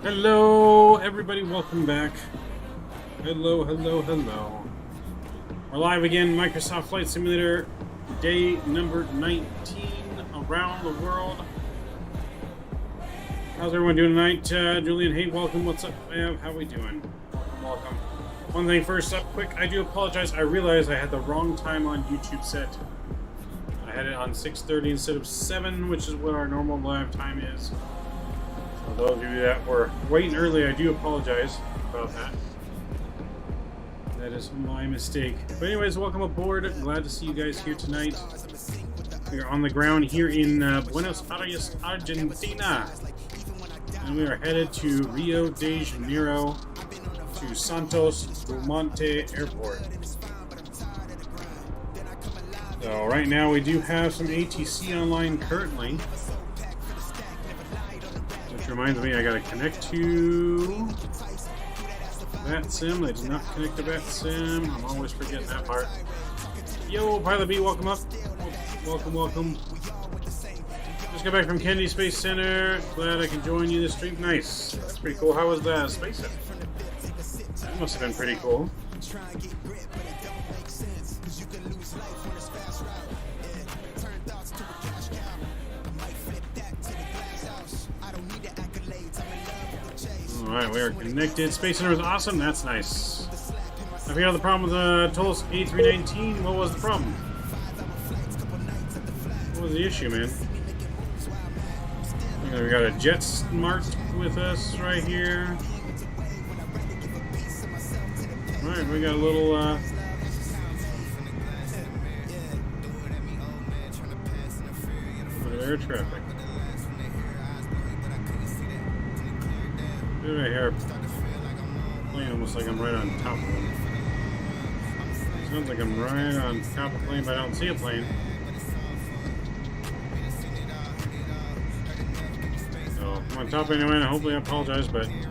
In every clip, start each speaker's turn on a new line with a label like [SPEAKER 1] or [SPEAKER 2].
[SPEAKER 1] Hello, everybody. Welcome back. Hello, hello, hello. We're live again. Microsoft Flight Simulator, day number 19 around the world. How's everyone doing tonight? Julian, hey, welcome. What's up, fam? How we doing? Welcome. One thing first up, quick. I do apologize. I realized I had the wrong time on YouTube set. I had it on 6:30 instead of 7, which is what our normal live time is. For those of you that were waiting early, I do apologize about that. That is my mistake. But anyways, welcome aboard. Glad to see you guys here tonight. We are on the ground here in Buenos Aires, Argentina. And we are headed to Rio de Janeiro to Santos Dumont Airport. So right now we do have some ATC online currently. Which reminds me, I gotta connect to Vatsim. I did not connect to Vatsim. I'm always forgetting that part. Yo, Pilot B, welcome up. Welcome, welcome. Just got back from Kennedy Space Center. Glad I can join you this stream. Nice. That's pretty cool. How was the Space Center? That must have been pretty cool. Alright, we are connected. Space Center was awesome. That's nice. I figured out the problem with the Toshiba A319. What was the problem? What was the issue, man? We got a jet smart with us right here. Alright, we got a little bit of air traffic. I hear a plane almost like I'm right on top of it. Sounds like I'm right on top of a plane, but I don't see a plane. So I'm on top anyway, and hopefully I apologize, but it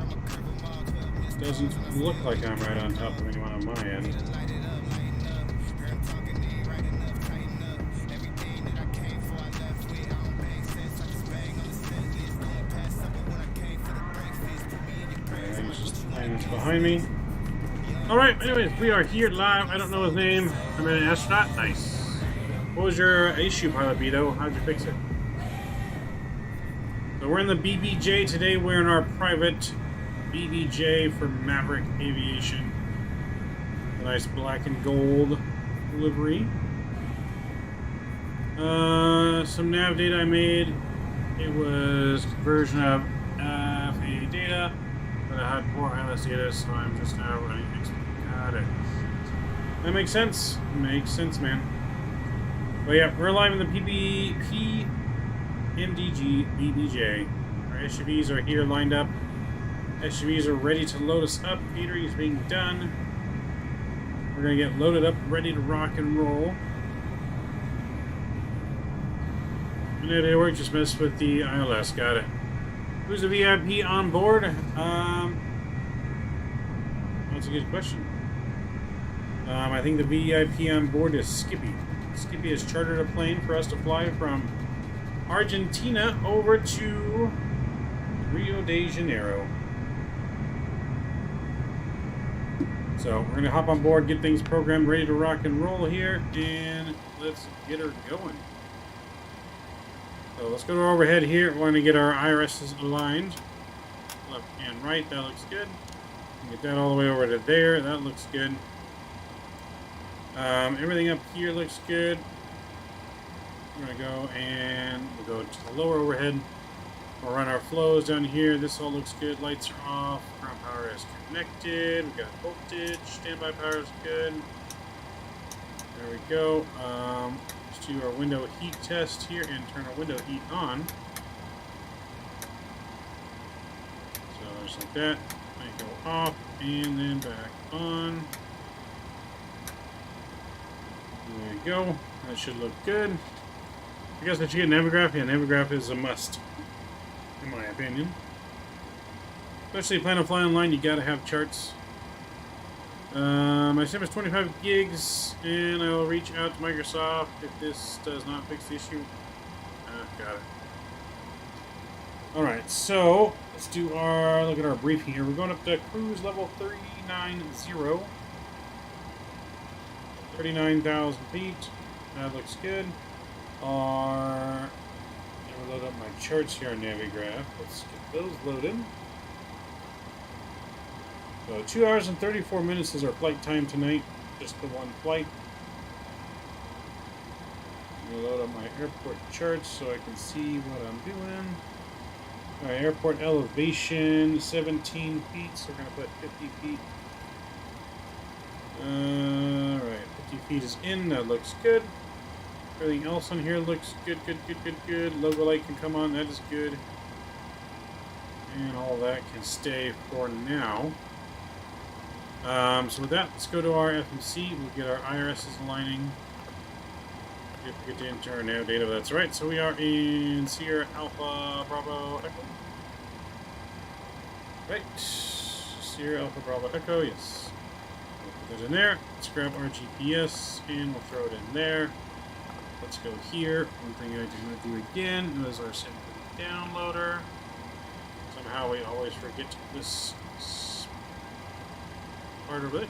[SPEAKER 1] doesn't look like I'm right on top of anyone on my end. Behind me. Alright, anyways, we are here live. I don't know his name. I'm an astronaut. Nice. What was your issue, Pilot Beto? How'd you fix it? So we're in the BBJ today. We're in our private BBJ for Maverick Aviation. A nice black and gold livery. Some nav data I made. It was conversion of FAA data. I had poor ILS data, so I'm just now running next. Got it. That makes sense. Makes sense, man. But yeah, we're live in the PMDG BBJ. Our SUVs are here lined up. SUVs are ready to load us up. Catering is being done. We're gonna get loaded up, ready to rock and roll. And it worked. Just messed with the ILS. Got it. Who's the VIP on board? That's a good question. I think the VIP on board is Skippy. Skippy has chartered a plane for us to fly from Argentina over to Rio de Janeiro. So we're gonna hop on board, get things programmed, ready to rock and roll here, and let's get her going. So let's go to overhead here. We're going to get our IRSs aligned. Left and right, that looks good. Get that all the way over to there, that looks good. Everything up here looks good. We're going to go and we'll go to the lower overhead. We'll run our flows down here. This all looks good. Lights are off. Ground power is connected. We've got voltage. Standby power is good. There we go. Let's do our window heat test here and turn our window heat on. So just like that. Might go off and then back on. There we go. That should look good. I guess that you get Navigraph. Yeah, Navigraph is a must, in my opinion. Especially if you plan on flying online, you gotta have charts. My SIM is 25 gigs, and I will reach out to Microsoft if this does not fix the issue. Got it. Alright, so let's do our look at our briefing here. We're going up to cruise level 390. 39,000 feet. That looks good. I'm gonna load up my charts here on Navigraph. Let's get those loaded. So 2 hours and 34 minutes is our flight time tonight. Just the one flight. I'm gonna load up my airport charts so I can see what I'm doing. Alright, airport elevation 17 feet, so we're gonna put 50 feet. Alright, 50 feet is in, that looks good. Everything else on here looks good, good. Logo light can come on, that is good. And all that can stay for now. So with that, let's go to our FMC. We'll get our IRSs aligning. Get to enter our nav data, that's right. So we are in Sierra Alpha Bravo Echo. Right. Sierra Alpha Bravo Echo, yes. We'll put that in there. Let's grab our GPS and we'll throw it in there. Let's go here. One thing I did not do again was our SimCity downloader. Somehow we always forget this part of it.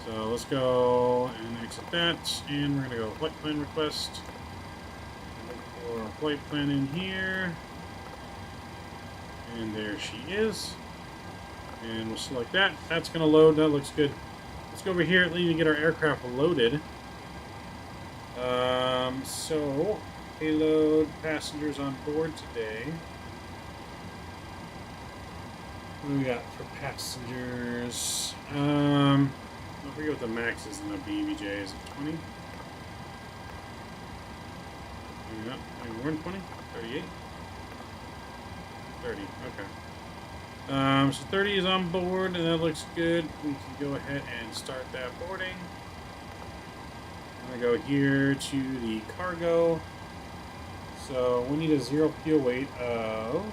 [SPEAKER 1] So let's go and exit that, and we're going to go flight plan request. Look for our flight plan in here. And there she is. And we'll select that. That's going to load. That looks good. Let's go over here. Need to get our aircraft loaded. So payload passengers on board today. What do we got for passengers? I forget what the max is in the BBJ. Is it 20? Maybe not. Maybe more than 20? 38? 30. Okay. So 30 is on board, and that looks good. We can go ahead and start that boarding. I'm going to go here to the cargo. So we need a zero fuel weight of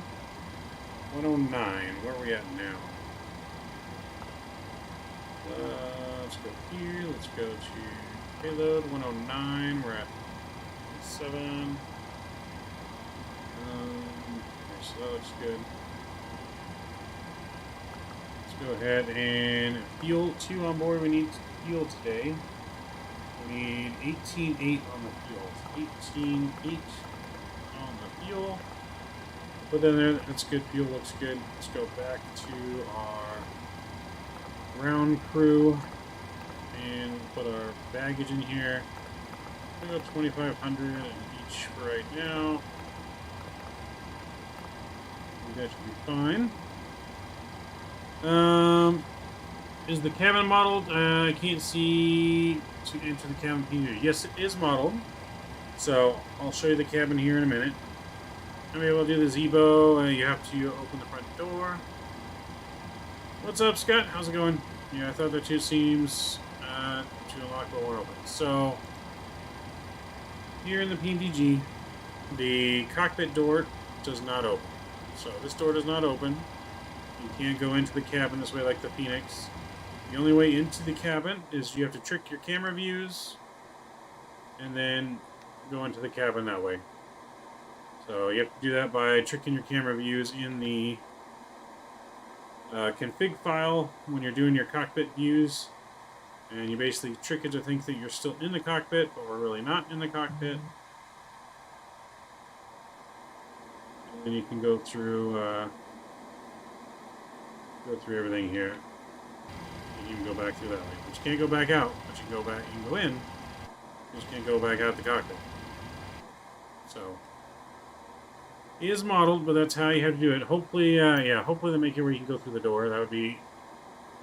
[SPEAKER 1] 109. Where are we at now? Let's go here. Let's go to payload 109. We're at 7. Okay, so that looks good. Let's go ahead and fuel 2 on board. We need fuel today. We need 18.8 on the fuel. 18.8 on the fuel. Put that in there. That's good. Fuel looks good. Let's go back to our ground crew and put our baggage in here. We'll go 2,500 each for right now. That should be fine. Is the cabin modeled? I can't see to enter the cabin PMDG. Yes, it is modeled. So I'll show you the cabin here in a minute. I'm able to do the Zebo. You have to open the front door. What's up, Scott? How's it going? Yeah, I thought that too seems to unlock while we're open. So here in the PMDG, the cockpit door does not open. So this door does not open. You can't go into the cabin this way like the Phoenix. The only way into the cabin is you have to trick your camera views and then go into the cabin that way. So you have to do that by tricking your camera views in the config file when you're doing your cockpit views. And you basically trick it to think that you're still in the cockpit, but we're really not in the cockpit. And then you can go through everything here. You can go back through that way. But you can't go back out. But you can go back. You can go in. You just can't go back out the cockpit. So it is modeled, but that's how you have to do it. Hopefully, hopefully they make it where you can go through the door. That would be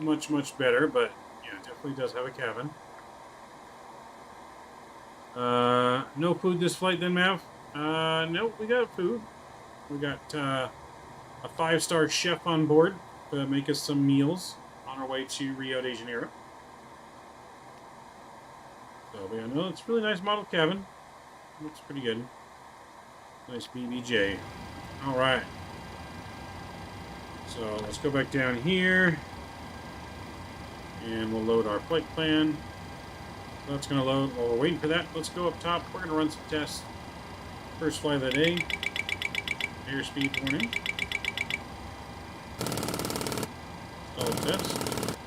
[SPEAKER 1] much, much better. But yeah, it definitely does have a cabin. No food this flight then, Mav? Nope, we got food. We got a 5-star chef on board to make us some meals on our way to Rio de Janeiro. So, but yeah, no, it's a really nice model cabin. Looks pretty good. Nice BBJ. Alright. So, let's go back down here. And we'll load our flight plan. So that's going to load. While we're waiting for that, let's go up top. We're going to run some tests. First flight of the day. airspeed warning. Stall test.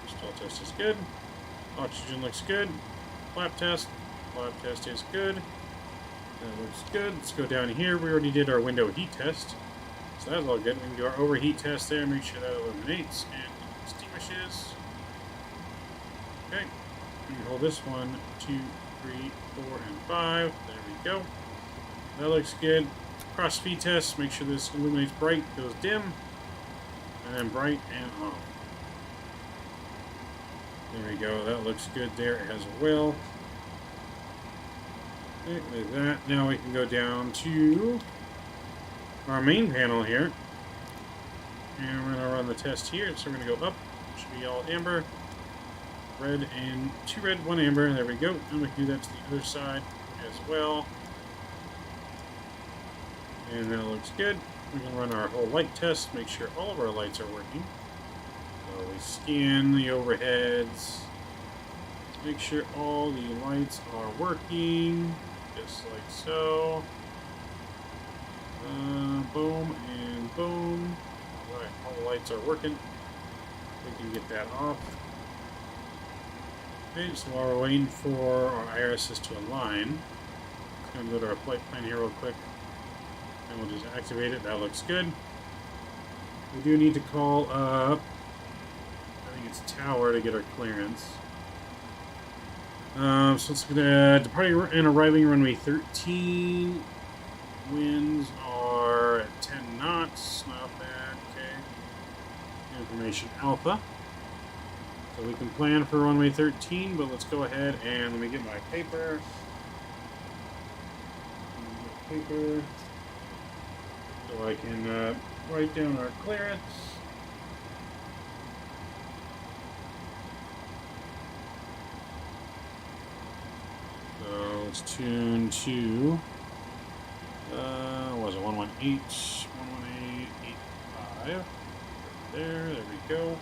[SPEAKER 1] Stall test is good. Oxygen looks good. Flap test. Flap test is good. That looks good. Let's go down here. We already did our window heat test. So that's all good. We can do our overheat test there. Make sure that illuminates and extinguishes. Okay. We can hold this 1, 2, 3, 4, and 5. There we go. That looks good. Cross speed test. Make sure this illuminates bright, goes dim, and then bright and off. There we go. That looks good there as well. Okay, with that, now we can go down to our main panel here. And we're going to run the test here. So we're going to go up. It should be all amber. Red and 2 red, 1 amber. There we go. And we can do that to the other side as well. And that looks good. We can run our whole light test. Make sure all of our lights are working. So we scan the overheads. Make sure all the lights are working. Just like so. Boom and boom. Alright, all the lights are working. We can get that off. Okay, so while we're waiting for our irises to align, let's go and go to our flight plan here real quick. And we'll just activate it. That looks good. We do need to call up, I think it's tower to get our clearance. So it's departing and arriving runway 13. Winds are at 10 knots. Not bad. Okay. Information alpha. So we can plan for runway 13, but let's go ahead and let me get my paper. So I can write down our clearance. So let's tune to, what was it, 118, 118.85. There we go.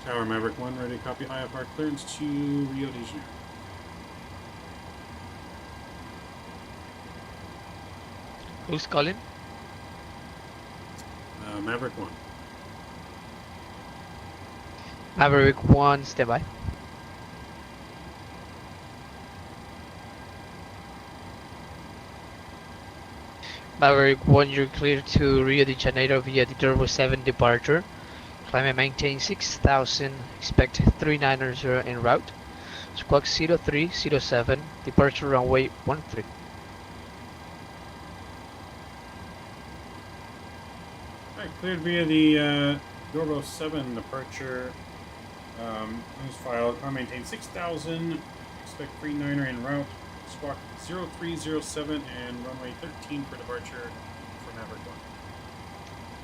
[SPEAKER 1] Tower Maverick 1, ready to copy IFR clearance to Rio de Janeiro.
[SPEAKER 2] Who's calling?
[SPEAKER 1] Maverick 1.
[SPEAKER 2] Maverick 1, standby. Maverick 1, you're clear to Rio de Janeiro via the Turbo 7 departure. Climb and maintain 6,000, expect 390 en route. Squawk 0307, departure runway 13.
[SPEAKER 1] Alright, cleared via the Turbo 7 departure. News file, climb maintain 6,000, expect 390 en route. Squawk 0307 and runway 13 for departure for Maverick 1.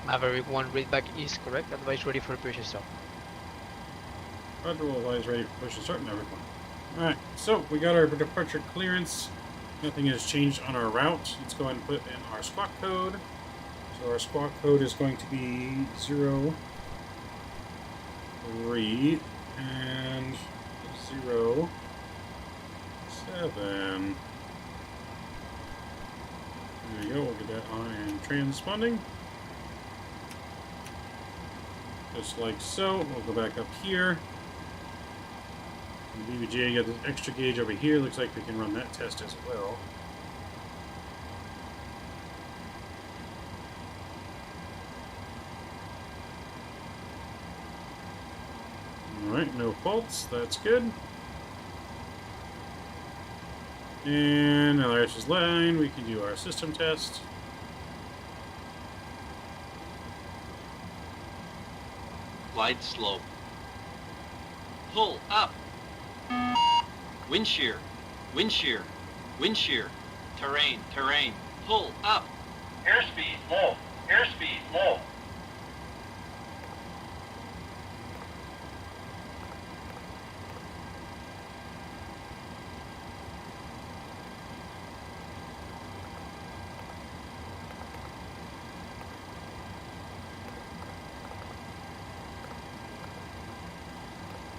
[SPEAKER 2] Maverick 1, readback is correct. Advise ready for push start.
[SPEAKER 1] Roger, will advise ready for push and start, Maverick 1. Alright, so we got our departure clearance. Nothing has changed on our route. Let's go ahead and put in our squawk code. So our squawk code is going to be 03 and 07. There we go, we'll get that on and transponding. Just like so. We'll go back up here. And BBJ got this extra gauge over here. Looks like we can run that test as well. Alright, no faults. That's good. And now there's his line. We can do our system test.
[SPEAKER 3] Glide slope. Pull up. Wind shear. Wind shear. Wind shear. Terrain. Terrain. Pull up. Airspeed low. Airspeed low.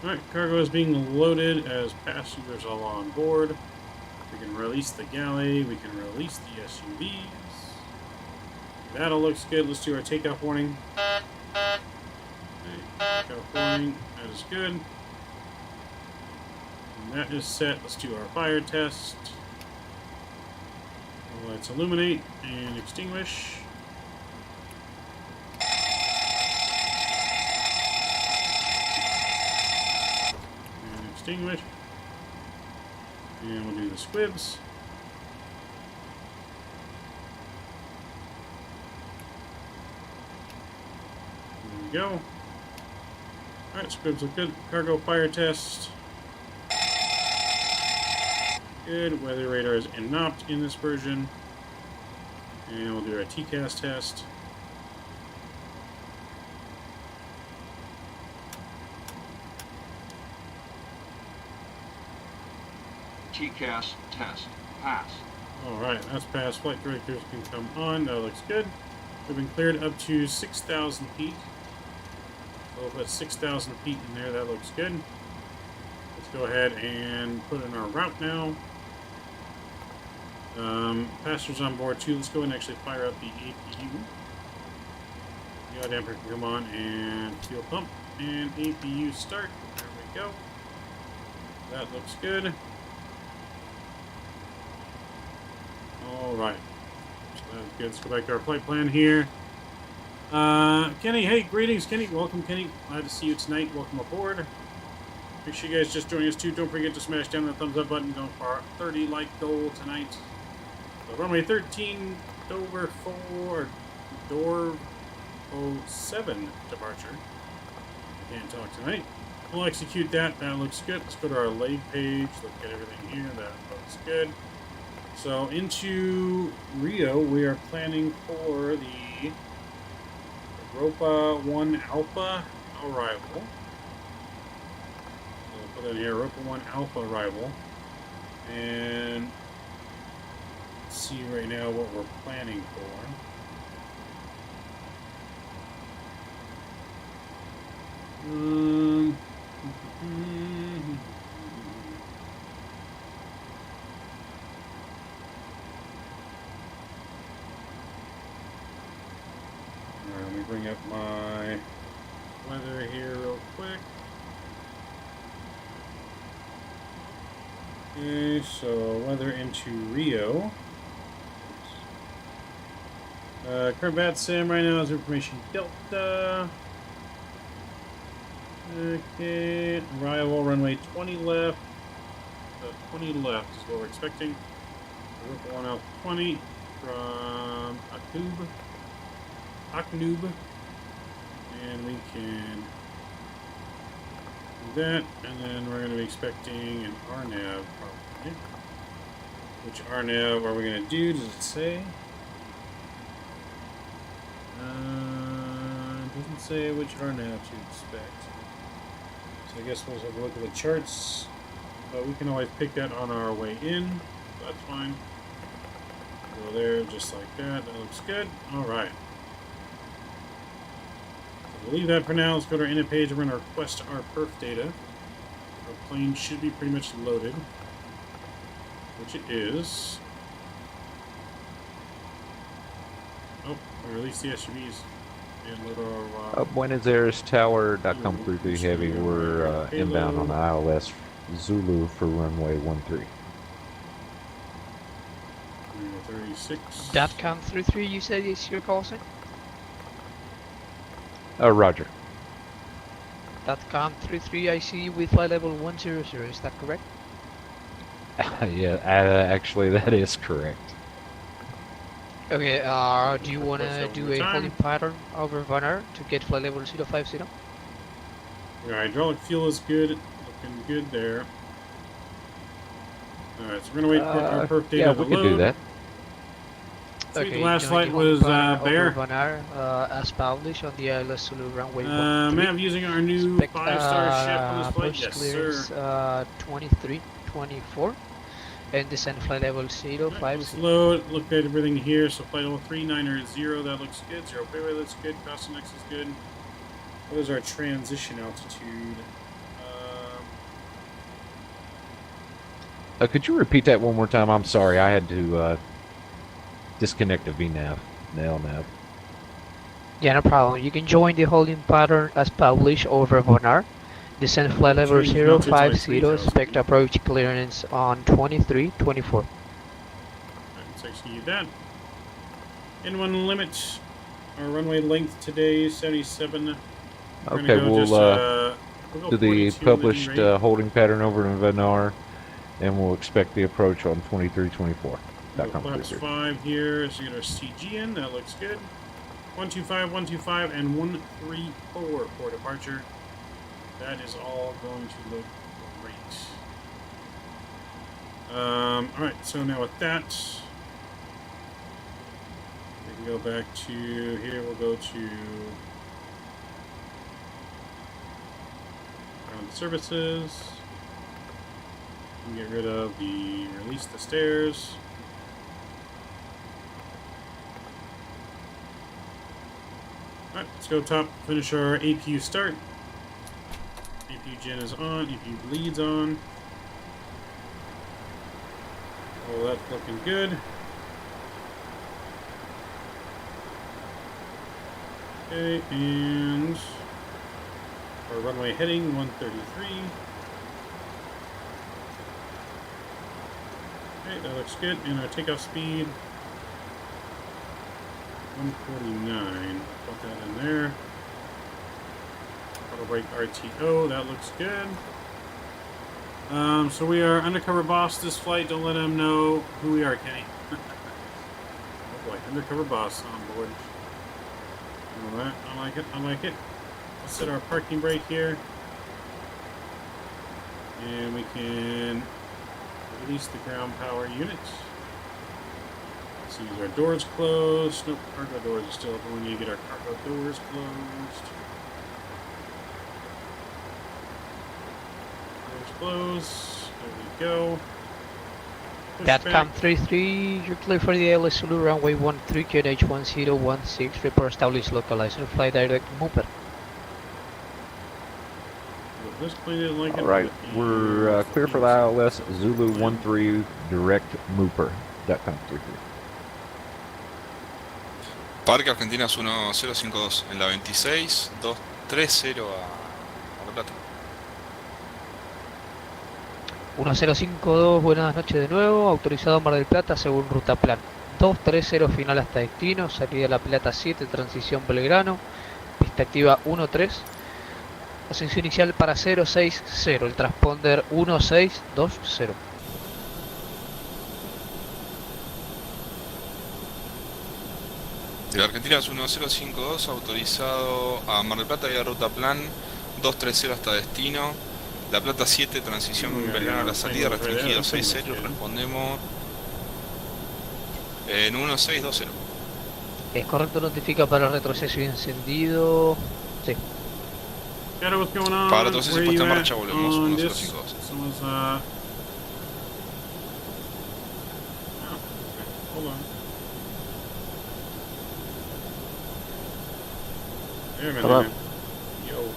[SPEAKER 1] Alright, cargo is being loaded as passengers all on board. We can release the galley, we can release the SUVs. That all looks good. Let's do our takeoff warning. Okay, takeoff warning, that is good. And that is set. Let's do our fire test. The lights illuminate and extinguish. Extinguish. And we'll do the squibs. There we go. Alright, squibs look good. Cargo fire test. Good. Weather radar is not in this version. And we'll do our TCAS test.
[SPEAKER 4] TCAS test. Pass.
[SPEAKER 1] Alright, that's passed. Flight directors can come on. That looks good. We've been cleared up to 6,000 feet. So we'll put 6,000 feet in there. That looks good. Let's go ahead and put in our route now. Passengers on board too. Let's go ahead and actually fire up the APU. The yaw damper can come on and fuel pump. And APU start. There we go. That looks good. Alright. So that's good. Let's go back to our flight plan here. Kenny, hey, greetings, Kenny. Welcome, Kenny. Glad to see you tonight. Welcome aboard. Appreciate you guys just joining us too. Don't forget to smash down that thumbs up button. Going for our 30 like goal tonight. So runway 13, Dover 4, door 07 departure. Can't talk tonight. We'll execute that. That looks good. Let's go to our leg page. Look at everything here. That looks good. So into Rio, we are planning for the Europa 1 Alpha arrival. So we'll put that here, Europa 1 Alpha arrival. And let's see right now what we're planning for. Let me bring up my weather here real quick. Okay, so weather into Rio. Current Vatsim right now is information Delta. Okay, arrival runway 20 left. 20 left is what we're expecting. We're going out 20 from Aknub, and we can do that, and then we're going to be expecting an RNAV probably. Which RNAV are we going to do? Does it say? It doesn't say which RNAV to expect. So I guess we'll have a look at the charts, but we can always pick that on our way in. So that's fine. Go there just like that. That looks good. All right. We'll leave that for now. Let's go to our init page. We're going to request our perf data. Our plane should be pretty much loaded, which it is. Oh, we released the SUVs and load our.
[SPEAKER 5] Buenos Aires Tower, .com 33 Heavy. We're inbound on the ILS Zulu for runway 13.
[SPEAKER 1] 36.
[SPEAKER 2] .com 33, you said is your call sign?
[SPEAKER 5] Roger.
[SPEAKER 2] .com 33, I see you with flight level 100, is that correct?
[SPEAKER 5] Yeah, actually that is correct.
[SPEAKER 2] Okay, do you want to do a holding pattern over Van Aert to get flight level 050?
[SPEAKER 1] Our hydraulic fuel is good. Looking good there. Alright, so we're going to wait for our perf data
[SPEAKER 5] yeah,
[SPEAKER 1] to
[SPEAKER 5] we
[SPEAKER 1] load.
[SPEAKER 5] can do that.
[SPEAKER 1] Sweet,
[SPEAKER 2] Okay,
[SPEAKER 1] the last flight was Bear.
[SPEAKER 2] Van Aert, as published on the ILS Zulu runway 13.
[SPEAKER 1] Ma'am, using our new 5-star ship on this flight?
[SPEAKER 2] Post
[SPEAKER 1] Yes,
[SPEAKER 2] clearance,
[SPEAKER 1] sir.
[SPEAKER 2] 2324 and descend flight level 050.
[SPEAKER 1] Let's load, look at everything here. So flight level 3990, that looks good. Zero fairway looks good. Cross index is good. What is our transition altitude?
[SPEAKER 5] Could you repeat that one more time? I'm sorry, I had to disconnect the VNAV, the LNAV.
[SPEAKER 2] Yeah, no problem. You can join the holding pattern as published over Vonar. Descend flight level
[SPEAKER 1] Change melted to like
[SPEAKER 2] 050,
[SPEAKER 1] 3,000.
[SPEAKER 2] expect approach clearance on 2324.
[SPEAKER 1] Alright, let's execute that. N1 limit. Our runway length today is 77. We're gonna
[SPEAKER 5] Okay,
[SPEAKER 1] go
[SPEAKER 5] we'll
[SPEAKER 1] just, we'll go
[SPEAKER 5] do the
[SPEAKER 1] 42
[SPEAKER 5] published
[SPEAKER 1] rate.
[SPEAKER 5] holding pattern over in Vanar, and we'll expect the approach on 2324.
[SPEAKER 1] We'll go flaps 5 here, so you get our CG in. That looks good. 125, 125, and 134 for departure. That is all going to look great. Alright, so now with that, we can go back to here. We'll go to ground services. And get rid of the release the stairs. Alright, let's go top, finish our APU start. APU gen is on, APU bleed's on. All that's looking good. Okay, and our runway heading 133. Okay, that looks good. And our takeoff speed 149. Put that in there. Auto brake RTO. That looks good. So we are undercover boss this flight. Don't let him know who we are, Kenny. Oh boy, undercover boss on board. All right, I like it. I like it. Let's set our parking brake here, and we can release the ground power unit. See, our doors closed. Nope, cargo doors are still open. We need to get our cargo doors closed. Doors closed. There we go.
[SPEAKER 2] Datcom 33, you're clear for the ALS Zulu runway 13 QNH 1016. Report established localizer. Fly direct Mooper.
[SPEAKER 1] This plane didn't like it.
[SPEAKER 5] All right, we're clear for the ILS Zulu 13 direct Mooper. Datcom 33.
[SPEAKER 6] Parque Argentina es 1052 en la 26-230 a Mar del Plata.
[SPEAKER 2] 1052, buenas noches de nuevo. Autorizado Mar del Plata según ruta plan. 230 final hasta destino. Salida La Plata 7, transición Belgrano. Pista activa 13. Ascensión inicial para 060. El transponder 1620.
[SPEAKER 6] De la Argentina es 1052, autorizado a Mar del Plata y a ruta plan 230 hasta destino. La Plata 7, transición Belgrano a la salida, restringido 60, respondemos en 1620.
[SPEAKER 2] Es correcto, notifica para retroceso y encendido. Sí.
[SPEAKER 1] Shadow, what's going on?
[SPEAKER 6] Para retroceso y
[SPEAKER 1] Where
[SPEAKER 6] puesta en
[SPEAKER 1] you
[SPEAKER 6] marcha
[SPEAKER 1] at
[SPEAKER 6] volvemos
[SPEAKER 1] on
[SPEAKER 6] 1052.
[SPEAKER 1] this? Someone's, oh, okay. Hold on. There a minute,
[SPEAKER 7] Hello.
[SPEAKER 1] man. Yo.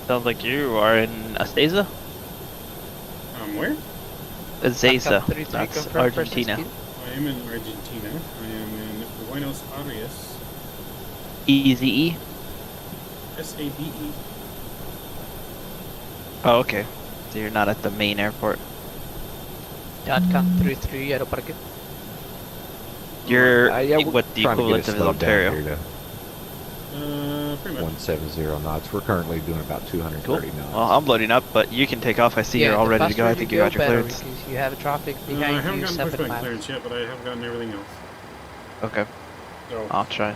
[SPEAKER 7] Sounds like you are in Azeza?
[SPEAKER 1] Where?
[SPEAKER 7] Azeza,
[SPEAKER 2] Datcom 33,
[SPEAKER 7] that's
[SPEAKER 2] confirm first
[SPEAKER 7] Argentina.
[SPEAKER 2] speed.
[SPEAKER 1] I am in Argentina. I am in Buenos Aires.
[SPEAKER 7] EZE?
[SPEAKER 1] SABE.
[SPEAKER 7] Oh, okay. So you're not at the main airport.
[SPEAKER 2] Datcom 33, Aeroparque.
[SPEAKER 7] You're
[SPEAKER 5] Yeah, we're
[SPEAKER 7] what the
[SPEAKER 5] trying to get
[SPEAKER 7] equivalent
[SPEAKER 5] it
[SPEAKER 7] of
[SPEAKER 5] slowed down
[SPEAKER 7] Ontario.
[SPEAKER 5] here to
[SPEAKER 1] Pretty much.
[SPEAKER 5] 170 knots. We're currently doing about 230
[SPEAKER 7] Cool.
[SPEAKER 5] knots.
[SPEAKER 7] Well, I'm loading up, but you can take off. I see you're all
[SPEAKER 2] the
[SPEAKER 7] ready to go. I
[SPEAKER 2] faster
[SPEAKER 7] think you got your
[SPEAKER 2] better,
[SPEAKER 7] clearance.
[SPEAKER 2] because you have traffic
[SPEAKER 1] I
[SPEAKER 2] behind
[SPEAKER 1] haven't
[SPEAKER 2] you
[SPEAKER 1] gotten
[SPEAKER 2] 7
[SPEAKER 1] pushback
[SPEAKER 2] miles.
[SPEAKER 1] clearance yet, but I have gotten everything else.
[SPEAKER 7] Okay,
[SPEAKER 1] So,
[SPEAKER 7] I'll try.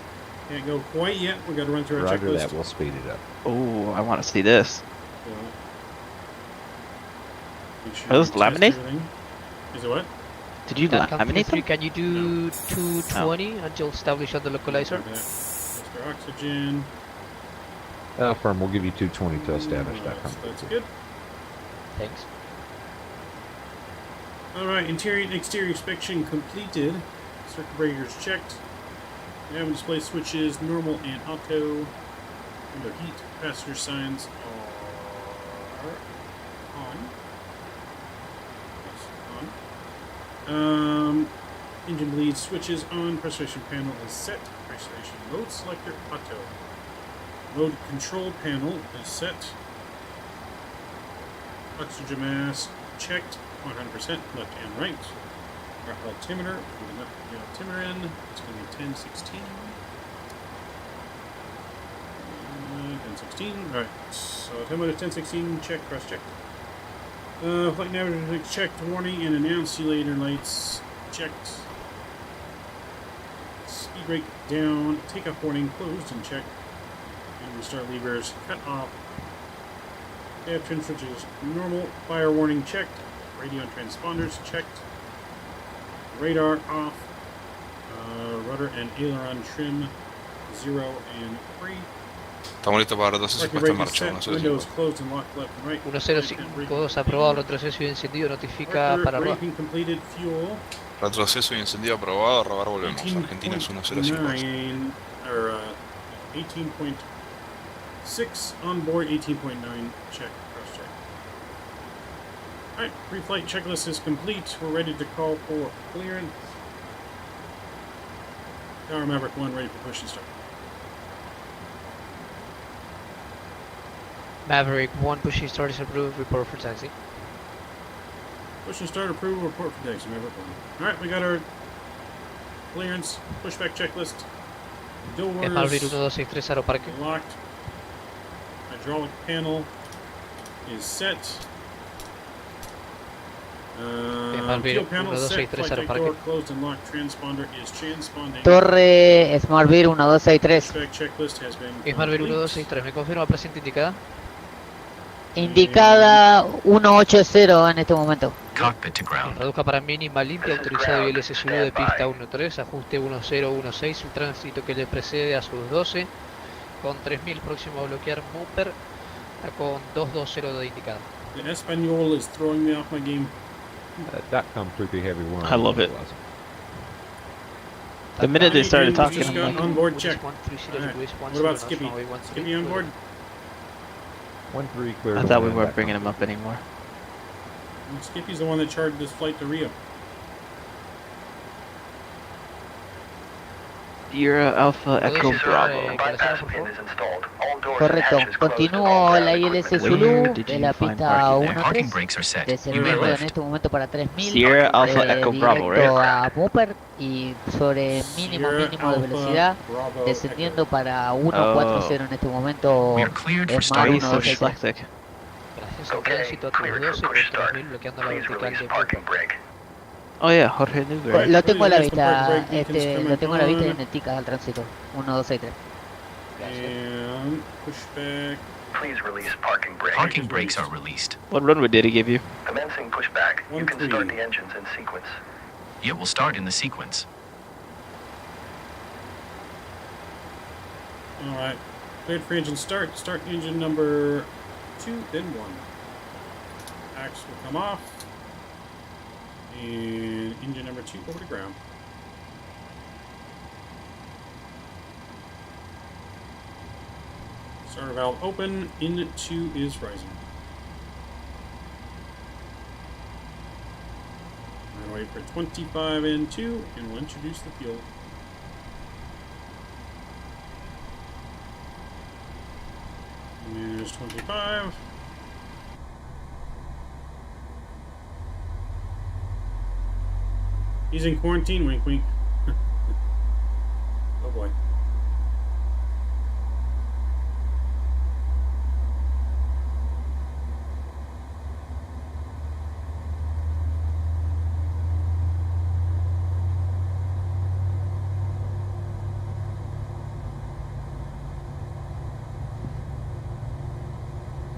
[SPEAKER 1] can't go quite yet. We got to run through our
[SPEAKER 5] Roger
[SPEAKER 1] checklist.
[SPEAKER 5] that, we'll speed it up.
[SPEAKER 7] Oh, I want to see this.
[SPEAKER 1] So, make sure
[SPEAKER 7] Are those
[SPEAKER 1] you test
[SPEAKER 7] laminate?
[SPEAKER 1] everything. Is it what?
[SPEAKER 7] Did you
[SPEAKER 2] Datcom
[SPEAKER 7] laminate
[SPEAKER 2] 33,
[SPEAKER 7] them?
[SPEAKER 2] can you do 220 until established on the localizer?
[SPEAKER 1] Do that. Extra oxygen.
[SPEAKER 5] Firm, we'll give you 220 to establish Datcom.
[SPEAKER 1] That's good.
[SPEAKER 2] Thanks.
[SPEAKER 1] Alright, interior and exterior inspection completed. Circuit breakers checked. Nav and display switches, normal and auto. Window heat, passenger signs are on. Engine bleed switches on. Pressurization panel is set. Pressurization mode selector auto. Mode control panel is set. Oxygen mass checked 100% left and right. Our altimeter, put the altimeter in. It's going to be 1016. 1016. Alright, so altimeter 1016, check, cross check. Flight navigator checked, warning and annunciator lights checked. Speed brake down, takeoff warning closed and checked. And restart levers cut off. Aft trim switches normal, fire warning checked. Radio and transponders checked. Radar off. Rudder and aileron trim 0 and 3.
[SPEAKER 6] Estamos listos para retroceso y
[SPEAKER 1] Parking
[SPEAKER 6] puesta en
[SPEAKER 1] brake is
[SPEAKER 6] marcha.
[SPEAKER 1] set. Windows closed and locked left and right.
[SPEAKER 2] 1052 aprobado, retroceso y encendido, notifica
[SPEAKER 1] Parker
[SPEAKER 2] para ROA.
[SPEAKER 1] braking completed, fuel
[SPEAKER 6] Retroceso y encendido aprobado. Robar volvemos. Argentina es 1058.
[SPEAKER 1] 18.9 or 18.6 on board, 18.9 check, cross check. Alright, pre-flight checklist is complete. We're ready to call for clearance. Tower Maverick 1 ready for push and start.
[SPEAKER 2] Maverick 1 pushing start is approved, report for taxi.
[SPEAKER 1] Push and start approval, report for taxi, Maverick 1. Alright, we got our clearance, pushback checklist. Doors
[SPEAKER 2] Maverick 1263 aeroparque.
[SPEAKER 1] locked. Hydraulic panel is set. Fuel panel set. Flight deck door closed and locked. Transponder is transponding.
[SPEAKER 8] Torre Smartbeer 1263.
[SPEAKER 1] Pushback checklist has been
[SPEAKER 2] Maverick
[SPEAKER 1] complete.
[SPEAKER 2] 1263, ¿me confirma la presente indicada?
[SPEAKER 8] Indicada 180 en este momento.
[SPEAKER 3] Cockpit to ground.
[SPEAKER 2] Reduzca para mínima limpia, autorizado ILS Zulu de pista 13, ajuste 1016, el tránsito que le precede a sus 12, con 3000 próximo a bloquear Mooper, con 220 de indicada.
[SPEAKER 1] The Espanol is throwing me off my game.
[SPEAKER 5] That completely heavy one.
[SPEAKER 7] I love it. The minute they started talking,
[SPEAKER 1] Just
[SPEAKER 7] I'm
[SPEAKER 1] got
[SPEAKER 7] like,
[SPEAKER 1] on board check.
[SPEAKER 2] 130
[SPEAKER 1] Alright.
[SPEAKER 2] degrees,
[SPEAKER 1] What about Skippy? Skippy on board?
[SPEAKER 5] 1-3 clear.
[SPEAKER 7] I thought we weren't bringing him up anymore.
[SPEAKER 1] Skippy's the one that chartered this flight to Rio.
[SPEAKER 7] Sierra Alpha Echo Bravo.
[SPEAKER 8] Correcto. Continúo la ILS Zulu
[SPEAKER 7] Where did
[SPEAKER 8] de
[SPEAKER 7] you
[SPEAKER 8] la
[SPEAKER 7] find
[SPEAKER 8] pista
[SPEAKER 7] parking there?
[SPEAKER 3] Parking
[SPEAKER 8] 13.
[SPEAKER 3] brakes are set.
[SPEAKER 8] Descendiendo en este momento para 3000.
[SPEAKER 7] Sierra Alpha Echo Bravo,
[SPEAKER 8] directo
[SPEAKER 7] right?
[SPEAKER 8] a Mooper y sobre mínimo
[SPEAKER 1] Sierra
[SPEAKER 8] mínimo de
[SPEAKER 1] Alpha
[SPEAKER 8] velocidad.
[SPEAKER 1] Bravo
[SPEAKER 8] Descendiendo
[SPEAKER 1] Echo.
[SPEAKER 8] para 140 en este momento.
[SPEAKER 3] We are cleared for
[SPEAKER 8] Es
[SPEAKER 3] start.
[SPEAKER 8] más,
[SPEAKER 7] He's so
[SPEAKER 8] 163.
[SPEAKER 7] dyslexic.
[SPEAKER 2] Gracias al tránsito a tus 12, con 3000 bloqueando la vertical de Mooper.
[SPEAKER 7] Oh yeah, Jorge Newberry.
[SPEAKER 8] Lo tengo a la
[SPEAKER 1] Release the parking
[SPEAKER 8] vista,
[SPEAKER 1] brake beacons
[SPEAKER 8] lo tengo a la vista
[SPEAKER 1] coming
[SPEAKER 8] en el TICAS al tránsito. 1263.
[SPEAKER 1] And pushback.
[SPEAKER 9] Please release parking brake.
[SPEAKER 3] Parking brakes are released.
[SPEAKER 7] What runway did he give you?
[SPEAKER 9] Commencing pushback. You can
[SPEAKER 1] 1-3.
[SPEAKER 9] start the engines in sequence.
[SPEAKER 3] It will start in the sequence.
[SPEAKER 1] Alright. Cleared for engine start. Start engine number 2, then 1. Axe will come off. And engine number 2 over to ground. Starter valve open. In 2 is rising. And wait for 25 and 2, and we'll introduce the fuel. And there's 25. He's in quarantine, wink wink. Oh boy.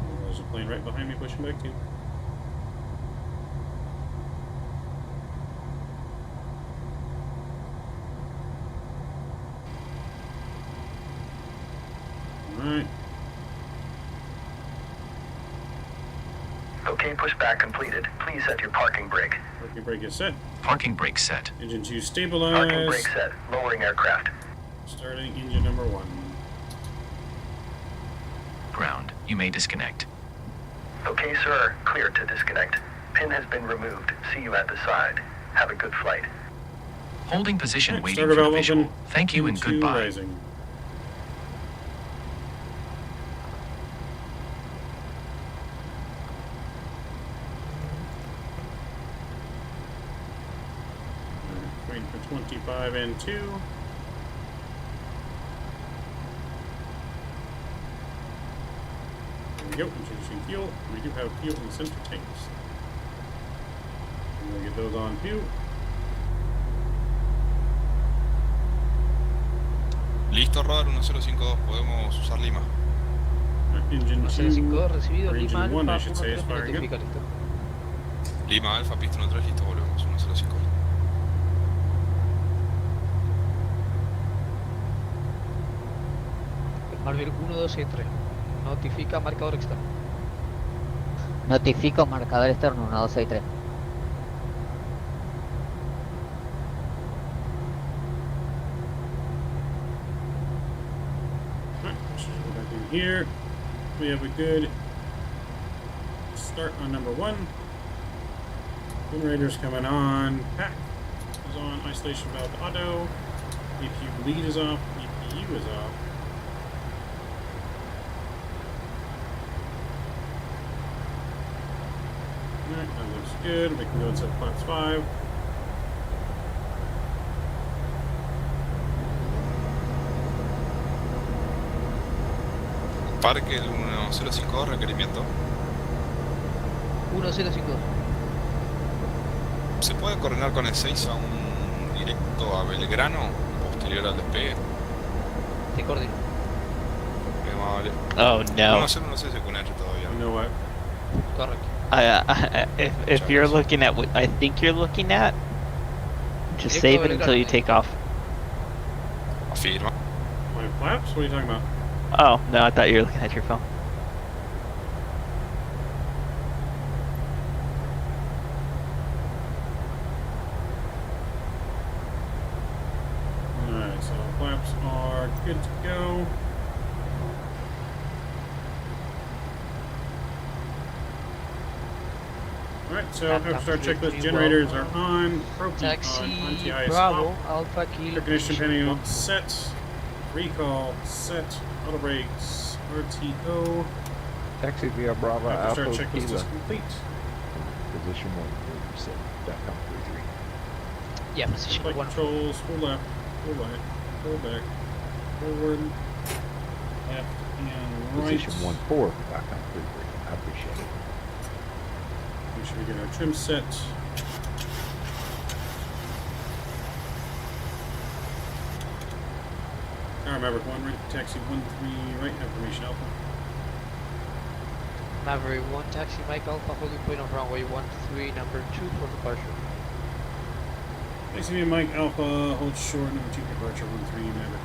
[SPEAKER 1] Oh, there's a plane right behind me pushing back too. Alright.
[SPEAKER 9] Okay, pushback completed. Please set your parking brake.
[SPEAKER 1] Parking brake is set.
[SPEAKER 3] Parking brakes set.
[SPEAKER 1] Engine 2
[SPEAKER 9] Parking
[SPEAKER 1] stabilized.
[SPEAKER 9] brake set. Lowering aircraft.
[SPEAKER 1] Starting engine number 1.
[SPEAKER 3] Ground. You may disconnect.
[SPEAKER 9] Okay, sir. Clear to disconnect. Pin has been removed. See you at the side. Have a good flight.
[SPEAKER 3] Holding position
[SPEAKER 1] Alright,
[SPEAKER 3] waiting
[SPEAKER 1] starter
[SPEAKER 3] for the
[SPEAKER 1] valve
[SPEAKER 3] visual.
[SPEAKER 1] open.
[SPEAKER 3] Thank you and
[SPEAKER 1] into
[SPEAKER 3] goodbye.
[SPEAKER 1] rising. Waiting for 25 and 2. There we go, introducing fuel. We do have fuel in the center tanks. We'll get those on too.
[SPEAKER 6] Listo, radar 1052, podemos usar Lima.
[SPEAKER 1] Engine 2,
[SPEAKER 2] 105 recibido,
[SPEAKER 1] or
[SPEAKER 2] Lima
[SPEAKER 1] engine 1 I
[SPEAKER 2] Alfa,
[SPEAKER 1] should say, is
[SPEAKER 2] 13
[SPEAKER 1] firing up.
[SPEAKER 2] notifica, listo.
[SPEAKER 6] Lima Alfa, pista 13, listo, volvemos. 105.
[SPEAKER 2] Marvel 1263. Notifica marcador externo.
[SPEAKER 8] Notifico marcador externo 1263.
[SPEAKER 1] Alright, let's just go back in here. We have a good start on number 1. Generator's coming on. Pack is on. Isolation valve auto. EPU bleed is off. EPU is off. Alright, that looks good. We can go and set flaps 5.
[SPEAKER 6] Parque el 1052, requerimiento.
[SPEAKER 2] 1052.
[SPEAKER 6] ¿Se puede coordinar con el 6 a un directo a Belgrano, posterior al despegue?
[SPEAKER 2] Te coordino.
[SPEAKER 6] Qué amable.
[SPEAKER 7] Oh no.
[SPEAKER 6] No sé si con H todavía.
[SPEAKER 1] You know what?
[SPEAKER 2] Correcto.
[SPEAKER 7] If you're looking at what I think you're looking at, just save it until you take off.
[SPEAKER 6] Afirma.
[SPEAKER 1] My flaps? What are you talking about?
[SPEAKER 7] Oh no, I thought you were looking at your phone.
[SPEAKER 1] Alright, so flaps are good to go. Alright, so after start checklist, generators are on, propane on,
[SPEAKER 2] Taxi
[SPEAKER 1] anti-ice
[SPEAKER 2] Bravo
[SPEAKER 1] off,
[SPEAKER 2] Alpha Kilo.
[SPEAKER 1] air conditioning panel set, recall set, auto brakes, RTO.
[SPEAKER 5] Taxi via Bravo
[SPEAKER 1] After
[SPEAKER 5] Alpha
[SPEAKER 1] start checklist
[SPEAKER 5] Kilo.
[SPEAKER 1] is complete.
[SPEAKER 5] Position 147.33.
[SPEAKER 2] Yeah, position
[SPEAKER 1] Flight
[SPEAKER 2] 1.
[SPEAKER 1] controls, full left, full right, full back, forward, left, and right.
[SPEAKER 5] Position 14.33. I appreciate it.
[SPEAKER 1] Make sure we get our trim set. Tower Maverick 1, right, taxi 1-3, right, information alpha.
[SPEAKER 2] Maverick 1, taxi Mike Alpha, holding point of runway 13, number 2 for departure.
[SPEAKER 1] Taxi via Mike Alpha, hold short, number 2 departure, 1-3, Maverick.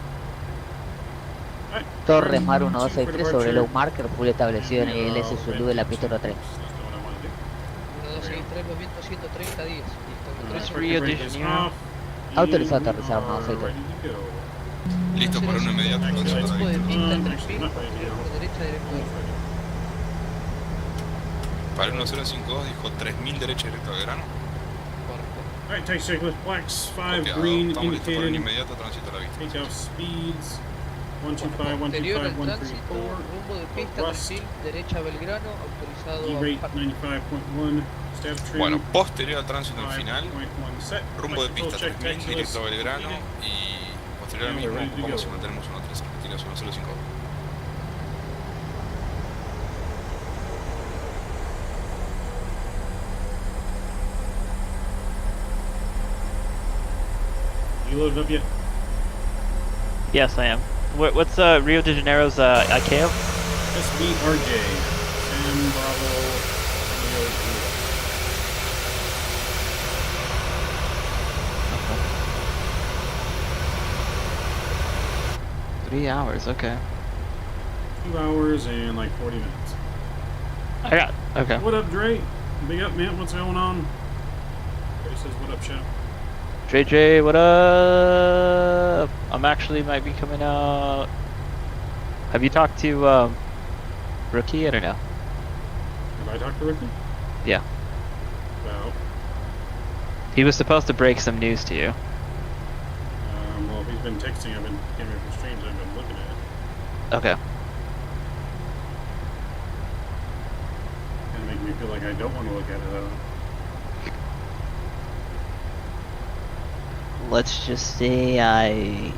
[SPEAKER 1] Alright,
[SPEAKER 8] Torre Mar
[SPEAKER 1] number 2 for
[SPEAKER 8] 1263 sobre
[SPEAKER 1] departure.
[SPEAKER 8] low marker, full establecido en el S Zulu de la pista 3.
[SPEAKER 1] That's not what I want to do.
[SPEAKER 2] 1263, movimiento 130 días. Listo,
[SPEAKER 1] Alright,
[SPEAKER 7] Rio de
[SPEAKER 1] brake is
[SPEAKER 7] Janeiro.
[SPEAKER 1] off,
[SPEAKER 8] Autorizado
[SPEAKER 1] and
[SPEAKER 8] aterrizar,
[SPEAKER 1] we
[SPEAKER 8] no,
[SPEAKER 1] are
[SPEAKER 8] aceite.
[SPEAKER 1] ready to go.
[SPEAKER 6] Listo para uno inmediato.
[SPEAKER 1] Taxi
[SPEAKER 6] entonces,
[SPEAKER 1] lights
[SPEAKER 6] para
[SPEAKER 2] Tipo de
[SPEAKER 6] Víctor.
[SPEAKER 2] pista entre
[SPEAKER 1] actually, not ready to go.
[SPEAKER 2] por derecha directo.
[SPEAKER 6] Para el 1052 dijo 3000 derecha directo a Belgrano.
[SPEAKER 2] Correcto.
[SPEAKER 1] Alright, taxi checklist, flags 5
[SPEAKER 6] Copiado.
[SPEAKER 1] green
[SPEAKER 6] Estamos listos para un
[SPEAKER 1] indicated.
[SPEAKER 6] inmediato tránsito a la vista.
[SPEAKER 1] Takeoff speeds 125,
[SPEAKER 2] Posterior
[SPEAKER 1] 125,
[SPEAKER 2] al tránsito,
[SPEAKER 1] 134.
[SPEAKER 2] rumbo de pista,
[SPEAKER 1] Rust.
[SPEAKER 2] perfil, derecha Belgrano, autorizado
[SPEAKER 1] E-rate
[SPEAKER 2] a
[SPEAKER 1] 95.1. Stab trim.
[SPEAKER 6] Bueno, posterior al tránsito al final,
[SPEAKER 1] 5.1 set.
[SPEAKER 6] rumbo de
[SPEAKER 1] Flight
[SPEAKER 6] pista
[SPEAKER 1] control check
[SPEAKER 6] 3000
[SPEAKER 1] checklist
[SPEAKER 6] directo a Belgrano
[SPEAKER 1] completed.
[SPEAKER 6] y posterior al
[SPEAKER 1] Yeah,
[SPEAKER 6] mismo
[SPEAKER 1] we're ready to
[SPEAKER 6] ocupamos
[SPEAKER 1] go.
[SPEAKER 6] y mantenemos 1.3, retiro 1052.
[SPEAKER 1] You loaded up yet?
[SPEAKER 7] Yes, I am. What's Rio de Janeiro's ICAO?
[SPEAKER 1] SBRJ. Sam Bravo. Romeo Juliet.
[SPEAKER 7] 3 hours. Okay.
[SPEAKER 1] 2 hours and like 40 minutes.
[SPEAKER 7] I got. Okay.
[SPEAKER 1] What up, Dre? Big up, man. What's going on? Dre says, what up, Chef?
[SPEAKER 7] JJ, what up? I'm actually might be coming out. Have you talked to Rookie yet or no?
[SPEAKER 1] Have I talked to Ricky?
[SPEAKER 7] Yeah.
[SPEAKER 1] About.
[SPEAKER 7] He was supposed to break some news to you.
[SPEAKER 1] Well, if he's been texting, I've been getting it from streams, I've been looking at it.
[SPEAKER 7] Okay.
[SPEAKER 1] Kind of make me feel like I don't want to look at it, though.
[SPEAKER 7] Let's just say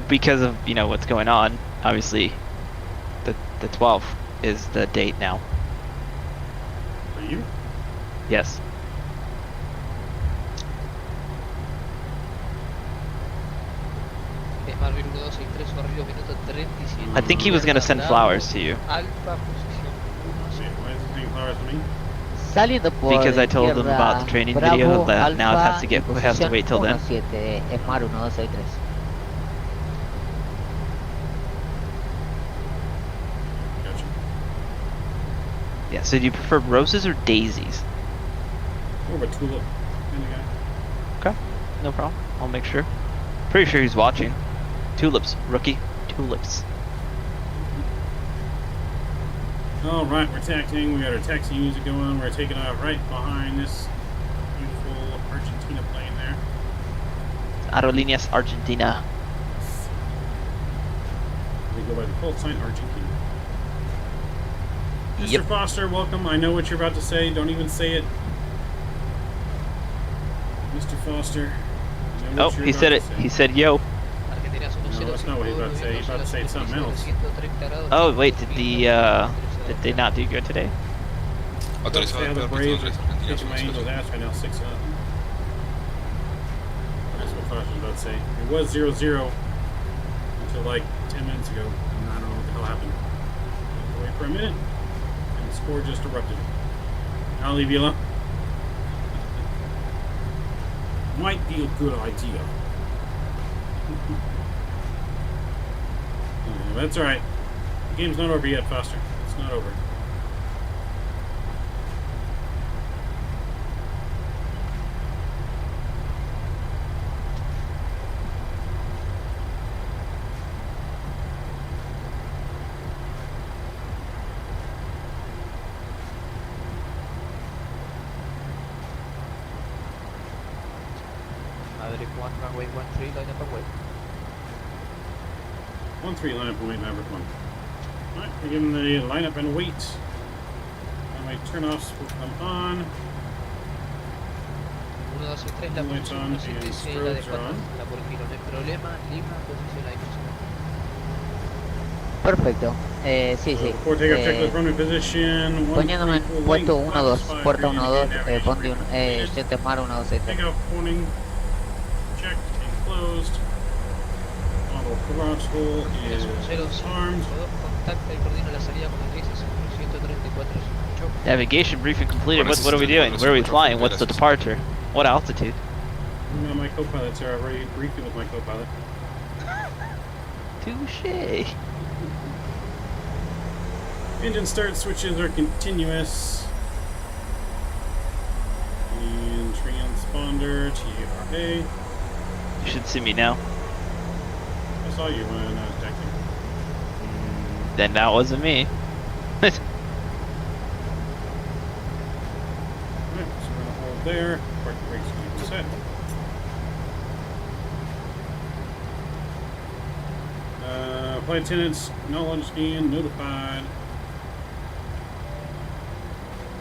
[SPEAKER 7] because of, you know, what's going on, obviously the 12th is the date now.
[SPEAKER 1] For you?
[SPEAKER 7] Yes.
[SPEAKER 2] Marvin 1263, arrivo minuto 37.
[SPEAKER 7] I think he was gonna send flowers to you.
[SPEAKER 2] Alfa, posición
[SPEAKER 1] Wait, why is it saying flowers to me?
[SPEAKER 8] Saliendo por
[SPEAKER 7] Because I told him about the training video that
[SPEAKER 8] Alfa,
[SPEAKER 7] now it has to
[SPEAKER 8] posición
[SPEAKER 7] wait till then.
[SPEAKER 8] 17, Esmar 1263.
[SPEAKER 1] Gotcha.
[SPEAKER 7] Yeah, so do you prefer roses or daisies?
[SPEAKER 1] More of a tulip kind of guy.
[SPEAKER 7] Okay, no problem. I'll make sure. Pretty sure he's watching. Tulips, rookie. Tulips.
[SPEAKER 1] Alright, we're taxiing. We got our taxi music going. We're taking off right behind this beautiful Argentina plane there.
[SPEAKER 7] Aerolíneas Argentina.
[SPEAKER 1] We go by the call sign Argentina. Mr.
[SPEAKER 7] Yep.
[SPEAKER 1] Foster, welcome. I know what you're about to say. Don't even say it. Mr. Foster. I know
[SPEAKER 7] Oh,
[SPEAKER 1] what you're
[SPEAKER 7] he
[SPEAKER 1] about
[SPEAKER 7] said
[SPEAKER 1] to
[SPEAKER 7] it.
[SPEAKER 1] say.
[SPEAKER 7] He said yo.
[SPEAKER 1] No, that's not what he's about to say. He's about to say something else.
[SPEAKER 7] Oh wait, did they not do good today?
[SPEAKER 1] Don't say
[SPEAKER 6] Autorizado
[SPEAKER 1] how the
[SPEAKER 6] Pedro
[SPEAKER 1] Braves
[SPEAKER 6] Pietro
[SPEAKER 1] are
[SPEAKER 6] 3,
[SPEAKER 1] kicking my Angels' ass right now, 6-0. That's what Foster was about to say. It was 0-0 until like 10 minutes ago. And I don't know what the hell happened. Wait for a minute, and the score just erupted. I'll leave you alone. Might be a good idea. That's alright. The game's not over yet, Foster. It's not over.
[SPEAKER 2] Maverick 1, runway 13, line up and wait.
[SPEAKER 1] 1-3 lineup and wait, Maverick 1. Alright, we're giving the lineup and wait. And my turnoffs will come on.
[SPEAKER 2] 1, 2 y 3, la
[SPEAKER 1] Lights on
[SPEAKER 2] posición
[SPEAKER 1] and
[SPEAKER 2] 76, la de
[SPEAKER 1] strobes are on.
[SPEAKER 2] la por giro, no hay problema, Lima, posición ahí.
[SPEAKER 8] Perfecto. Sí, sí.
[SPEAKER 1] Before takeoff, checklist runway position.
[SPEAKER 8] Poniéndome en puesto 1-2, puerta 1-2, ponte un,
[SPEAKER 1] Jet
[SPEAKER 8] jet Esmar 1263.
[SPEAKER 1] takeoff warning. Checked and closed. Auto throttle is armed.
[SPEAKER 2] Contacta y coordina la salida con el 134.
[SPEAKER 7] Navigation briefing completed. What are we doing? Where are we flying? What's the departure? What altitude?
[SPEAKER 1] My co-pilot, sir. I've already briefed you with my co-pilot.
[SPEAKER 7] Touche.
[SPEAKER 1] Engine start switches are continuous. And transponder, TRA.
[SPEAKER 7] You should see me now.
[SPEAKER 1] I saw you when I was texting.
[SPEAKER 7] Then that wasn't me.
[SPEAKER 1] Alright, so we're gonna hold there. Park brakes keep set. Flight attendants, knowledge and notified.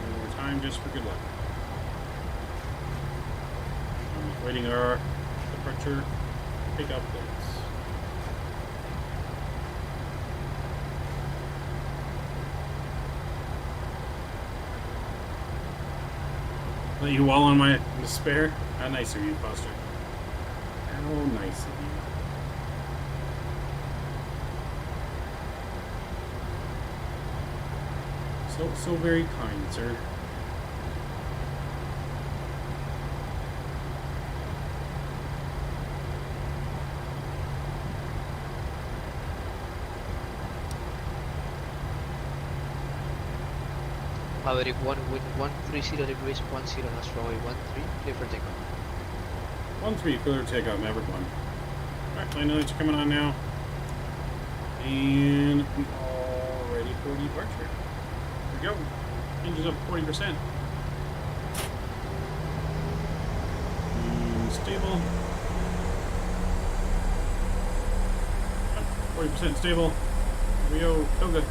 [SPEAKER 1] And we're timed just for good luck. I'm just waiting our departure takeoff plates. Let you all on my despair? How nice of you, Foster. How nice of you. So very kind, sir.
[SPEAKER 2] Maverick 1, wind 130 degrees, 10, last runway 13, clear for takeoff.
[SPEAKER 1] 1-3, clear to takeoff, Maverick 1. Alright, line lights are coming on now. And we are ready for departure. Here we go. Engines up 40%. stable. 40% stable. Here we go, Toga.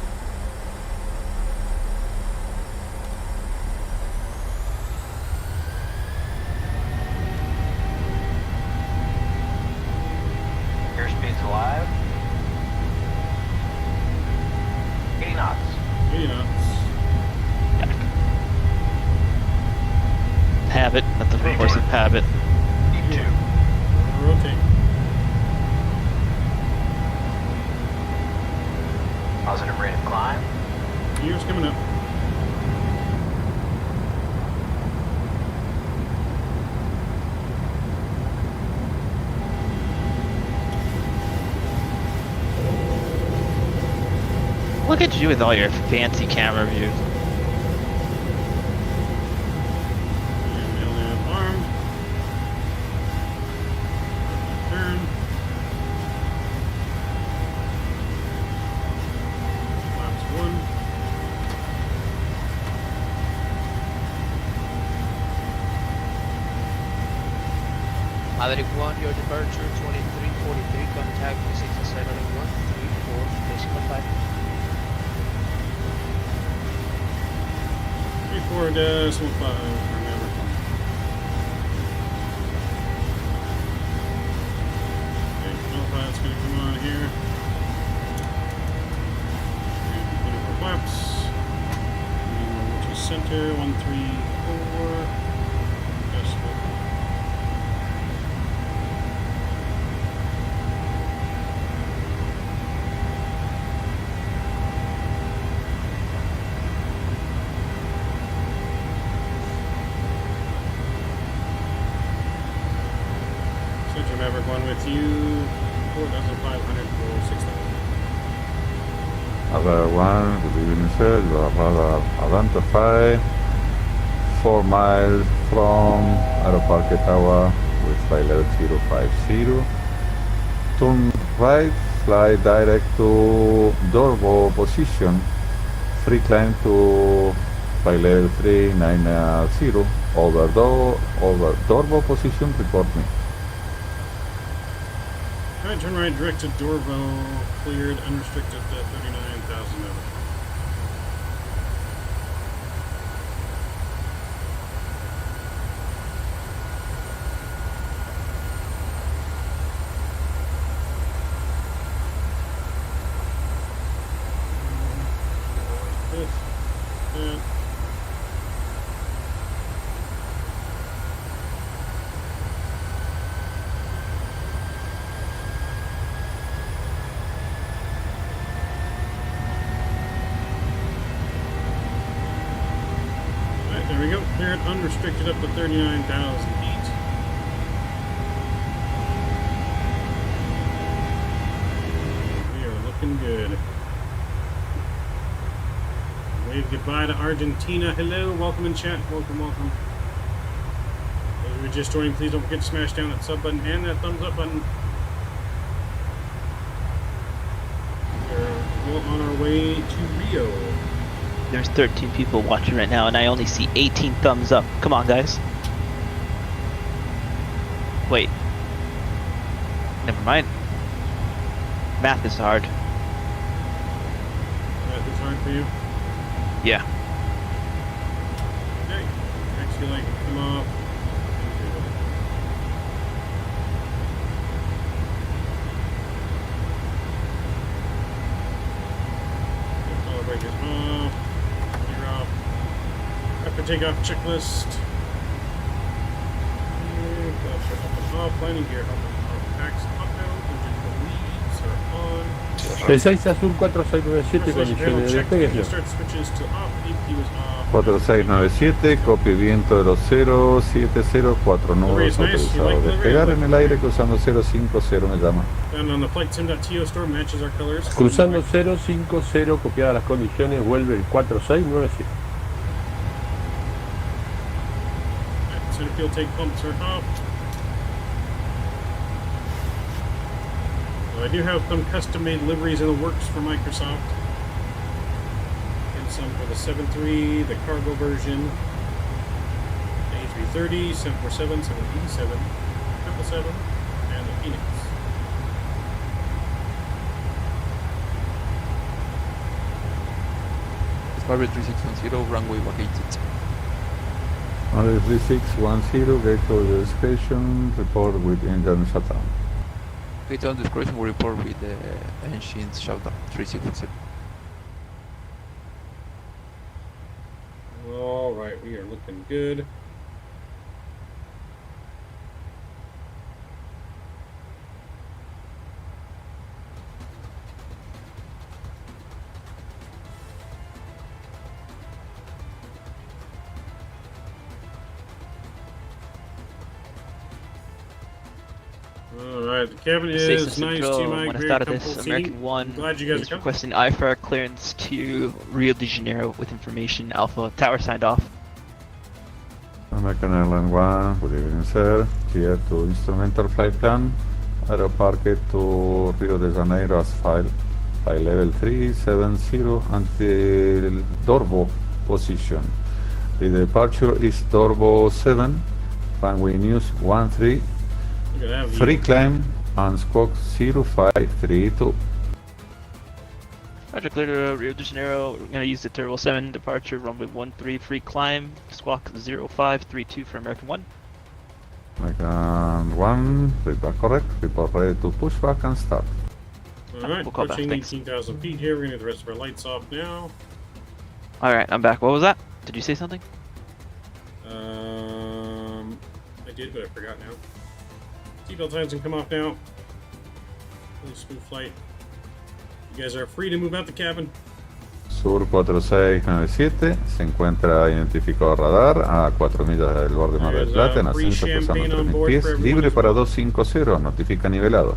[SPEAKER 9] Airspeed's alive. 80 knots.
[SPEAKER 1] 80 knots.
[SPEAKER 7] Habit, not the force of habit.
[SPEAKER 9] E2.
[SPEAKER 1] Rotate.
[SPEAKER 9] Positive rate of climb.
[SPEAKER 1] Gears coming up.
[SPEAKER 7] Look at you with all your fancy camera views.
[SPEAKER 1] And alien armed. Turn. Flaps 1.
[SPEAKER 2] Maverick 1, your departure 2343, contact message satellite 134, please contact.
[SPEAKER 1] 34-15, remember. Okay, autopilot's gonna come on here. And 24 flaps. And we'll go to center, 134. Decimal. Center Maverick 1 with you. 4,500 for 6,000.
[SPEAKER 5] Other one, good evening sir, you are rather identified 4 miles from Aeroparque Tower with flight level 050. Turn right, fly direct to Dorvo position. Free climb to flight level 390. Over Dorvo position, report me.
[SPEAKER 1] Alright, turn right, direct to Dorvo, cleared, unrestricted to 39,000 over. This, that. Alright, there we go. Cleared, unrestricted up to 39,000 feet. We are looking good. Wave goodbye to Argentina. Hello, welcome in chat. Welcome, welcome. Those who are just joining, please don't forget to smash down that sub button and that thumbs up button. We're well on our way to Rio.
[SPEAKER 7] There's 13 people watching right now, and I only see 18 thumbs up. Come on, guys. Wait. Never mind. Math is hard.
[SPEAKER 1] Math is hard for you.
[SPEAKER 7] Yeah.
[SPEAKER 1] Okay. Actually, like, come off. All the breakers off. You're off. After takeoff checklist. Flaps are up and off. Landing gear up and off. Packs up now. Engine leads are on.
[SPEAKER 10] El 6 Azul 4697 condiciones de despegue.
[SPEAKER 1] Señor. Start switches to off. EP was off.
[SPEAKER 5] 4697, copy viento de los 070, 4 nudos autorizados. Despegar en el aire cruzando 050 me llama.
[SPEAKER 1] And on the flightsim.to store matches our colors.
[SPEAKER 10] Cruzando 050, copiadas las condiciones, vuelve el 4697.
[SPEAKER 1] Center field take pumps are off. So I do have some custom-made liveries in the works for Microsoft. And some for the 7.3, the cargo version, the A330, 747, 787. 777 and the Phoenix.
[SPEAKER 11] Discovery 3610, runway 188.
[SPEAKER 5] Runway 3610, gate to the station, report with engine shutdown.
[SPEAKER 11] Gate on discretion will report with the engine shutdown 3610.
[SPEAKER 1] Alright, we are looking good. Alright, the cabin is nice to my
[SPEAKER 7] Buenas
[SPEAKER 1] very
[SPEAKER 7] tardes.
[SPEAKER 1] comfortable seat.
[SPEAKER 7] American 1
[SPEAKER 1] Glad you guys
[SPEAKER 7] is
[SPEAKER 1] are coming.
[SPEAKER 7] requesting IFAR clearance to Rio de Janeiro with information. Alpha Tower signed off.
[SPEAKER 5] American Airlines 1, good evening sir. Here to instrumental flight plan. Aero parquet to Rio de Janeiro as file. By level 370 until Dorbo position. The departure is Dorbo 7. Runway news 13.
[SPEAKER 1] Look at that view.
[SPEAKER 5] Free climb and squawk 0532.
[SPEAKER 7] Roger, clear to Rio de Janeiro. We're going to use the Turbo 7 departure, runway 13, free climb, squawk 0532 for American 1.
[SPEAKER 5] American 1, feedback correct. Report ready to push back and start.
[SPEAKER 1] Alright,
[SPEAKER 7] We'll call back,
[SPEAKER 1] approaching
[SPEAKER 7] thanks.
[SPEAKER 1] 18,000 feet here. We're going to get the rest of our lights off now.
[SPEAKER 7] Alright, I'm back. What was that? Did you say something?
[SPEAKER 1] I did, but I forgot now. Seatbelt signs can come off now. Really smooth flight. You guys are free to move out the cabin.
[SPEAKER 5] Sur 4697 se encuentra identificado radar a 4 millas del borde Mar del Plata en ascenso cruzando 3000 pies, libre para 250, notifica nivelado.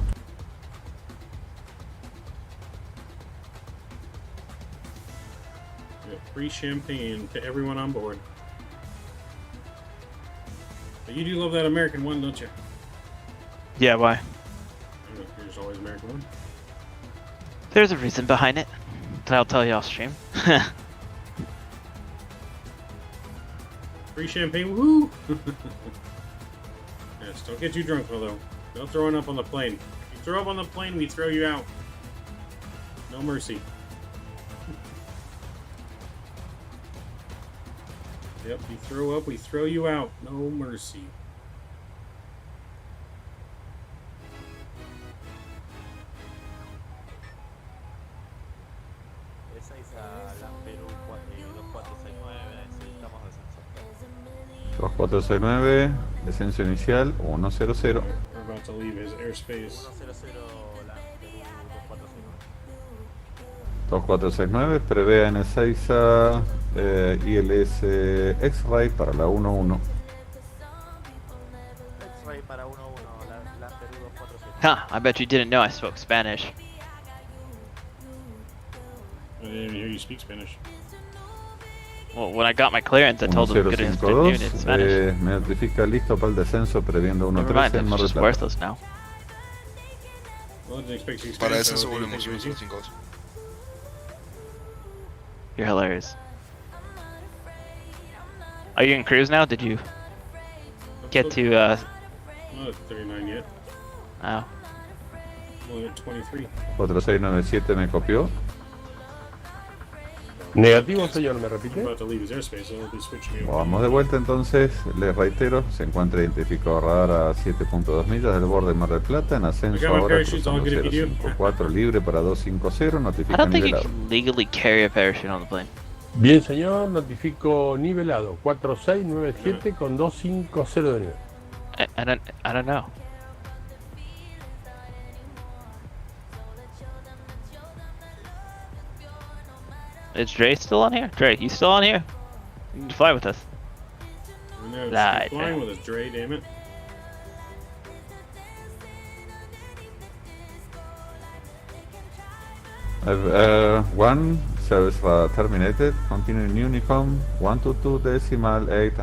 [SPEAKER 1] We have free champagne to everyone on board. But you do love that American one, don't you?
[SPEAKER 7] Yeah, why?
[SPEAKER 1] There's always American one.
[SPEAKER 7] There's a reason behind it that I'll tell you off stream.
[SPEAKER 1] Free champagne, woo! Yes, don't get too drunk, though. Don't throw it up on the plane. If you throw up on the plane, we throw you out. No mercy. Yep, you throw up, we throw you out. No mercy.
[SPEAKER 5] Los 469, descenso inicial 100.
[SPEAKER 1] We're about to leave his airspace.
[SPEAKER 5] 2469, prevea N6 ILS X-Ray para la 11.
[SPEAKER 7] Huh, I bet you didn't know I spoke Spanish.
[SPEAKER 1] I didn't even hear you speak Spanish.
[SPEAKER 7] Well, when I got my clearance, I told them good in
[SPEAKER 5] 1052,
[SPEAKER 7] Spanish.
[SPEAKER 5] me notifica listo para el descenso previendo
[SPEAKER 7] Never mind,
[SPEAKER 5] 113 en
[SPEAKER 7] it's
[SPEAKER 5] Mar del
[SPEAKER 7] just
[SPEAKER 5] Plata.
[SPEAKER 7] worthless now.
[SPEAKER 1] Well, I didn't expect you to
[SPEAKER 6] Para
[SPEAKER 1] speak,
[SPEAKER 6] descenso
[SPEAKER 1] so
[SPEAKER 6] volvemos
[SPEAKER 1] thank you.
[SPEAKER 6] 152.
[SPEAKER 7] You're hilarious. Are you in cruise now? Did you get to,
[SPEAKER 1] I'm not at 39 yet.
[SPEAKER 7] oh.
[SPEAKER 1] I'm only at 23.
[SPEAKER 5] 4697 me copió.
[SPEAKER 10] Negativo, señor, ¿me
[SPEAKER 1] I'm
[SPEAKER 10] repite?
[SPEAKER 1] about to leave his airspace, so he'll be switching me over.
[SPEAKER 5] Vamos de vuelta entonces, les reitero, se encuentra identificado radar a 7.2 millas del borde Mar del Plata en ascenso
[SPEAKER 1] Okay, my
[SPEAKER 5] ahora
[SPEAKER 1] parachute's all
[SPEAKER 5] cruzando
[SPEAKER 1] good if you do.
[SPEAKER 5] 054 libre para 250,
[SPEAKER 7] I
[SPEAKER 5] notifica
[SPEAKER 7] don't think you
[SPEAKER 5] nivelado.
[SPEAKER 7] can legally carry a parachute on the plane.
[SPEAKER 10] Bien, señor, notifico nivelado 4697 con 250 de nivel.
[SPEAKER 7] I don't know. Is Dre still on here? Dre, you still on here? You can fly with us.
[SPEAKER 1] I know,
[SPEAKER 7] Right,
[SPEAKER 1] keep flying
[SPEAKER 7] man.
[SPEAKER 1] with us, Dre, damn it.
[SPEAKER 5] One service terminated. Continue Honeycomb 122.8.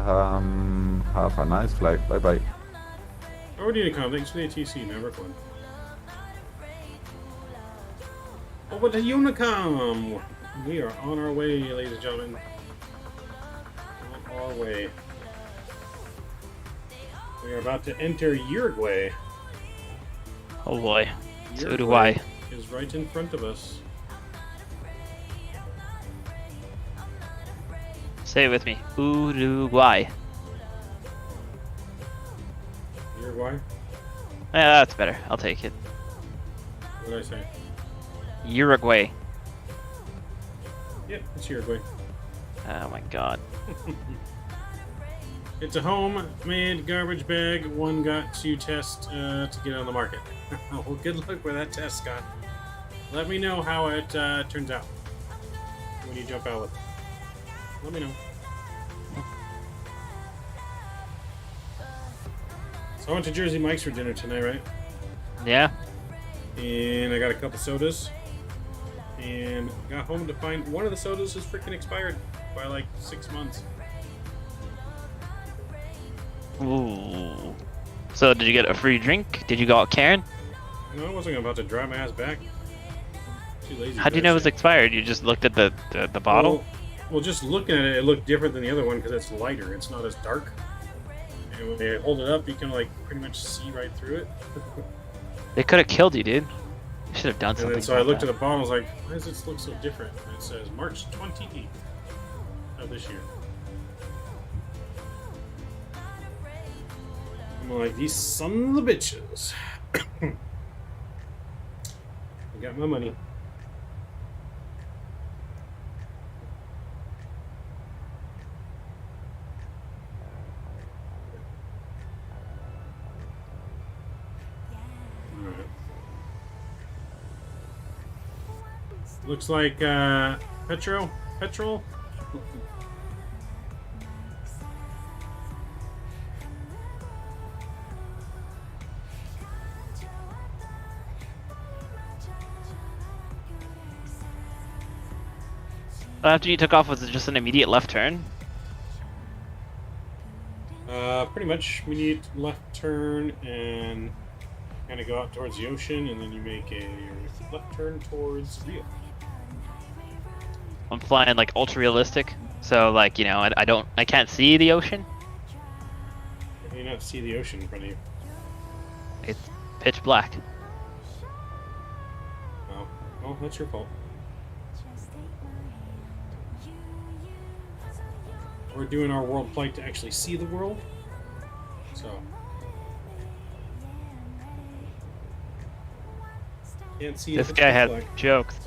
[SPEAKER 5] Have a nice flight. Bye bye.
[SPEAKER 1] Oh, Honeycomb, thanks for the ATC, Maverick 1. Over to Unicom! We are on our way, ladies and gentlemen. On our way. We are about to enter Uruguay.
[SPEAKER 7] Oh boy. It's
[SPEAKER 1] Uruguay
[SPEAKER 7] Uruguay.
[SPEAKER 1] is right in front of us.
[SPEAKER 7] Say it with me. Uruguay.
[SPEAKER 1] Uruguay?
[SPEAKER 7] Yeah, that's better. I'll take it.
[SPEAKER 1] What did I say?
[SPEAKER 7] Uruguay.
[SPEAKER 1] Yep, it's Uruguay.
[SPEAKER 7] Oh my god.
[SPEAKER 1] It's a homemade garbage bag. One got to test to get on the market. Well, good luck with that test, Scott. Let me know how it turns out when you jump out with it. Let me know. So I went to Jersey Mike's for dinner tonight, right?
[SPEAKER 7] Yeah.
[SPEAKER 1] And I got a couple sodas. And got home to find one of the sodas is freaking expired by like 6 months.
[SPEAKER 7] Ooh. So did you get a free drink? Did you go out Karen?
[SPEAKER 1] No, I wasn't about to drive my ass back. Too lazy.
[SPEAKER 7] How do you know it was expired? You just looked at the bottle?
[SPEAKER 1] Well, just looking at it, it looked different than the other one because it's lighter. It's not as dark. And when they hold it up, you can like pretty much see right through it.
[SPEAKER 7] They could have killed you, dude. You should have done something.
[SPEAKER 1] And then so I
[SPEAKER 7] about
[SPEAKER 1] looked
[SPEAKER 7] that.
[SPEAKER 1] at the bottle, I was like, why does this look so different? And it says March 28th of this year. I'm like, these son of the bitches. I got my money. Alright. Looks like petrol.
[SPEAKER 7] After you took off, was it just an immediate left turn?
[SPEAKER 1] Pretty much. We need left turn and kind of go out towards the ocean, and then you make a left turn towards Rio.
[SPEAKER 7] I'm flying like ultra realistic, so like I can't see the ocean.
[SPEAKER 1] How do you not see the ocean in front of you?
[SPEAKER 7] It's pitch black.
[SPEAKER 1] Oh, well, that's your fault. We're doing our world flight to actually see the world, so can't see.
[SPEAKER 7] This
[SPEAKER 1] if it's
[SPEAKER 7] guy has
[SPEAKER 1] black.
[SPEAKER 7] jokes.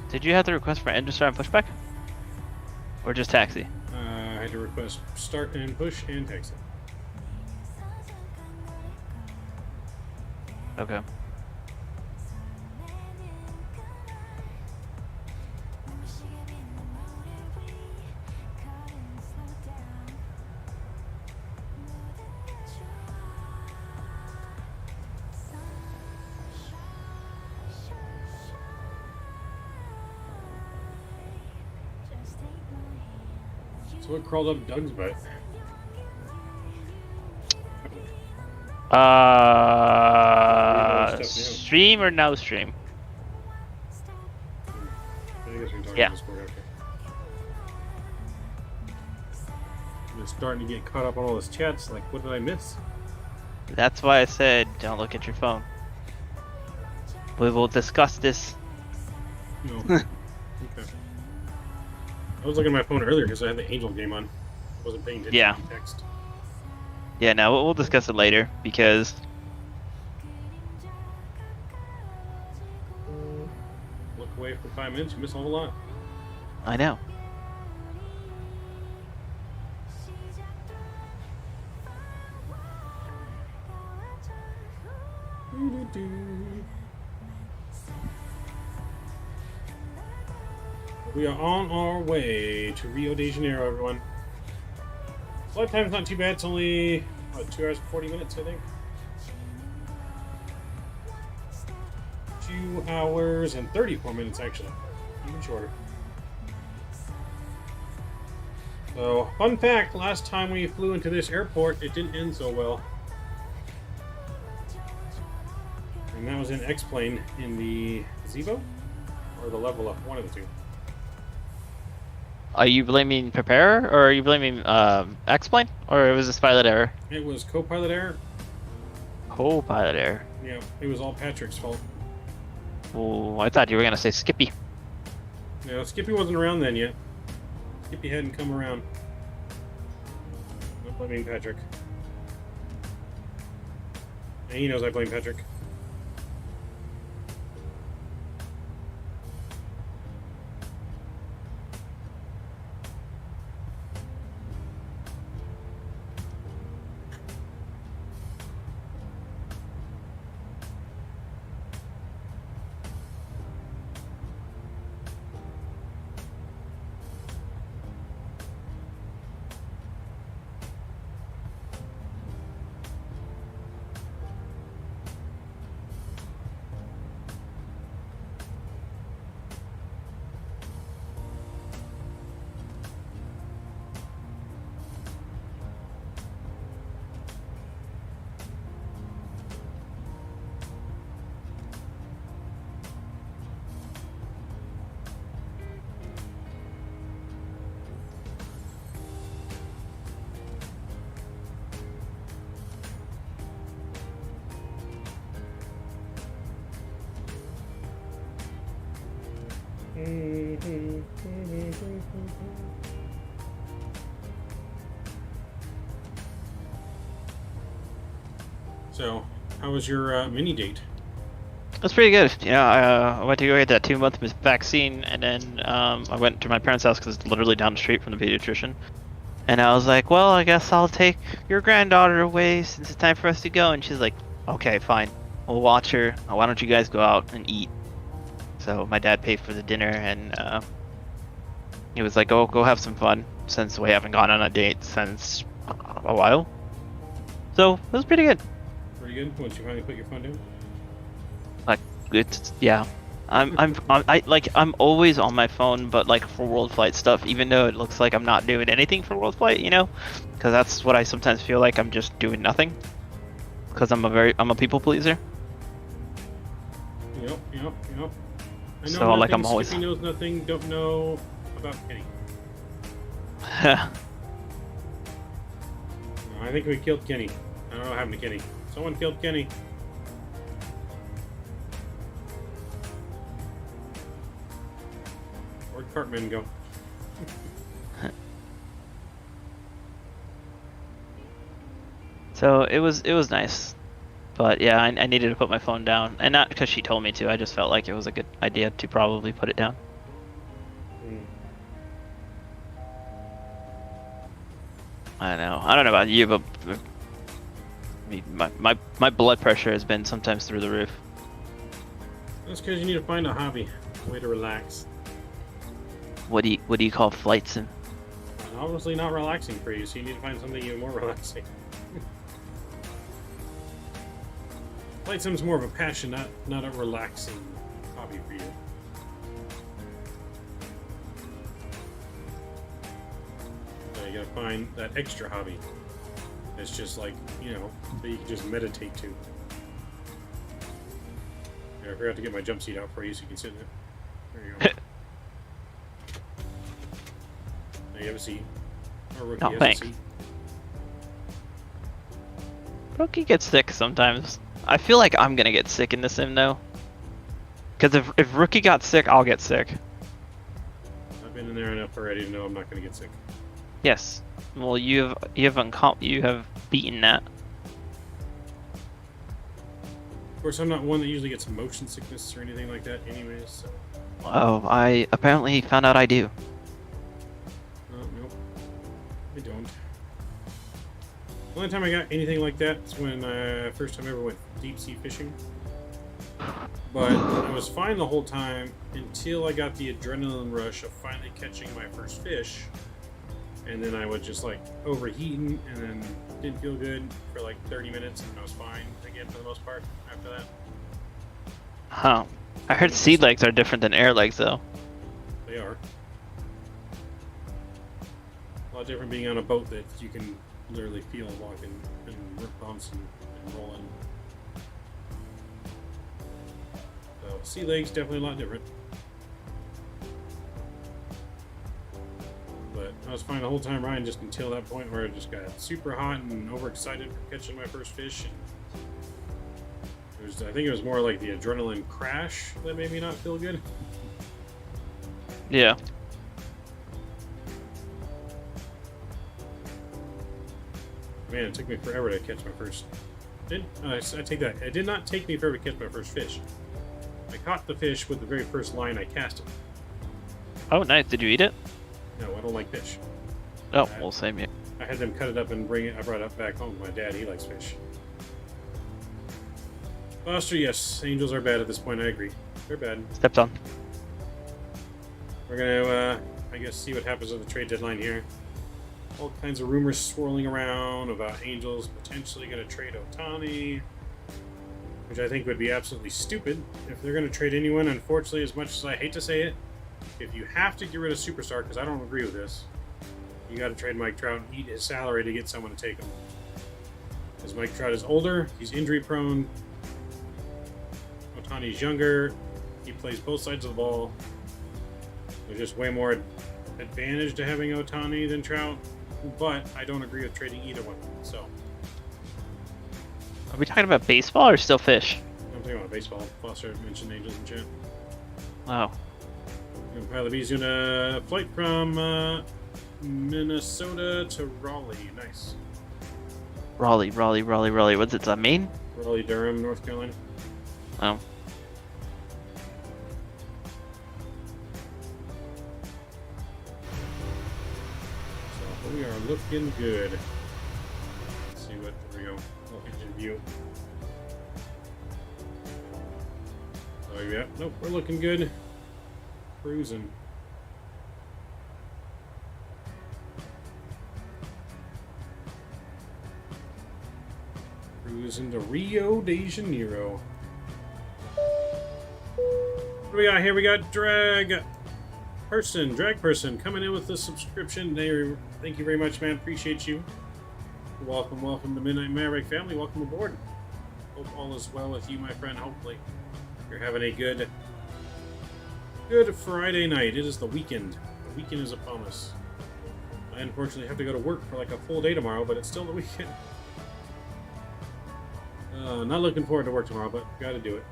[SPEAKER 7] Did you have to request for engine start and pushback? Or just taxi?
[SPEAKER 1] I had to request start and push and taxi.
[SPEAKER 7] Okay.
[SPEAKER 1] So it crawled up Doug's butt.
[SPEAKER 7] Stream or no stream?
[SPEAKER 1] I guess we can talk
[SPEAKER 7] Yeah.
[SPEAKER 1] about Discord after. I'm just starting to get caught up on all this chats. Like, what did I miss?
[SPEAKER 7] That's why I said don't look at your phone. We will discuss this.
[SPEAKER 1] No. Okay. I was looking at my phone earlier because I had the Angel game on. I wasn't paying attention
[SPEAKER 7] Yeah.
[SPEAKER 1] to the text.
[SPEAKER 7] Yeah, no, we'll discuss it later because
[SPEAKER 1] Look away for 5 minutes, you miss a whole lot.
[SPEAKER 7] I know.
[SPEAKER 1] We are on our way to Rio de Janeiro, everyone. Flight time's not too bad. It's only, what, 2 hours and 40 minutes, I think? 2 hours and 34 minutes, actually. Even shorter. So, fun fact, last time we flew into this airport, it didn't end so well. And that was in X-Plane in the Zevo? Or the level up, one of the two.
[SPEAKER 7] Are you blaming Prepare, or are you blaming X-Plane? Or was this pilot error?
[SPEAKER 1] It was co-pilot error.
[SPEAKER 7] Co-pilot error.
[SPEAKER 1] Yeah, it was all Patrick's fault.
[SPEAKER 7] Oh, I thought you were gonna say Skippy.
[SPEAKER 1] No, Skippy wasn't around then yet. Skippy hadn't come around. I'm blaming Patrick. And he knows I blame Patrick. So, how was your mini date?
[SPEAKER 7] That's pretty good. You know, I went to go get that 2-month vaccine, and then I went to my parents' house because it's literally down the street from the pediatrician. And I was like, well, I guess I'll take your granddaughter away since it's time for us to go. And she's like, okay, fine. We'll watch her. Why don't you guys go out and eat? So my dad paid for the dinner, and he was like, oh, go have some fun, since we haven't gone on a date since a while. So it was pretty good.
[SPEAKER 1] Pretty good? Once you finally put your phone down?
[SPEAKER 7] Like, it's, yeah. I'm always on my phone, but like for world flight stuff, even though it looks like I'm not doing anything for world flight, you know, because that's what I sometimes feel like, I'm just doing nothing, because I'm a people pleaser.
[SPEAKER 1] Yep. I know
[SPEAKER 7] So
[SPEAKER 1] nothing,
[SPEAKER 7] like I'm always.
[SPEAKER 1] Skippy knows nothing, don't know about Kenny. I think we killed Kenny. I don't know what happened to Kenny. Someone killed Kenny. Where'd Cartman go?
[SPEAKER 7] So it was nice, but yeah, I needed to put my phone down, and not because she told me to. I just felt like it was a good idea to probably put it down. I don't know about you, but my blood pressure has been sometimes through the roof.
[SPEAKER 1] That's because you need to find a hobby, a way to relax.
[SPEAKER 7] What do you call flight sim?
[SPEAKER 1] Obviously not relaxing for you, so you need to find something even more relaxing. Flight sim's more of a passion, not a relaxing hobby for you. So you gotta find that extra hobby. It's just like, you know, that you can just meditate to. Yeah, I forgot to get my jump seat out for you so you can sit in it. There you go. Now you have a seat. Our rookie has
[SPEAKER 7] thanks.
[SPEAKER 1] a seat.
[SPEAKER 7] Rookie gets sick sometimes. I feel like I'm gonna get sick in the sim though. Because if Rookie got sick, I'll get sick.
[SPEAKER 1] I've been in there enough already to know I'm not gonna get sick.
[SPEAKER 7] Yes. Well, you have beaten that.
[SPEAKER 1] Of course, I'm not one that usually gets motion sickness or anything like that anyways, so...
[SPEAKER 7] Oh, I apparently found out I do.
[SPEAKER 1] Nope. I don't. The only time I got anything like that is when first time I ever went deep sea fishing. But I was fine the whole time until I got the adrenaline rush of finally catching my first fish. And then I was just like overheating and then didn't feel good for like 30 minutes and I was fine again for the most part after that.
[SPEAKER 7] Huh. I heard sea legs are different than air legs though.
[SPEAKER 1] They are. A lot different being on a boat that you can literally feel walking and rip bumps and rolling. So Sea Lake's definitely a lot different. But I was fine the whole time riding just until that point where it just got super hot and overexcited for catching my first fish. And I think it was more like the adrenaline crash that made me not feel good.
[SPEAKER 7] Yeah.
[SPEAKER 1] Man, it took me forever to catch my first. I take that. It did not take me forever to catch my first fish. I caught the fish with the very first line I casted.
[SPEAKER 7] Oh, nice. Did you eat it?
[SPEAKER 1] No, I don't like fish.
[SPEAKER 7] Oh, well, same here.
[SPEAKER 1] I had them cut it up and bring it. I brought it back home to my dad. He likes fish. Foster, yes, angels are bad at this point. I agree. They're bad.
[SPEAKER 7] Stepped on.
[SPEAKER 1] We're gonna, I guess, see what happens with the trade deadline here. All kinds of rumors swirling around about Angels potentially going to trade Otani, which I think would be absolutely stupid if they're going to trade anyone. Unfortunately, as much as I hate to say it, if you have to get rid of Superstar, because I don't agree with this, you got to trade Mike Trout and eat his salary to get someone to take him. Because Mike Trout is older, he's injury prone. Otani's younger, he plays both sides of the ball. There's just way more advantage to having Otani than Trout. But I don't agree with trading either one. So,
[SPEAKER 7] are we talking about baseball or still fish?
[SPEAKER 1] I'm talking about baseball. Foster mentioned Angels in chat.
[SPEAKER 7] Wow.
[SPEAKER 1] And Pilot B's doing a flight from Minnesota to Raleigh. Nice.
[SPEAKER 7] Raleigh. What's it? Maine?
[SPEAKER 1] Raleigh, Durham, North Carolina.
[SPEAKER 7] Oh.
[SPEAKER 1] We are looking good. Let's see what, there we go. Engine view. Oh yeah, nope, we're looking good. Cruising. Cruising to Rio de Janeiro. What do we got here? We got Drag Person coming in with the subscription. Thank you very much, man. Appreciate you. Welcome to Midnight Maverick family. Welcome aboard. Hope all is well with you, my friend. Hopefully you're having a good Friday night. It is the weekend. The weekend is upon us. I unfortunately have to go to work for like a full day tomorrow, but it's still the weekend. Not looking forward to work tomorrow, but gotta do it.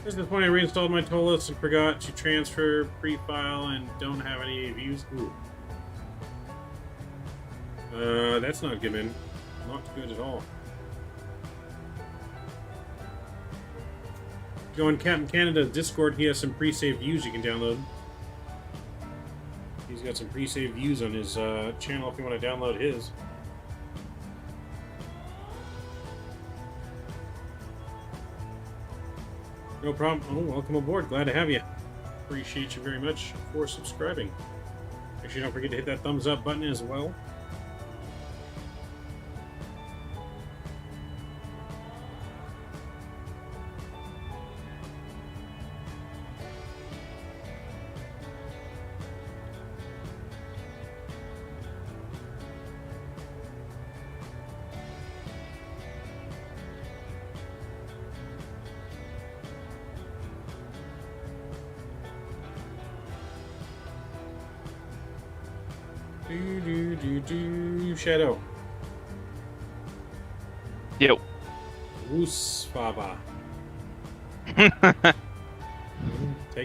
[SPEAKER 1] At this point, I reinstalled my toll list and forgot to transfer pre-file and don't have any views. Ooh. That's not good, man. Not good at all. Go on Captain Canada's Discord. He has some pre-saved views you can download. He's got some pre-saved views on his channel if you want to download his. No problem. Oh, welcome aboard. Glad to have you. Appreciate you very much for subscribing. Actually, don't forget to hit that thumbs up button as well. Shadow.
[SPEAKER 7] Yo.
[SPEAKER 1] Woos Baba. Take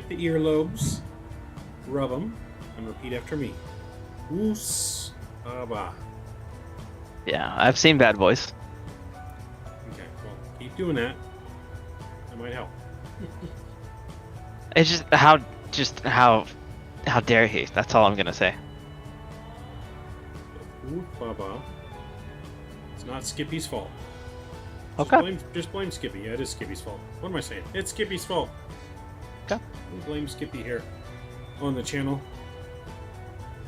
[SPEAKER 1] the earlobes, rub them, and repeat after me. Woos Baba.
[SPEAKER 7] Yeah, I've seen Bad Boys.
[SPEAKER 1] Okay, well, keep doing that. That might help.
[SPEAKER 7] It's how dare he? That's all I'm gonna say.
[SPEAKER 1] Ooh, Baba. It's not Skippy's fault.
[SPEAKER 7] Okay.
[SPEAKER 1] Just blame Skippy. Yeah, it is Skippy's fault. What am I saying? It's Skippy's fault.
[SPEAKER 7] Okay.
[SPEAKER 1] We blame Skippy here on the channel.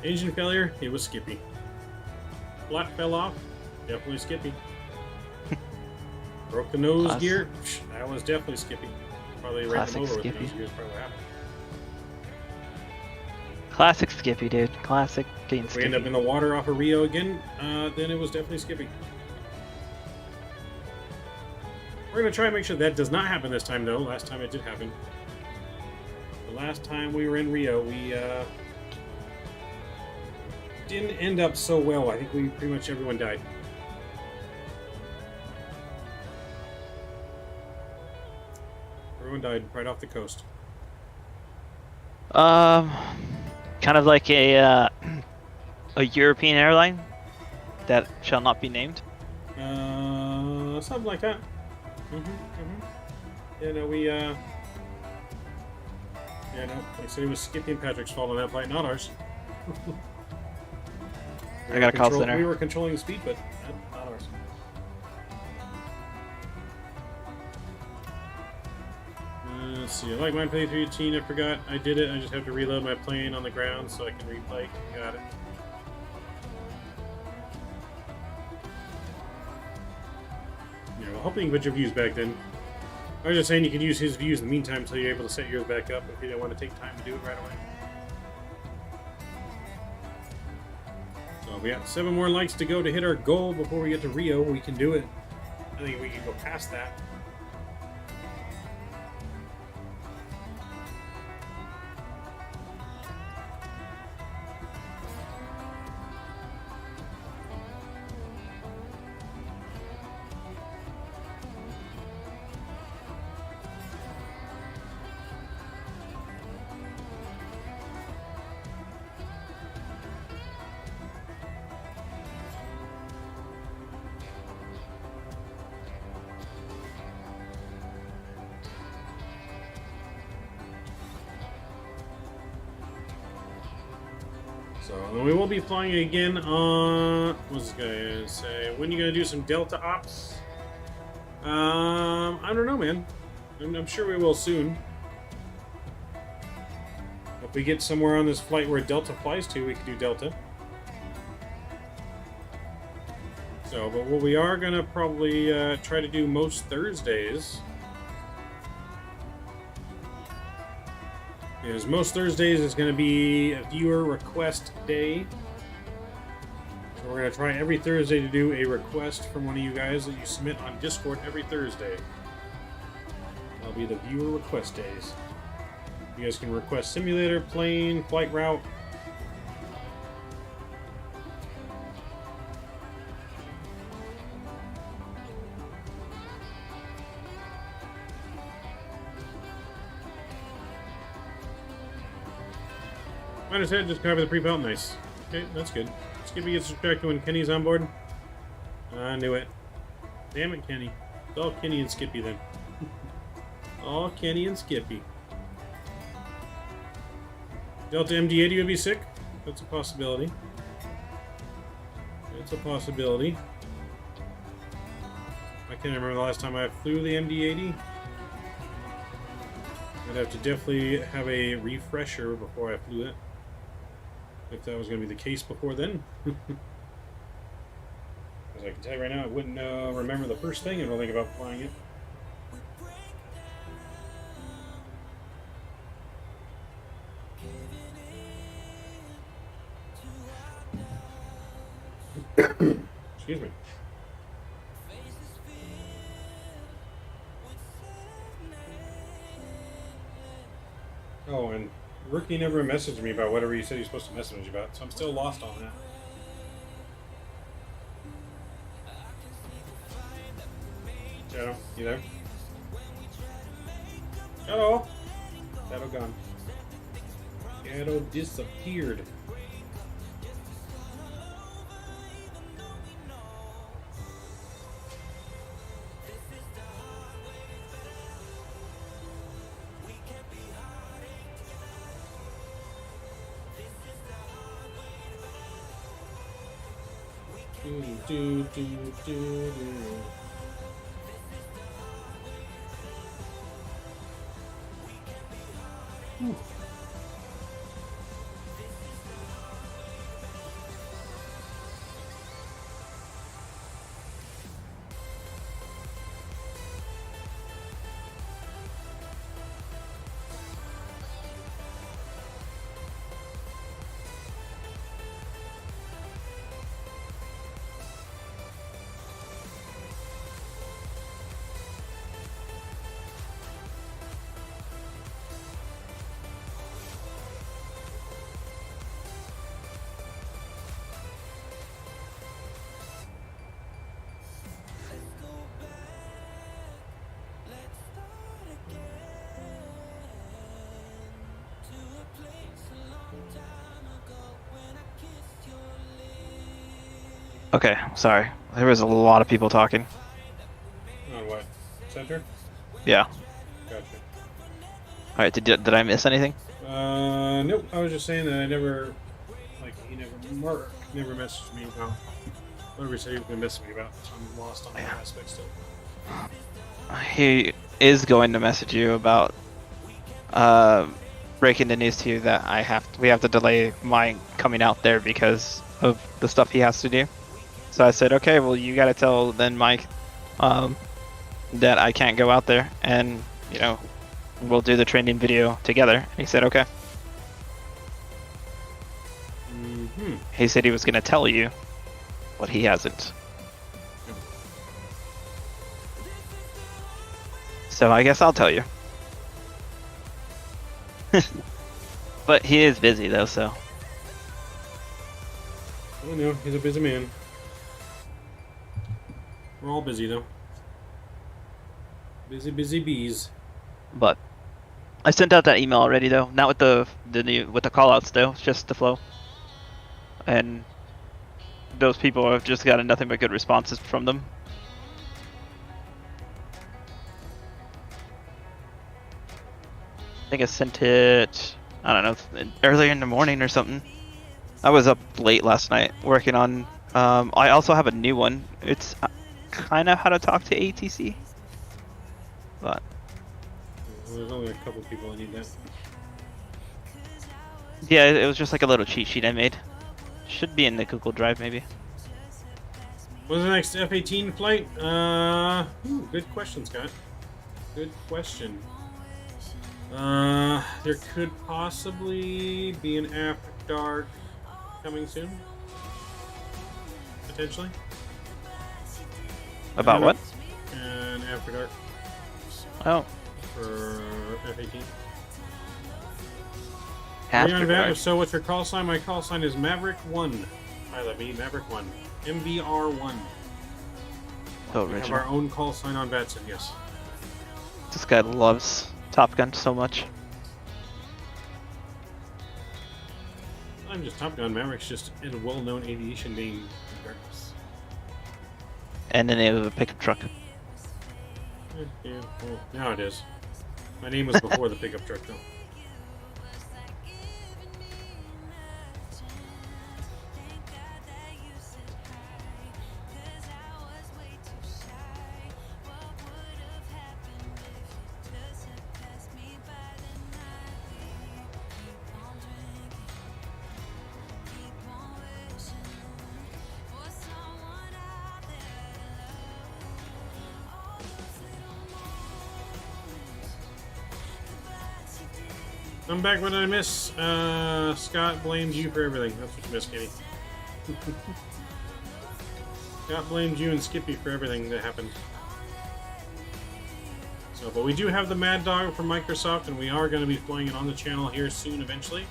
[SPEAKER 1] Engine failure, it was Skippy. Flat fell off, definitely Skippy. Broke the nose gear, that was definitely Skippy. Probably ran him over with the nose gear is probably what happened.
[SPEAKER 7] Classic Skippy, dude. Classic being
[SPEAKER 1] If we
[SPEAKER 7] Skippy.
[SPEAKER 1] end up in the water off of Rio again, then it was definitely Skippy. We're going to try and make sure that does not happen this time, though. Last time it did happen. The last time we were in Rio, we didn't end up so well. I think pretty much everyone died. Everyone died right off the coast.
[SPEAKER 7] Kind of like a European airline that shall not be named.
[SPEAKER 1] Something like that. Yeah, no, yeah, no, like I said, it was Skippy and Patrick's fault on that flight, not ours.
[SPEAKER 7] I got a call center.
[SPEAKER 1] We were controlling the speed, but not ours. Let's see, I like my playthrough routine. I forgot I did it. I just have to reload my plane on the ground so I can replay. Got it. Yeah, well, hoping put your views back then. I was just saying you could use his views in the meantime until you're able to set yours back up if you didn't want to take time to do it right away. So we got 7 more likes to go to hit our goal before we get to Rio. We can do it. I think we can go past that. So we will be flying again on. What's this guy gonna say? When are you gonna do some Delta ops? I don't know, man. I'm sure we will soon. If we get somewhere on this flight where Delta flies to, we can do Delta. So, but what we are gonna probably try to do most Thursdays is most Thursdays is going to be a viewer request day. So we're going to try every Thursday to do a request from one of you guys that you submit on Discord every Thursday. That'll be the viewer request days. You guys can request simulator, plane, flight route. I said just cover the pre-belt. Nice. Okay, that's good. Skippy gets distracted when Kenny's on board. I knew it. Damn it, Kenny. It's all Kenny and Skippy then. All Kenny and Skippy. Delta MD-80 would be sick. That's a possibility. It's a possibility. I can't remember the last time I flew the MD-80. I'd have to definitely have a refresher before I flew it. If that was going to be the case before then. Because I can tell you right now, I wouldn't remember the first thing I don't think about flying it. Excuse me. Oh, and Rookie never messaged me about whatever you said you're supposed to message me about, so I'm still lost on that. Shadow, you there? Shadow! Shadow gone. Shadow disappeared. Whew.
[SPEAKER 7] Okay, sorry. There was a lot of people talking.
[SPEAKER 1] On what? Center?
[SPEAKER 7] Yeah.
[SPEAKER 1] Gotcha.
[SPEAKER 7] Alright, did I miss anything?
[SPEAKER 1] Nope. I was just saying that I never, like, Mark never messaged me about whatever he said he was going to message me about, so I'm lost on that aspect still.
[SPEAKER 7] He is going to message you about breaking the news to you that we have to delay mine coming out there because of the stuff he has to do. So I said, okay, well, you gotta tell then Mike that I can't go out there, and you know, we'll do the training video together. And he said, okay. He said he was gonna tell you, but he hasn't. So I guess I'll tell you. But he is busy though, so.
[SPEAKER 1] I know, he's a busy man. We're all busy though. Busy, busy bees.
[SPEAKER 7] But I sent out that email already though. Not with the callouts though. It's just the flow. And those people have just gotten nothing but good responses from them. I think I sent it, I don't know, earlier in the morning or something. I was up late last night working on, I also have a new one. It's kind of how to talk to ATC. But
[SPEAKER 1] well, there's only a couple people that need that.
[SPEAKER 7] yeah, it was just like a little cheat sheet I made. Should be in the Google Drive maybe.
[SPEAKER 1] What's the next F-18 flight? Good question, Scott. Good question. There could possibly be an After Dark coming soon. Potentially.
[SPEAKER 7] About what?
[SPEAKER 1] An After Dark.
[SPEAKER 7] Oh.
[SPEAKER 1] For F-18.
[SPEAKER 7] After Dark.
[SPEAKER 1] So what's your call sign? My call sign is Maverick 1. Pilot me, Maverick 1. MVR1.
[SPEAKER 7] So
[SPEAKER 1] we have
[SPEAKER 7] original.
[SPEAKER 1] our own call sign on Vatsim, yes.
[SPEAKER 7] This guy loves Top Gun so much.
[SPEAKER 1] I'm just Top Gun. Maverick's just a well-known aviation name, regardless.
[SPEAKER 7] And the name of a pickup truck.
[SPEAKER 1] Yeah, well, now it is. My name was before the pickup truck, though. I'm back. What did I miss? Scott blames you for everything. That's what you missed, Kenny. Scott blames you and Skippy for everything that happened. So, but we do have the Mad Dog from Microsoft, and we are going to be flying it on the channel here soon, eventually.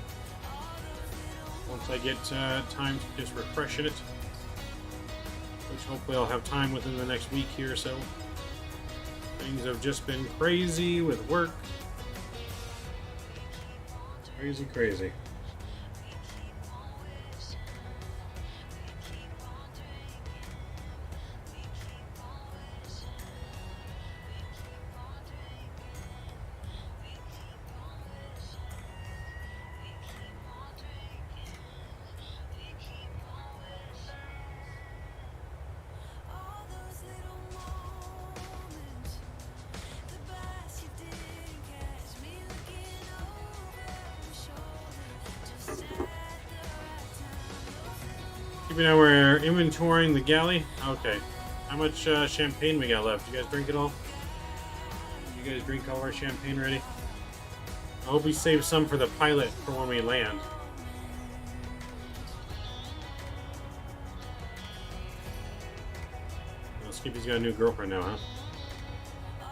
[SPEAKER 1] Once I get time to just refresh it, which hopefully I'll have time within the next week here or so. Things have just been crazy with work. Crazy, crazy. Keeping out, we're inventorying the galley. Okay. How much champagne we got left? You guys drink it all? You guys drink all our champagne ready? I hope we save some for the pilot for when we land. Well, Skippy's got a new girlfriend now, huh?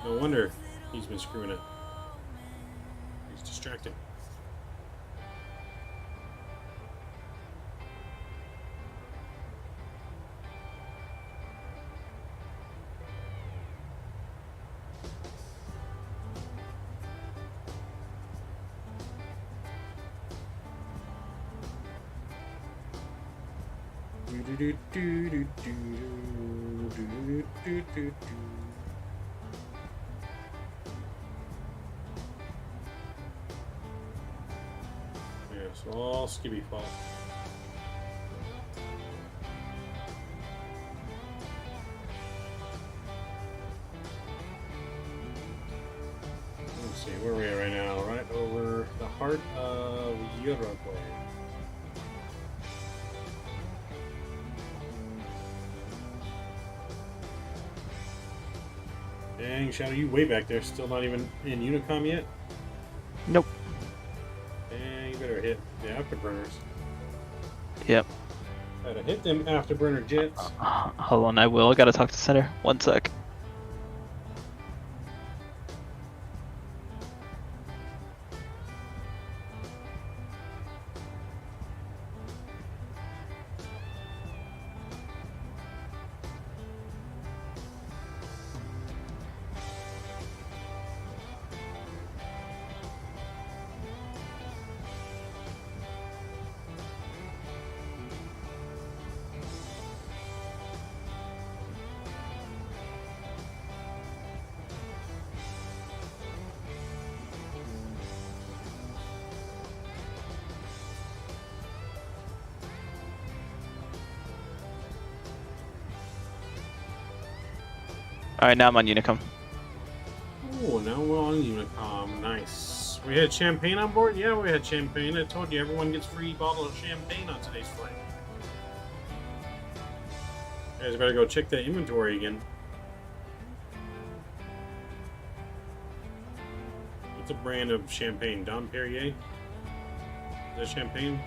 [SPEAKER 1] No wonder he's been screwing it. He's distracted. Yeah, so all Skibby fault. Let's see, where are we at right now? Right over the heart of Uruguay. Dang, Shadow, you way back there, still not even in Unicom yet?
[SPEAKER 7] Nope.
[SPEAKER 1] Dang, you better hit the afterburners.
[SPEAKER 7] Yep.
[SPEAKER 1] Gotta hit them afterburner jets.
[SPEAKER 7] Hold on, I will. I gotta talk to center. 1 sec. Alright, now I'm on Unicom.
[SPEAKER 1] Oh, now we're on Unicom. Nice. We had champagne on board? Yeah, we had champagne. I told you, everyone gets free bottle of champagne on today's flight. You guys better go check that inventory again. What's a brand of champagne? Dom Perrier? Is that champagne?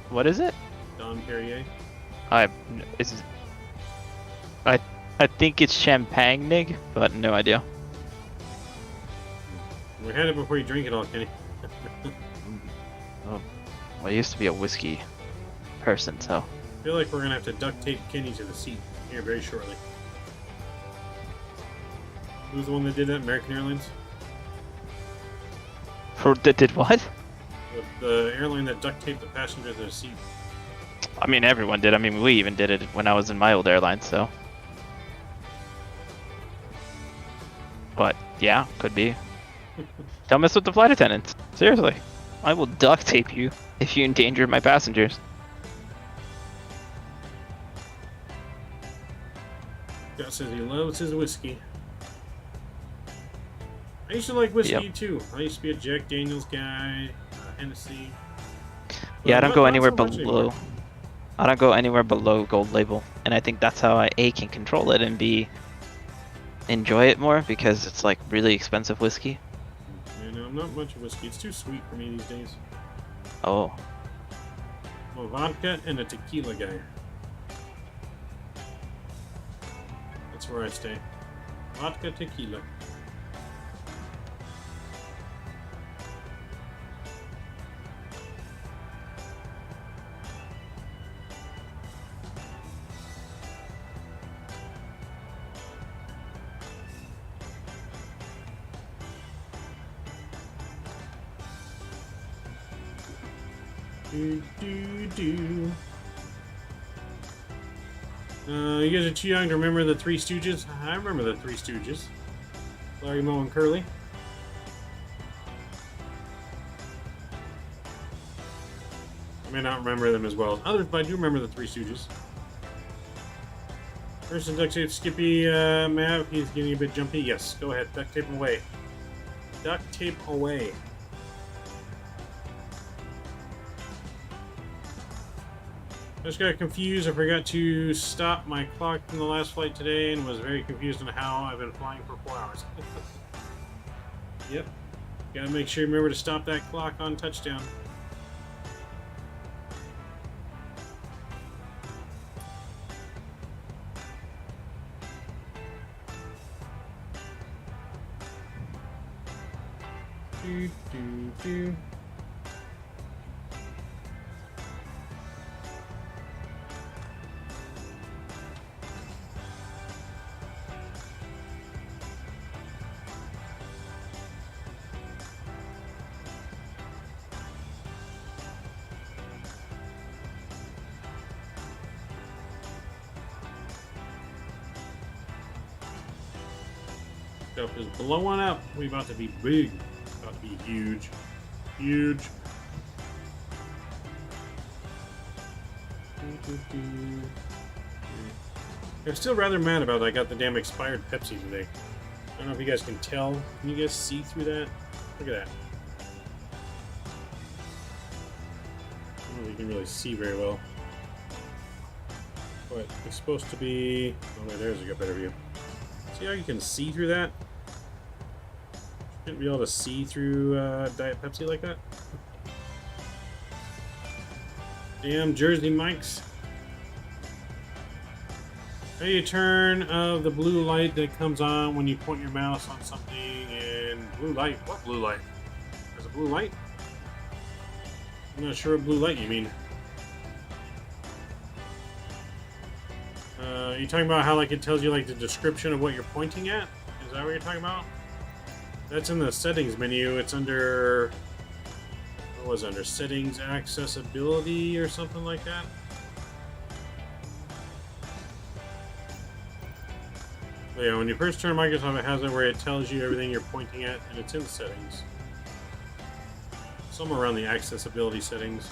[SPEAKER 7] What is it?
[SPEAKER 1] Dom Perrier?
[SPEAKER 7] I think it's Champagne, but no idea.
[SPEAKER 1] We had it before you drink it all, Kenny.
[SPEAKER 7] Oh, well, I used to be a whiskey person, so.
[SPEAKER 1] I feel like we're gonna have to duct tape Kenny to the seat here very shortly. Who's the one that did that? American Airlines?
[SPEAKER 7] Did what?
[SPEAKER 1] The airline that duct taped the passenger to the seat.
[SPEAKER 7] I mean, everyone did. I mean, we even did it when I was in my old airline, so. But, yeah, could be. Don't mess with the flight attendants. Seriously. I will duct tape you if you endanger my passengers.
[SPEAKER 1] Scott says he loves his whiskey. I used to like whiskey too. I used to be a Jack Daniels guy, Hennessy.
[SPEAKER 7] Yeah, I don't go anywhere
[SPEAKER 1] so much
[SPEAKER 7] below.
[SPEAKER 1] anymore.
[SPEAKER 7] I don't go anywhere below gold label, and I think that's how I can control it and enjoy it more because it's like really expensive whiskey.
[SPEAKER 1] You know, I'm not much of whiskey. It's too sweet for me these days.
[SPEAKER 7] Oh.
[SPEAKER 1] I'm a vodka and a tequila guy. That's where I stay. Vodka, tequila. You guys are too young to remember the Three Stooges? I remember the Three Stooges. Larry, Moe, and Curly. I may not remember them as well as others, but I do remember the Three Stooges. First in duct tape, Skippy, Mav, he's getting a bit jumpy. Yes, go ahead, duct tape away. Duct tape away. I just got confused. I forgot to stop my clock from the last flight today and was very confused on how I've been flying for 4 hours. Yep. Gotta make sure you remember to stop that clock on touchdown. Do, do, do. Stuff is blowing up. We about to be big. About to be huge. Huge. I'm still rather mad about it. I got the damn expired Pepsi today. I don't know if you guys can tell. Can you guys see through that? Look at that. I don't know if you can really see very well. But it's supposed to be... Oh, wait, there's a better view. See how you can see through that? Shouldn't be able to see through Diet Pepsi like that. Damn Jersey mics. How do you turn the blue light that comes on when you point your mouse on something in blue light? What blue light? There's a blue light? I'm not sure what blue light you mean. You talking about how like it tells you like the description of what you're pointing at? Is that what you're talking about? That's in the settings menu. It's under, what was it, under settings accessibility or something like that? But yeah, when you first turn Microsoft, it has it where it tells you everything you're pointing at, and it's in the settings. Somewhere around the accessibility settings.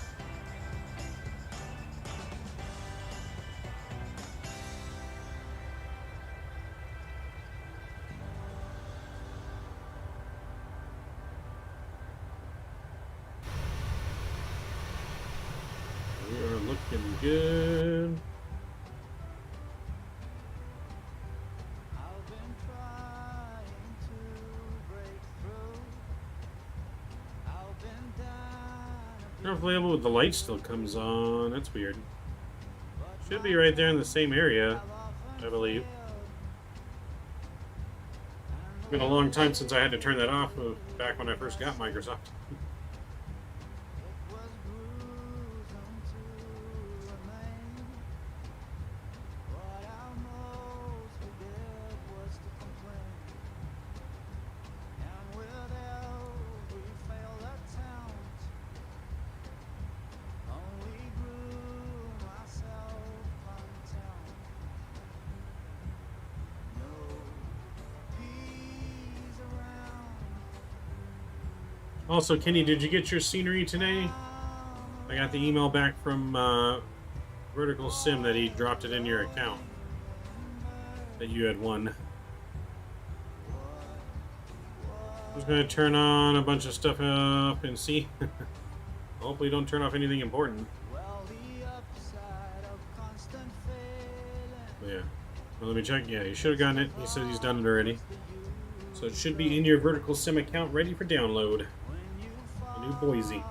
[SPEAKER 1] We are looking good. Available, the light still comes on. That's weird. Should be right there in the same area, I believe. It's been a long time since I had to turn that off, back when I first got Microsoft. Also, Kenny, did you get your scenery today? I got the email back from Vertical Sim that he dropped it in your account. That you had won. I'm just going to turn on a bunch of stuff up and see. Hopefully don't turn off anything important. But yeah. Well, let me check. Yeah, you should have gotten it. He said he's done it already. So it should be in your Vertical Sim account ready for download. New Boise.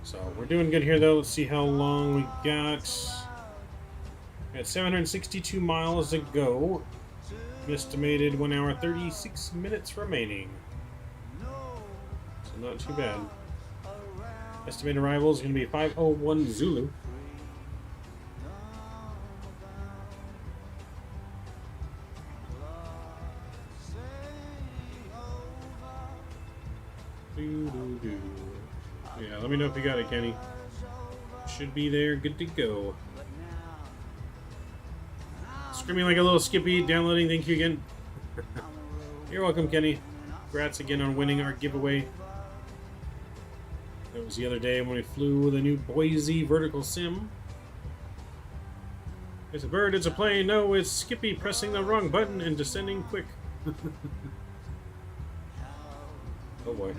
[SPEAKER 1] So we're doing good here though. Let's see how long we got. We got 762 miles to go. Estimated 1 hour 36 minutes remaining. So not too bad. Estimated arrival is going to be 5:01 Zulu. Yeah, let me know if you got it, Kenny. Should be there, good to go. Screaming like a little Skippy, downloading, thank you again. You're welcome, Kenny. Congrats again on winning our giveaway. That was the other day when we flew the new Boise Vertical Sim. It's a bird, it's a plane. No, it's Skippy pressing the wrong button and descending quick. Oh boy.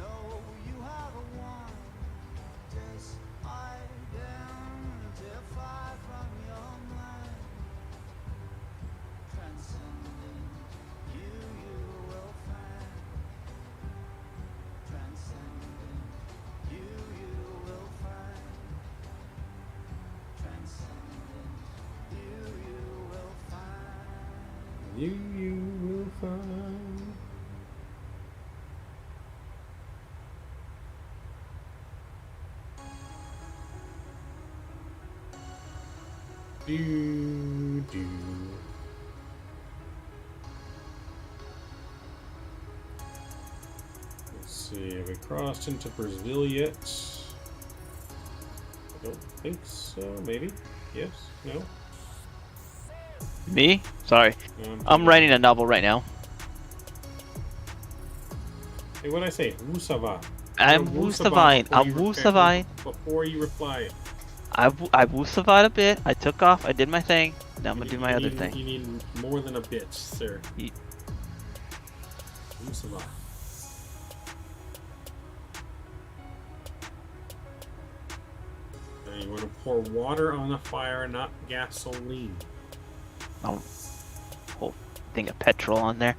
[SPEAKER 1] You will find. Do, do. Let's see, have we crossed into Brazil yet? I don't think so. Maybe? Yes? No?
[SPEAKER 7] Me? Sorry. I'm writing a novel right now.
[SPEAKER 1] Hey, what'd I say? Wusava.
[SPEAKER 7] I'm Wusavine. I'm Wusavine.
[SPEAKER 1] Before you reply.
[SPEAKER 7] I Wusavine a bit. I took off. I did my thing. Now I'm gonna do my other thing.
[SPEAKER 1] You need more than a bit, sir. Wusava. Now you want to pour water on the fire, not gasoline.
[SPEAKER 7] Oh, whole thing of petrol on there.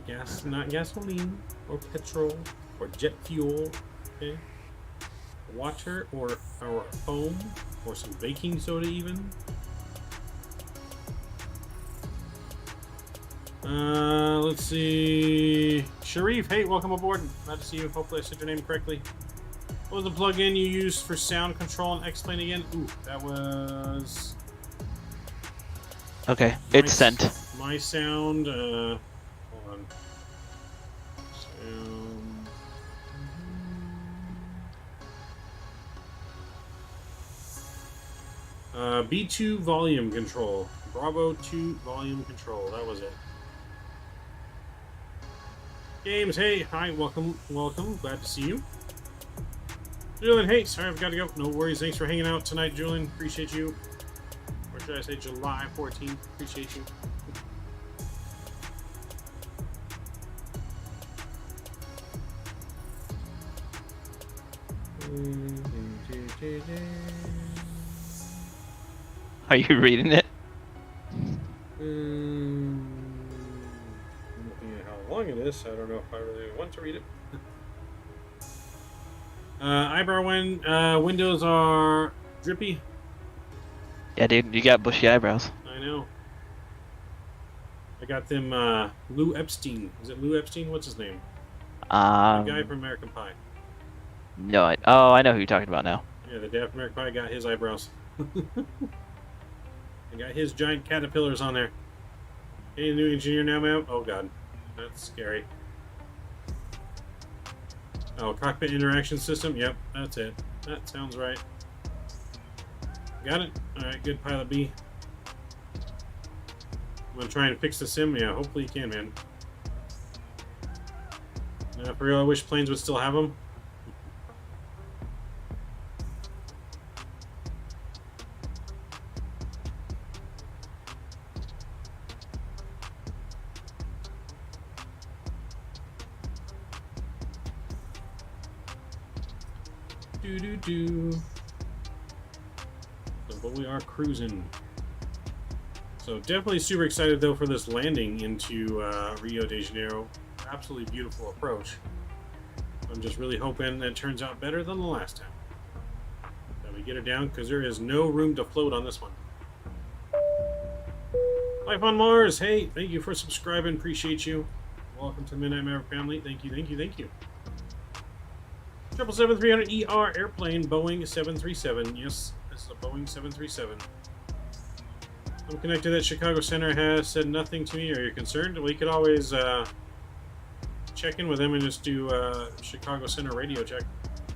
[SPEAKER 1] Gas, not gasoline, or petrol, or jet fuel. Okay. Water, or foam, or some baking soda, even. Let's see. Sharif, hey, welcome aboard. Glad to see you. Hopefully I said your name correctly. What was the plug-in you used for sound control and X-Plane again? Ooh, that was...
[SPEAKER 7] Okay, it's sent.
[SPEAKER 1] My sound, hold on. B2 volume control. Bravo 2 volume control. That was it. Games, hey, hi, welcome. Glad to see you. Julian, hey, sorry, I've got to go. No worries. Thanks for hanging out tonight, Julian. Appreciate you. Or should I say July 14th? Appreciate you.
[SPEAKER 7] Are you reading it?
[SPEAKER 1] I'm looking at how long it is. I don't know if I really want to read it. Eyebrow windows are drippy.
[SPEAKER 7] Yeah, dude, you got bushy eyebrows.
[SPEAKER 1] I know. I got them, Lou Epstein. Is it Lou Epstein? What's his name? The guy from American Pie.
[SPEAKER 7] No, I know who you're talking about now.
[SPEAKER 1] Yeah, the dad from American Pie got his eyebrows. I got his giant caterpillars on there. Any new engineer now, ma'am? Oh, God. That's scary. Oh, cockpit interaction system? Yep, that's it. That sounds right. Got it? Alright, good, Pilot B. I'm gonna try and fix the sim. Yeah, hopefully you can, man. For real, I wish planes would still have them. So, but we are cruising. So definitely super excited though for this landing into Rio de Janeiro. Absolutely beautiful approach. I'm just really hoping that it turns out better than the last time. That we get it down, because there is no room to float on this one. Life on Mars, hey, thank you for subscribing, appreciate you. Welcome to Midnight Maverick family. Thank you, thank you, thank you. 777-300ER airplane, Boeing 737. Yes, this is a Boeing 737. I'm connected. That Chicago Center has said nothing to me. Are you concerned? We could always check in with them and just do Chicago Center radio check,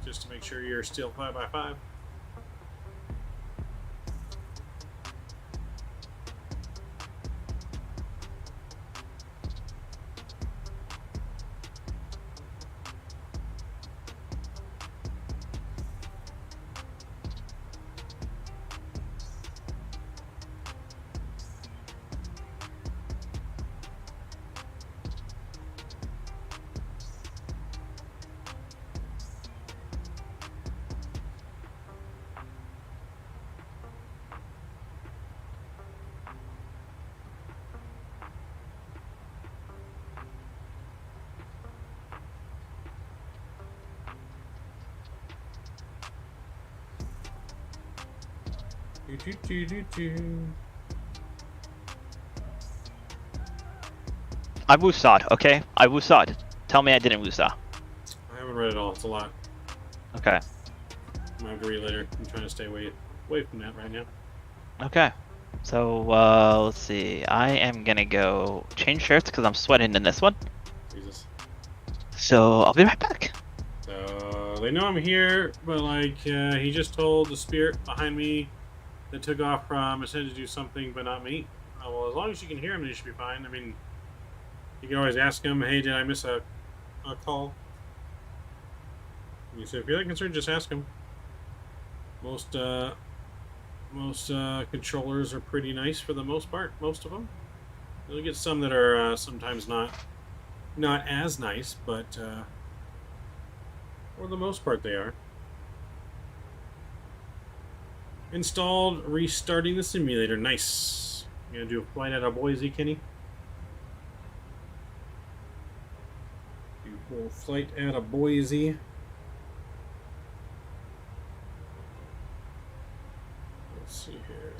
[SPEAKER 1] just to make sure you're still 5x5.
[SPEAKER 7] I woosawed, okay? I woosawed. Tell me I didn't woosaw.
[SPEAKER 1] I haven't read it all. It's a lot.
[SPEAKER 7] Okay.
[SPEAKER 1] I'm gonna have to read later. I'm trying to stay away from that right now.
[SPEAKER 7] Okay. So, let's see. I am gonna go change shirts because I'm sweating in this one.
[SPEAKER 1] Jesus.
[SPEAKER 7] So, I'll be right back.
[SPEAKER 1] So they know I'm here, but like he just told the spirit behind me that took off from said to do something, but not me. Well, as long as you can hear him, they should be fine. I mean, you can always ask him, "Hey, did I miss a call?" You say if you're that concerned, just ask him. Most controllers are pretty nice for the most part. Most of them. You'll get some that are sometimes not as nice, but for the most part they are. Installed, restarting the simulator. Nice. You gonna do a flight out of Boise, Kenny? Do a flight out of Boise. Let's see here.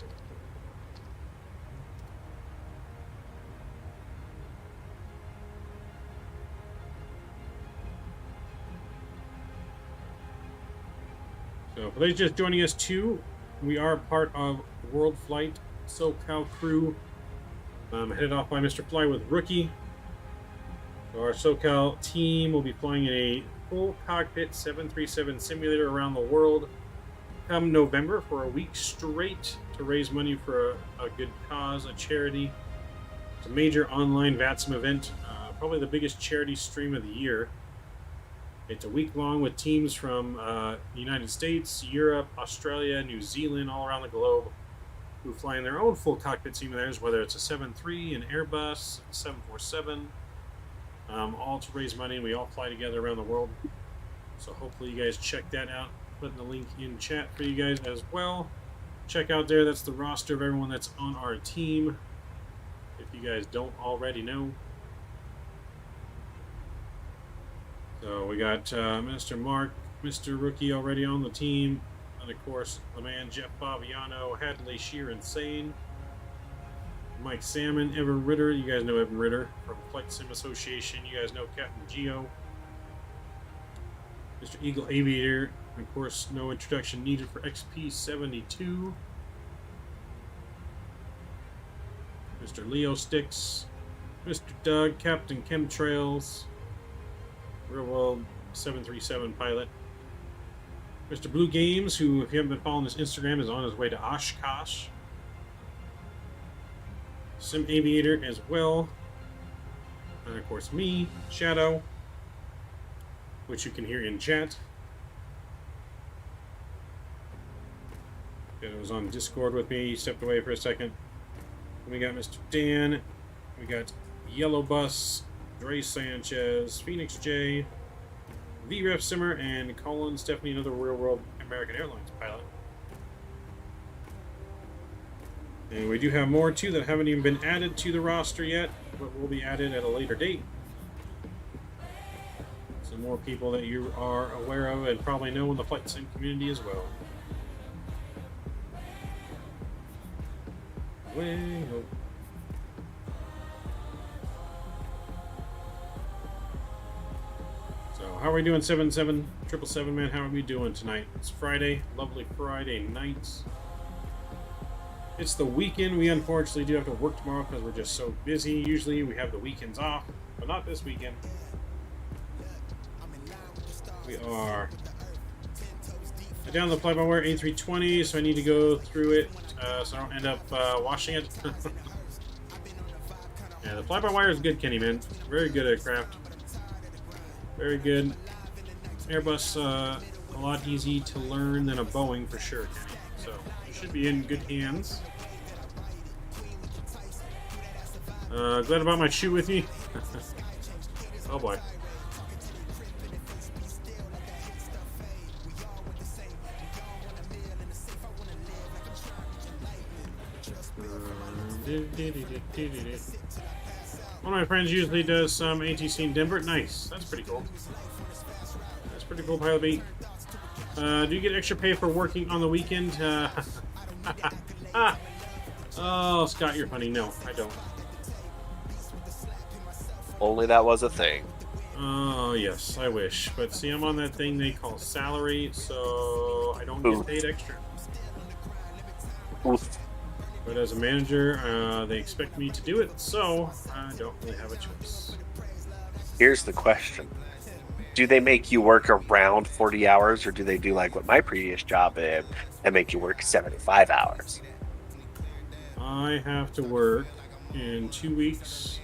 [SPEAKER 1] So, for those just joining us too, we are part of World Flight SoCal crew, headed off by Mr. Fly with Rookie. So our SoCal team will be flying in a full cockpit 737 simulator around the world come November for a week straight to raise money for a good cause, a charity. It's a major online Vatsim event, probably the biggest charity stream of the year. It's a week long with teams from the United States, Europe, Australia, New Zealand, all around the globe, who fly in their own full cockpit simulators, whether it's a 737, an Airbus, a 747, all to raise money, and we all fly together around the world. So hopefully you guys check that out. Putting the link in chat for you guys as well. Check out there, that's the roster of everyone that's on our team, if you guys don't already know. So we got Mr. Mark, Mr. Rookie already on the team, and of course the man Jeff Fabiano, Hadley Sheer Insane, Mike Salmon, Evan Ritter. You guys know Evan Ritter from Flight Sim Association. You guys know Captain Geo, Mr. Eagle Aviator. Of course, no introduction needed for XP72. Mr. Leo Sticks, Mr. Doug, Captain Chemtrails, Real World 737 pilot. Mr. Blue Games, who, if you haven't been following his Instagram, is on his way to Oshkosh. Sim Aviator as well. And of course me, Shadow, which you can hear in chat. It was on Discord with me. He stepped away for a second. And we got Mr. Dan. We got Yellow Bus, Dre Sanchez, Phoenix J, VREF Simmer, and Colin Stephanie, another Real World American Airlines pilot. And we do have more too that haven't even been added to the roster yet, but will be added at a later date. Some more people that you are aware of and probably know in the flight sim community as well. Way ho. So, how are we doing, 77777, man? How are we doing tonight? It's Friday, lovely Friday night. It's the weekend. We unfortunately do have to work tomorrow because we're just so busy. Usually we have the weekends off, but not this weekend. We are down the fly-by-wire A320, so I need to go through it so I don't end up washing it. Yeah, the fly-by-wire is good, Kenny, man. Very good aircraft. Very good. Airbus, a lot easy to learn than a Boeing for sure, Kenny. So you should be in good hands. Glad about my shoe with me. Oh boy. One of my friends usually does some ATC in Denver. Nice. That's pretty cool. That's pretty cool, Pilot B. Do you get extra pay for working on the weekend? Oh, Scott, you're funny. No, I don't.
[SPEAKER 12] only that was a thing.
[SPEAKER 1] Oh, yes, I wish. But see, I'm on that thing they call salary, so I don't get paid extra.
[SPEAKER 12] Oof.
[SPEAKER 1] But as a manager, they expect me to do it, so I don't really have a choice.
[SPEAKER 12] Here's the question. Do they make you work around 40 hours, or do they do like what my previous job did and make you work 75 hours?
[SPEAKER 1] I have to work in 2 weeks,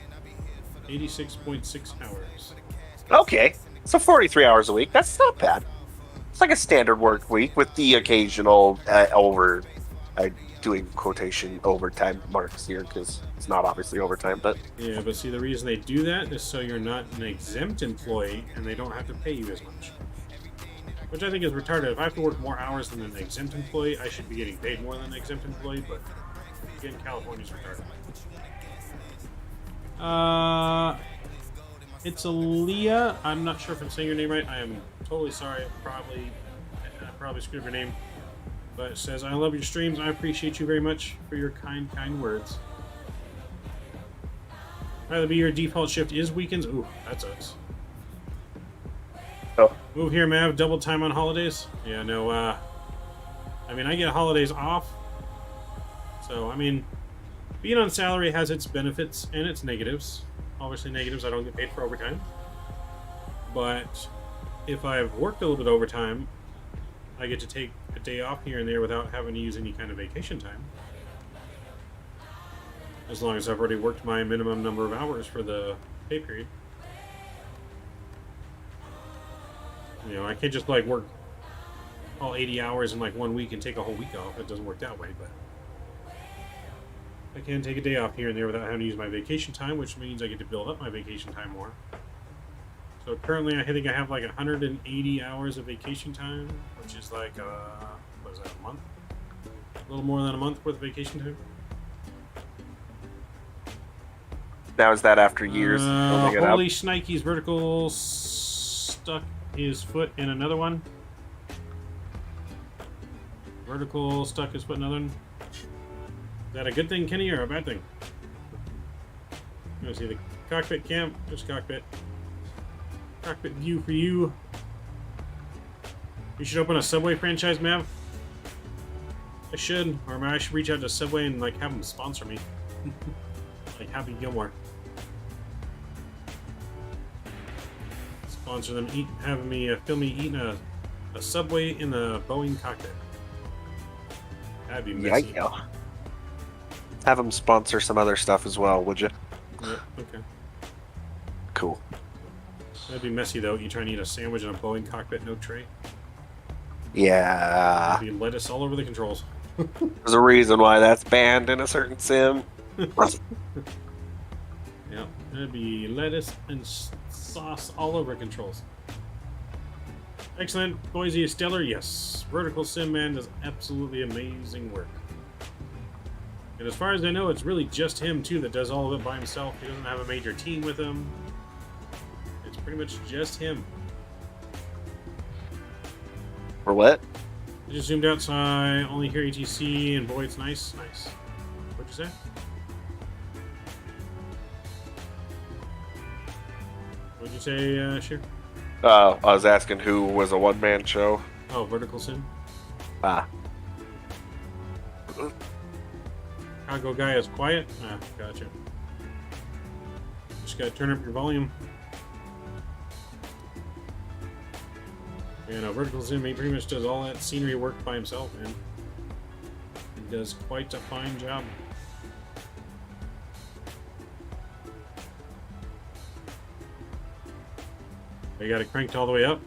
[SPEAKER 1] 86.6 hours.
[SPEAKER 12] Okay, so 43 hours a week. That's not bad. It's like a standard work week with the occasional doing quotation overtime marks here because it's not obviously overtime, but
[SPEAKER 1] Yeah, but see, the reason they do that is so you're not an exempt employee and they don't have to pay you as much. Which I think is retarded. If I have to work more hours than an exempt employee, I should be getting paid more than an exempt employee, but again, California's retarded. It's Aaliyah. I'm not sure if I'm saying your name right. I am totally sorry. I probably screwed your name. But it says, I love your streams. I appreciate you very much for your kind words. Rather be your default shift is weekends. Ooh, that sucks.
[SPEAKER 12] Oh.
[SPEAKER 1] Move here, Mav. Double time on holidays. Yeah, no, I mean, I get holidays off. So, I mean, being on salary has its benefits and its negatives. Obviously negatives, I don't get paid for overtime. But if I've worked a little bit overtime, I get to take a day off here and there without having to use any kind of vacation time. As long as I've already worked my minimum number of hours for the pay period. You know, I can't just like work all 80 hours in like 1 week and take a whole week off. It doesn't work that way, but I can take a day off here and there without having to use my vacation time, which means I get to build up my vacation time more. So currently I think I have like 180 hours of vacation time, which is like, what is that, a month? A little more than a month worth of vacation time.
[SPEAKER 12] now is that after years?
[SPEAKER 1] Holy shnikes, vertical stuck his foot in another one. Vertical stuck his foot in another one. Is that a good thing, Kenny, or a bad thing? Let's see the cockpit cam. There's cockpit. Cockpit view for you. You should open a Subway franchise, Mav. I should, or I should reach out to Subway and like have them sponsor me, like Happy Gilmore. Sponsor them, having me film me eating a Subway in the Boeing cockpit. That'd be messy.
[SPEAKER 12] Yeah. Have them sponsor some other stuff as well, would you?
[SPEAKER 1] Yeah, okay.
[SPEAKER 12] Cool.
[SPEAKER 1] That'd be messy though. You try and eat a sandwich in a Boeing cockpit, no tray.
[SPEAKER 12] Yeah.
[SPEAKER 1] There'd be lettuce all over the controls.
[SPEAKER 12] There's a reason why that's banned in a certain sim.
[SPEAKER 1] Yeah, there'd be lettuce and sauce all over controls. Excellent. Boise is stellar. Yes. Vertical Sim Man does absolutely amazing work. And as far as I know, it's really just him, too, that does all of it by himself. He doesn't have a major team with him. It's pretty much just him.
[SPEAKER 12] For what?
[SPEAKER 1] I just zoomed out, so I only hear ETC, and boy, it's nice. Nice. What'd you say? What'd you say, Sheer?
[SPEAKER 12] I was asking who was a one-man show.
[SPEAKER 1] Oh, Vertical Sim.
[SPEAKER 12] Ah.
[SPEAKER 1] Chicago guy is quiet? Ah, gotcha. Just gotta turn up your volume. Yeah, no, Vertical Sim, he pretty much does all that scenery work by himself, man. He does quite a fine job. You got it cranked all the way up.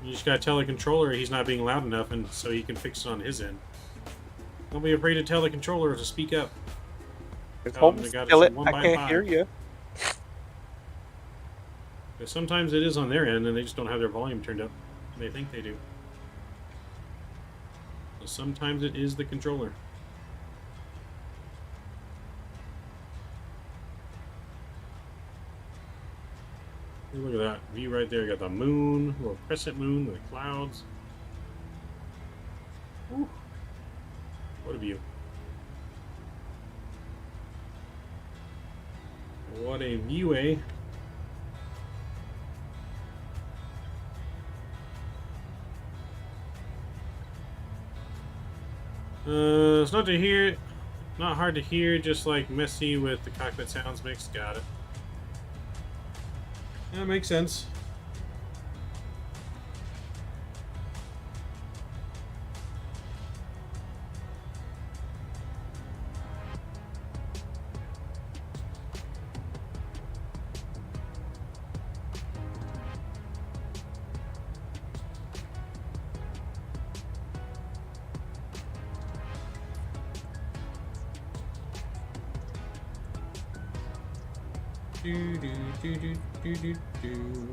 [SPEAKER 1] You just gotta tell the controller he's not being loud enough, and so he can fix it on his end. Don't be afraid to tell the controller to speak up.
[SPEAKER 12] I can't hear you.
[SPEAKER 1] Because sometimes it is on their end, and they just don't have their volume turned up. They think they do. So sometimes it is the controller. Look at that view right there. You got the moon, a little crescent moon, the clouds. Ooh. What a view. What a view, eh? It's not to hear, not hard to hear, just like messy with the cockpit sounds mixed. Got it. That makes sense. Do, do, do, do, do, do, do.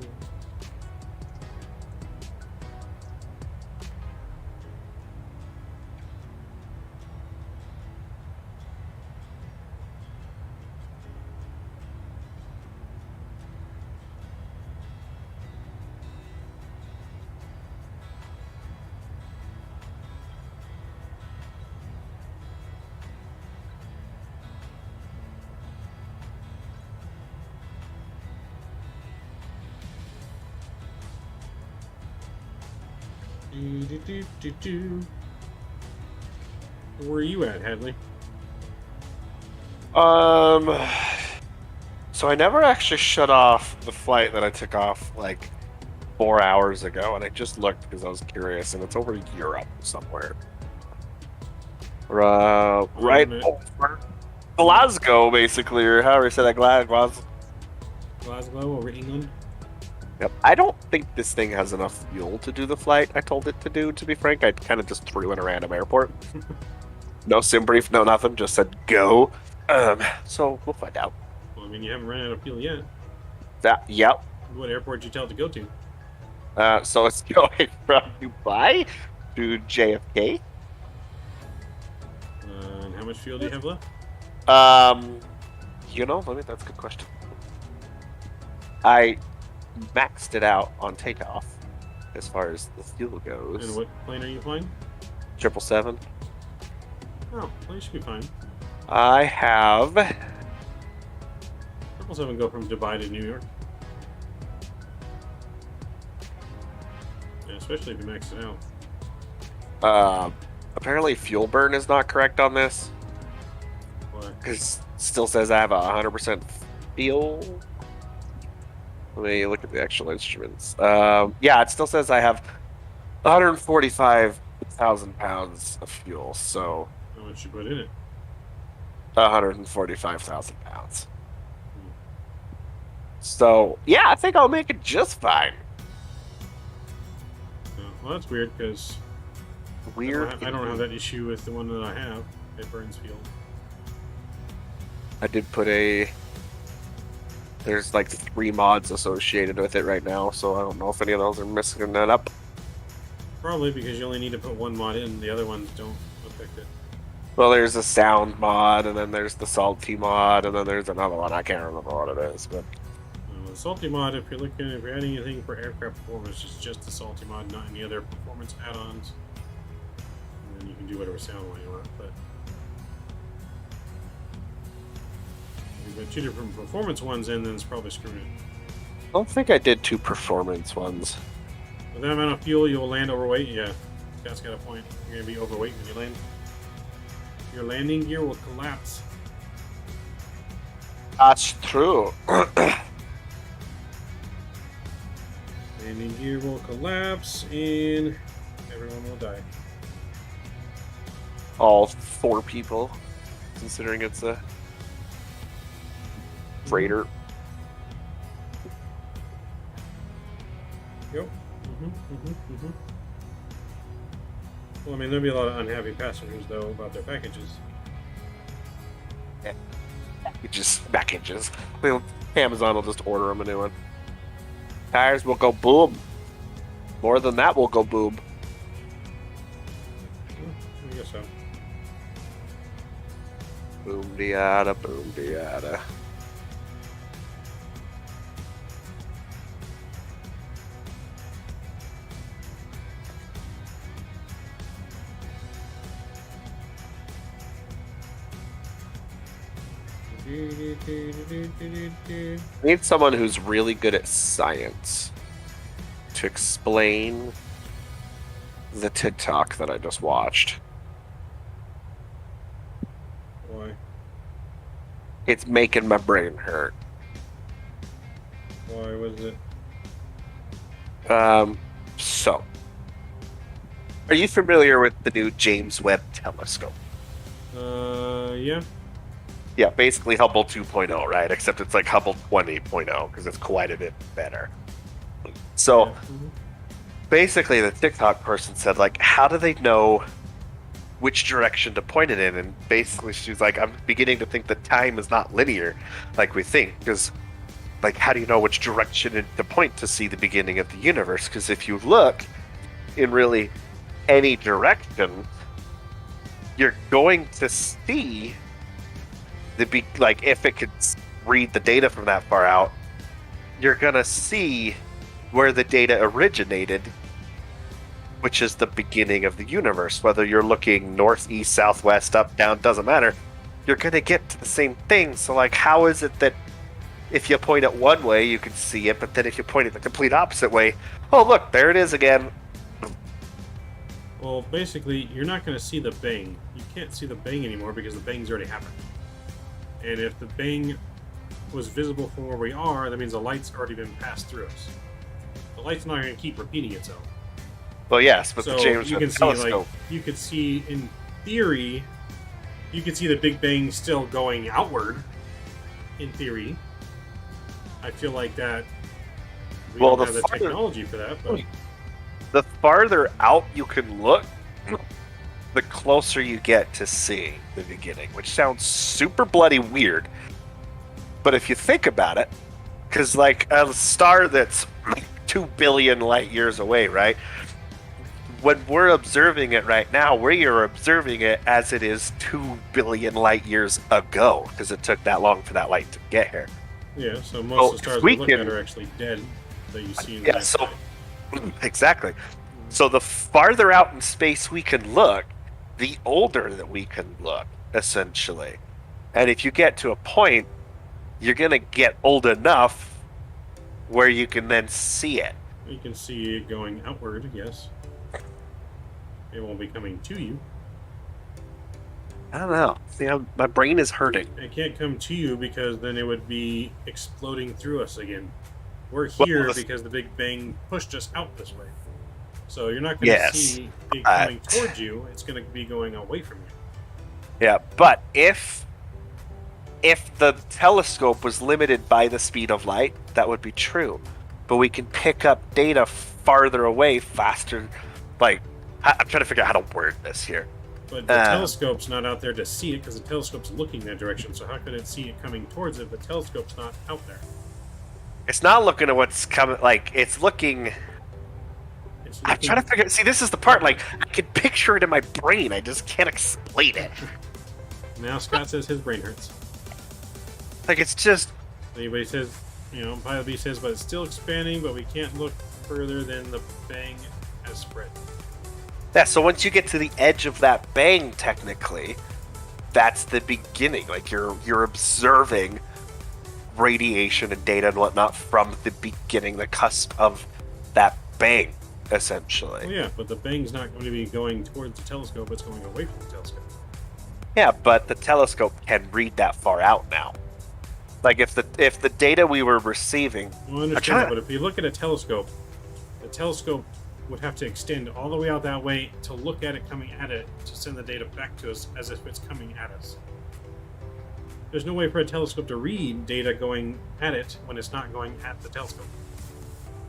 [SPEAKER 1] Do, do, do, do, do. Where are you at, Hadley?
[SPEAKER 12] So I never actually shut off the flight that I took off like 4 hours ago, and I just looked because I was curious, and it's over Europe somewhere. Right over Glasgow, basically, or however you say that, Glasgow.
[SPEAKER 1] Glasgow over England?
[SPEAKER 12] Yep. I don't think this thing has enough fuel to do the flight I told it to do, to be frank. I kind of just threw in a random airport. No sim brief, no nothing, just said go. So we'll find out.
[SPEAKER 1] Well, I mean, you haven't run out of fuel yet.
[SPEAKER 12] Yep.
[SPEAKER 1] What airport did you tell it to go to?
[SPEAKER 12] So it's going from Dubai to JFK.
[SPEAKER 1] And how much fuel do you have left?
[SPEAKER 12] That's a good question. I maxed it out on takeoff as far as the fuel goes.
[SPEAKER 1] And what plane are you flying?
[SPEAKER 12] 777.
[SPEAKER 1] Oh, well, you should be fine.
[SPEAKER 12] I have
[SPEAKER 1] 777 go from Dubai to New York. Yeah, especially if you max it out.
[SPEAKER 12] Apparently fuel burn is not correct on this.
[SPEAKER 1] What?
[SPEAKER 12] Because it still says I have 100% fuel. Let me look at the actual instruments. Yeah, it still says I have 145,000 pounds of fuel, so...
[SPEAKER 1] How much you put in it?
[SPEAKER 12] 145,000 pounds. So, yeah, I think I'll make it just fine.
[SPEAKER 1] Well, that's weird, because...
[SPEAKER 12] Weird?
[SPEAKER 1] I don't have that issue with the one that I have. It burns fuel.
[SPEAKER 12] I did put there's like 3 mods associated with it right now, so I don't know if any of those are messing that up.
[SPEAKER 1] Probably because you only need to put one mod in, the other ones don't affect it.
[SPEAKER 12] Well, there's a sound mod, and then there's the salty mod, and then there's another one. I can't remember what it is, but...
[SPEAKER 1] The salty mod, if you're adding anything for aircraft performance, it's just the salty mod, not any other performance add-ons. And then you can do whatever sound one you want, but... If you've got 2 different performance ones in, then it's probably screwed in.
[SPEAKER 12] I don't think I did 2 performance ones.
[SPEAKER 1] With that amount of fuel, you'll land overweight? Yeah. Scott's got a point. You're going to be overweight when you land. Your landing gear will collapse.
[SPEAKER 12] That's true.
[SPEAKER 1] Landing gear will collapse, and everyone will die.
[SPEAKER 12] All 4 people, considering it's a freighter.
[SPEAKER 1] Yep. Well, I mean, there'll be a lot of unhappy passengers, though, about their packages.
[SPEAKER 12] Yeah. Packages. Well, Amazon will just order them a new one. Tires will go boom. More than that will go boom.
[SPEAKER 1] I guess so.
[SPEAKER 12] Boom diada, boom diada. I need someone who's really good at science to explain the TikTok that I just watched. It's making my brain hurt.
[SPEAKER 1] Why was it?
[SPEAKER 12] So, are you familiar with the new James Webb Telescope?
[SPEAKER 1] Yeah.
[SPEAKER 12] Yeah, basically Hubble 2.0, right? Except it's like Hubble 20.0 because it's quite a bit better. So,
[SPEAKER 1] Yeah. Mhm.
[SPEAKER 12] basically, the TikTok person said, like, how do they know which direction to point it in? And basically, she's like, I'm beginning to think that time is not linear like we think. Because, like, how do you know which direction to point to see the beginning of the universe? Because if you look in really any direction, you're going to see like, if it could read the data from that far out, you're gonna see where the data originated, which is the beginning of the universe. Whether you're looking north, east, south, west, up, down, doesn't matter. You're gonna get to the same thing. So, like, how is it that if you point it one way, you can see it, but then if you point it the complete opposite way, oh look, there it is again.
[SPEAKER 1] Well, basically, you're not going to see the bang. You can't see the bang anymore because the bang's already happened. And if the bang was visible from where we are, that means the light's already been passed through us. The light's not going to keep repeating itself.
[SPEAKER 12] Well, yes, but
[SPEAKER 1] So
[SPEAKER 12] the James
[SPEAKER 1] you
[SPEAKER 12] Webb
[SPEAKER 1] can see,
[SPEAKER 12] Telescope.
[SPEAKER 1] like, you could see, in theory, you could see the Big Bang still going outward. In theory, I feel like that. We
[SPEAKER 12] Well,
[SPEAKER 1] don't
[SPEAKER 12] the
[SPEAKER 1] have the
[SPEAKER 12] farther-
[SPEAKER 1] technology for that, but
[SPEAKER 12] The farther out you can look, the closer you get to seeing the beginning, which sounds super bloody weird. But if you think about it, because, like, a star that's 2 billion light years away, right? When we're observing it right now, we are observing it as it is 2 billion light years ago, because it took that long for that light to get here.
[SPEAKER 1] yeah. So most of the stars
[SPEAKER 12] we
[SPEAKER 1] we look
[SPEAKER 12] can-
[SPEAKER 1] at are actually dead that you see in the
[SPEAKER 12] Yeah,
[SPEAKER 1] night
[SPEAKER 12] so
[SPEAKER 1] sky.
[SPEAKER 12] exactly. So the farther out in space we can look, the older that we can look, essentially. And if you get to a point, you're going to get old enough where you can then see it.
[SPEAKER 1] You can see it going outward, yes. It won't be coming to you.
[SPEAKER 12] I don't know. See, my brain is hurting.
[SPEAKER 1] It can't come to you because then it would be exploding through us again. We're
[SPEAKER 12] Well,
[SPEAKER 1] here
[SPEAKER 12] this-
[SPEAKER 1] because the Big Bang pushed us out this way. So you're not going to
[SPEAKER 12] Yes,
[SPEAKER 1] see it coming towards you. It's going to be going away from you.
[SPEAKER 12] Yeah, but if the telescope was limited by the speed of light, that would be true. But we can pick up data farther away faster. Like, I'm trying to figure out how to word this here.
[SPEAKER 1] But the telescope's not out there to see it because the telescope's looking that direction. So how could it see it coming towards it? The telescope's not out there.
[SPEAKER 12] It's not looking at what's coming. Like, it's looking.
[SPEAKER 1] It's
[SPEAKER 12] I'm
[SPEAKER 1] looking-
[SPEAKER 12] trying to figure. See, this is the part. Like, I can picture it in my brain. I just can't explain it.
[SPEAKER 1] Now Scott says his brain hurts.
[SPEAKER 12] Like, it's just.
[SPEAKER 1] Anybody says, Pilot B says, but it's still expanding, but we can't look further than the bang has spread.
[SPEAKER 12] Yeah. So once you get to the edge of that bang, technically, that's the beginning. Like, you're observing radiation and data and whatnot from the beginning, the cusp of that bang, essentially.
[SPEAKER 1] Well, yeah, but the bang's not going to be going towards the telescope, it's going away from the telescope.
[SPEAKER 12] Yeah, but the telescope can read that far out now. Like, if the data we were receiving,
[SPEAKER 1] Well, I understand that, but if you look at a telescope, the telescope would have to extend all the way out that way to look at it coming at it to send the data back to us as if it's coming at us. There's no way for a telescope to read data going at it when it's not going at the telescope.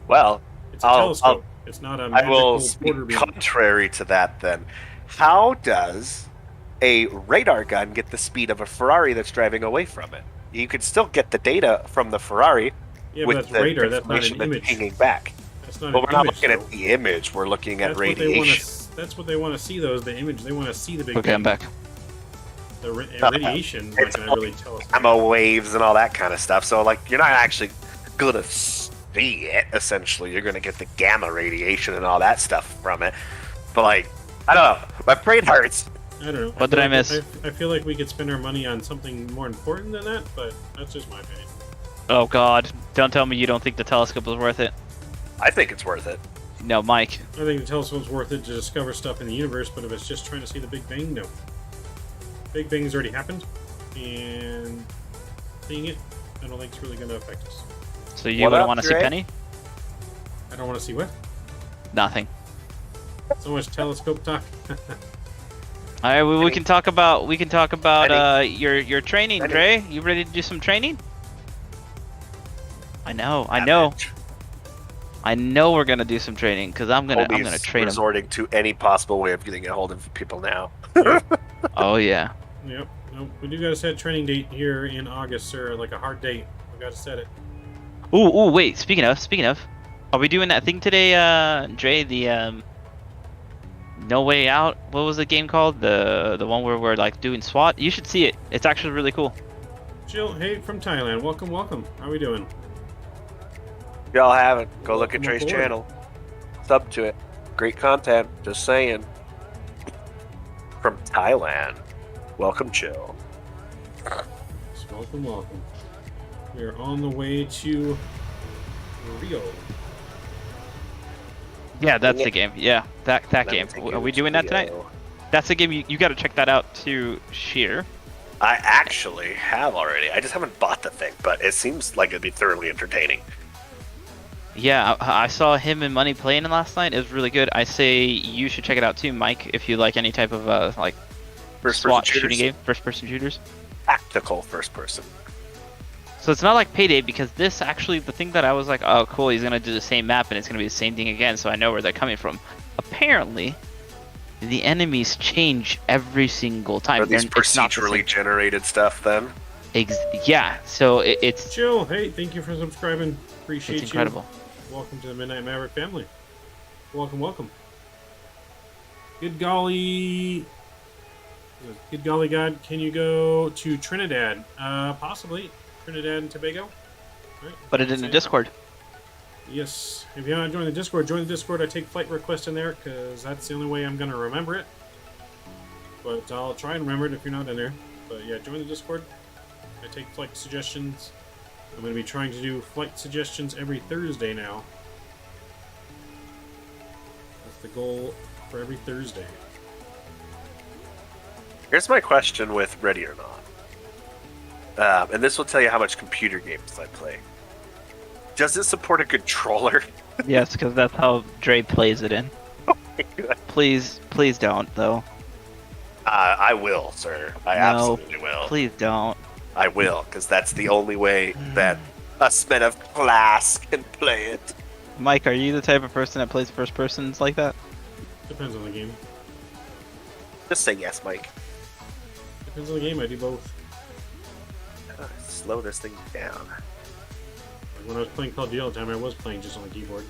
[SPEAKER 12] well,
[SPEAKER 1] It's a telescope. It's not a
[SPEAKER 12] I
[SPEAKER 1] magical
[SPEAKER 12] will speak
[SPEAKER 1] quarter beam.
[SPEAKER 12] contrary to that. Then, how does a radar gun get the speed of a Ferrari that's driving away from it? You could still get the data from the Ferrari
[SPEAKER 1] Yeah, but
[SPEAKER 12] with
[SPEAKER 1] that's
[SPEAKER 12] the
[SPEAKER 1] radar. That's not
[SPEAKER 12] information
[SPEAKER 1] an
[SPEAKER 12] that's
[SPEAKER 1] image.
[SPEAKER 12] hanging back.
[SPEAKER 1] That's not
[SPEAKER 12] But
[SPEAKER 1] an
[SPEAKER 12] we're not
[SPEAKER 1] image,
[SPEAKER 12] looking
[SPEAKER 1] though.
[SPEAKER 12] at the image. We're looking at
[SPEAKER 1] That's what they want
[SPEAKER 12] radiation.
[SPEAKER 1] to. That's what they want to see. Though is the image. They want to see the big.
[SPEAKER 7] Okay, I'm
[SPEAKER 1] bang.
[SPEAKER 7] back.
[SPEAKER 1] The radiation's not
[SPEAKER 12] It's
[SPEAKER 1] going to really tell us.
[SPEAKER 12] Gamma waves and all that kind of stuff. So, like, you're not actually gonna see it. Essentially, you're gonna get the gamma radiation and all that stuff from it. But, like, I don't know. My brain hurts.
[SPEAKER 1] I don't know.
[SPEAKER 7] What did I miss?
[SPEAKER 1] I feel like we could spend our money on something more important than that, but that's just my opinion.
[SPEAKER 7] Oh god, don't tell me you don't think the telescope was worth it.
[SPEAKER 12] I think it's worth it.
[SPEAKER 7] No, Mike.
[SPEAKER 1] I think the telescope's worth it to discover stuff in the universe, but if it's just trying to see the Big Bang, no. Big Bang's already happened, and seeing it, I don't think it's really going to affect us.
[SPEAKER 7] So you wouldn't want to see Penny?
[SPEAKER 1] I don't want to see what?
[SPEAKER 7] Nothing.
[SPEAKER 1] So much telescope talk.
[SPEAKER 7] All right, we can talk about your training, Dre. You ready to do some training? I know we're gonna do some training because I'm gonna train him.
[SPEAKER 12] Resorting to any possible way of getting a hold of people now.
[SPEAKER 7] Oh yeah.
[SPEAKER 1] Yep. Nope. We do gotta set a training date here in August, sir. Like a hard date. We gotta set it.
[SPEAKER 7] Ooh, wait. Speaking of, are we doing that thing today, Dre? The No Way Out. What was the game called? The one where we're like doing SWAT. You should see it. It's actually really cool.
[SPEAKER 1] Jill, hey from Thailand. Welcome. How we doing?
[SPEAKER 12] If y'all haven't, go look at Dre's channel. Sub to it. Great content. Just saying. From Thailand. Welcome, Jill.
[SPEAKER 1] Welcome. We're on the way to Rio.
[SPEAKER 7] Yeah, that's the game. Yeah, that game. Are we doing that tonight? That's the game. You got to check that out too, Sheer.
[SPEAKER 12] I actually have already. I just haven't bought the thing, but it seems like it'd be thoroughly entertaining.
[SPEAKER 7] Yeah, I saw him and Money playing it last night. It was really good. I say you should check it out too, Mike, if you like any type of like SWAT shooting game, first-person shooters.
[SPEAKER 12] Tactical first-person.
[SPEAKER 7] So it's not like Payday, because this actually, the thing that I was like, oh cool, he's gonna do the same map and it's gonna be the same thing again, so I know where they're coming from. Apparently, the enemies change every single time.
[SPEAKER 12] Are these procedurally generated stuff then?
[SPEAKER 7] Yeah, so it's...
[SPEAKER 1] Jill, hey, thank you for subscribing. Appreciate you.
[SPEAKER 7] It's incredible.
[SPEAKER 1] Welcome to the Midnight Maverick family. Welcome. Good golly God, can you go to Trinidad? Possibly. Trinidad and Tobago. Right.
[SPEAKER 7] Put it in the Discord.
[SPEAKER 1] Yes. If you want to join the Discord. I take flight requests in there because that's the only way I'm going to remember it. But I'll try and remember it if you're not in there. But yeah, join the Discord. I take flight suggestions. I'm going to be trying to do flight suggestions every Thursday now. That's the goal for every Thursday.
[SPEAKER 12] Here's my question with Ready or Not. And this will tell you how much computer games I play. Does it support a controller?
[SPEAKER 7] Yes, because that's how Dre plays it in.
[SPEAKER 12] Oh my God.
[SPEAKER 7] Please don't, though.
[SPEAKER 12] I will, sir. I absolutely will.
[SPEAKER 7] Please don't.
[SPEAKER 12] I will, because that's the only way that us men of class can play it.
[SPEAKER 7] Mike, are you the type of person that plays first persons like that?
[SPEAKER 1] Depends on the game.
[SPEAKER 12] Just say yes, Mike.
[SPEAKER 1] Depends on the game, I do both.
[SPEAKER 12] Slow this thing down.
[SPEAKER 1] Like when I was playing Call of Duty all the time, I was playing just on the keyboard.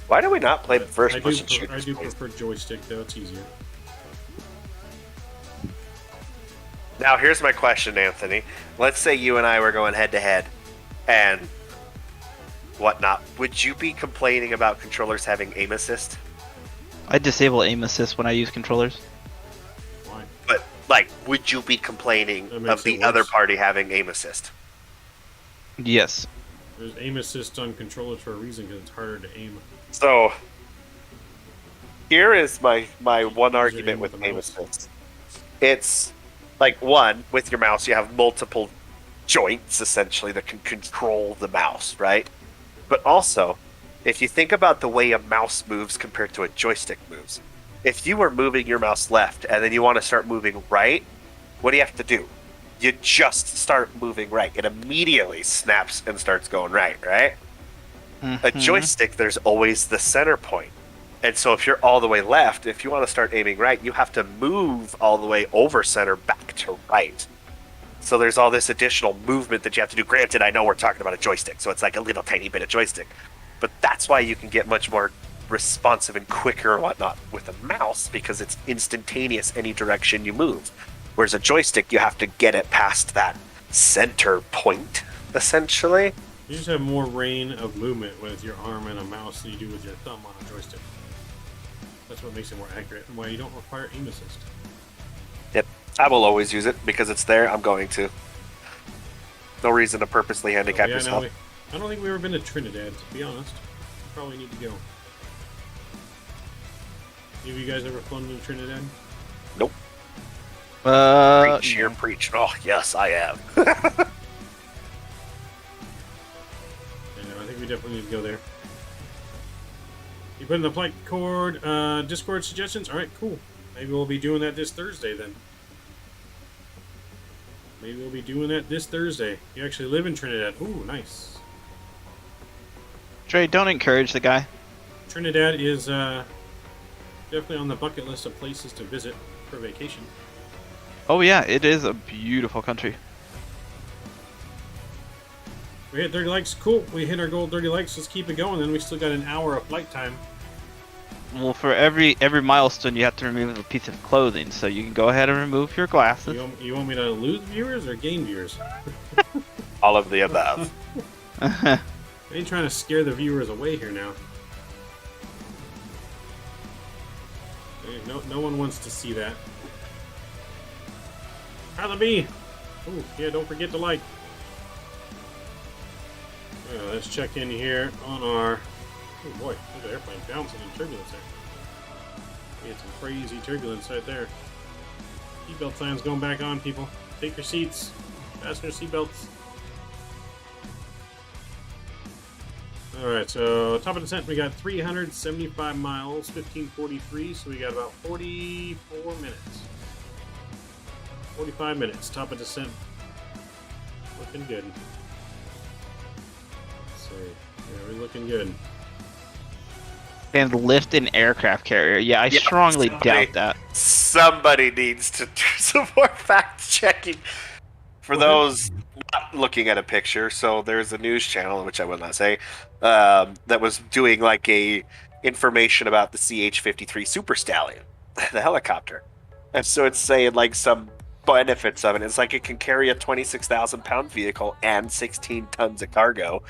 [SPEAKER 12] Why do we not play first-person shooters?
[SPEAKER 1] I do prefer joystick, though. It's easier.
[SPEAKER 12] Now, here's my question, Anthony. Let's say you and I were going head-to-head and whatnot. Would you be complaining about controllers having aim assist?
[SPEAKER 7] I disable aim assist when I use controllers.
[SPEAKER 1] Why?
[SPEAKER 12] But, like, would you be complaining of the other party having aim assist?
[SPEAKER 7] Yes.
[SPEAKER 1] There's aim assist on controllers for a reason, because it's harder to aim.
[SPEAKER 12] So, here is my one argument with aim assist. It's, like, one, with your mouse, you have multiple joints, essentially, that can control the mouse, right? But also, if you think about the way a mouse moves compared to a joystick moves, if you were moving your mouse left and then you want to start moving right, what do you have to do? You just start moving right. It immediately snaps and starts going right? Mm-hmm. A joystick, there's always the center point. And so if you're all the way left, if you want to start aiming right, you have to move all the way over center back to right. So there's all this additional movement that you have to do. Granted, I know we're talking about a joystick, so it's like a little tiny bit of joystick. But that's why you can get much more responsive and quicker and whatnot with a mouse, because it's instantaneous any direction you move. Whereas a joystick, you have to get it past that center point, essentially.
[SPEAKER 1] You just have more range of movement with your arm and a mouse than you do with your thumb on a joystick. That's what makes it more accurate and why you don't require aim assist.
[SPEAKER 12] Yep. I will always use it because it's there. I'm going to. No reason to purposely handicap yourself.
[SPEAKER 1] I don't think we've ever been to Trinidad, to be honest. Probably need to go. Have you guys ever flown to Trinidad?
[SPEAKER 12] Nope. Preach, you're preach. Oh, yes, I am.
[SPEAKER 1] I think we definitely need to go there. You put in the flight cord, Discord suggestions? Alright, cool. Maybe we'll be doing that this Thursday then. Maybe we'll be doing that this Thursday. You actually live in Trinidad. Ooh, nice.
[SPEAKER 7] Trey, don't encourage the guy.
[SPEAKER 1] Trinidad is definitely on the bucket list of places to visit for vacation.
[SPEAKER 7] Oh yeah, it is a beautiful country.
[SPEAKER 1] We hit 30 likes. Cool. We hit our goal 30 likes. Let's keep it going. Then we still got an hour of flight time.
[SPEAKER 7] Well, for every milestone, you have to remove a piece of clothing. So you can go ahead and remove your glasses.
[SPEAKER 1] You want me to lose viewers or gain viewers?
[SPEAKER 12] All of the above.
[SPEAKER 1] I ain't trying to scare the viewers away here now. No one wants to see that. Tyler B. Ooh, yeah, don't forget to like. Let's check in here on our... Oh boy, look at the airplane bouncing in turbulence there. We had some crazy turbulence right there. Seatbelt signs going back on, people. Take your seats. Fasten your seatbelts. Alright, so top of descent, we got 375 miles, 1543, so we got about 44 minutes. 45 minutes, top of descent. Looking good. So, yeah, we're looking good.
[SPEAKER 7] And lift an aircraft carrier. Yeah, I strongly doubt that.
[SPEAKER 12] Somebody needs to do some more fact checking for those not looking at a picture. So there's a news channel, which I will not say, that was doing like a information about the CH-53 Super Stallion, the helicopter. And so it's saying like some benefits of it. It's like it can carry a 26,000-pound vehicle and 16 tons of cargo.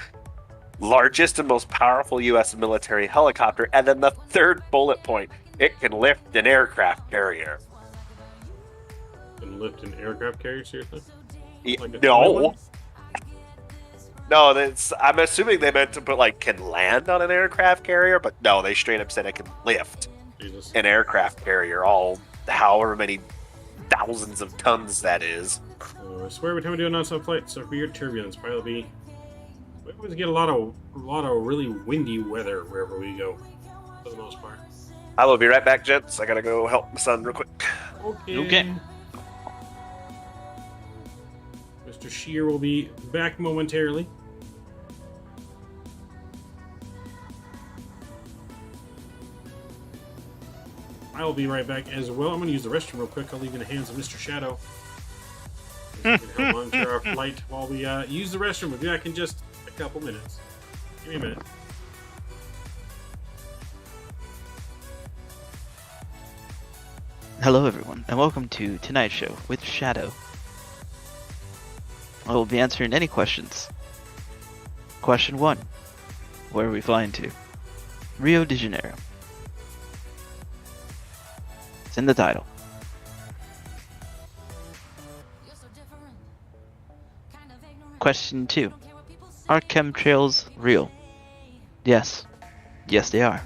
[SPEAKER 12] Largest and most powerful U.S. military helicopter. And then the third bullet point, it can lift an aircraft carrier.
[SPEAKER 1] Can lift an aircraft carrier, seriously? Like
[SPEAKER 12] no. No, I'm assuming they meant to put like can land on an aircraft carrier, but no, they straight up said it can lift an aircraft carrier, all however many thousands of tons that is.
[SPEAKER 1] I swear every time we do a non-stop flight, so for your turbulence, probably we always get a lot of really windy weather wherever we go, for the most part.
[SPEAKER 12] I will be right back, gents. I gotta go help my son real quick.
[SPEAKER 1] Okay. Mr. Shear will be back momentarily. I will be right back as well. I'm going to use the restroom real quick. I'll leave in the hands of Mr. Shadow. You can help monitor our flight while we use the restroom. We'll be back in just a couple minutes. Give me a minute.
[SPEAKER 7] Hello everyone, and welcome to tonight's show with Shadow. I will be answering any questions. Question 1. Where are we flying to? Rio de Janeiro. It's in the title. Question 2. Are chemtrails real? Yes. Yes, they are.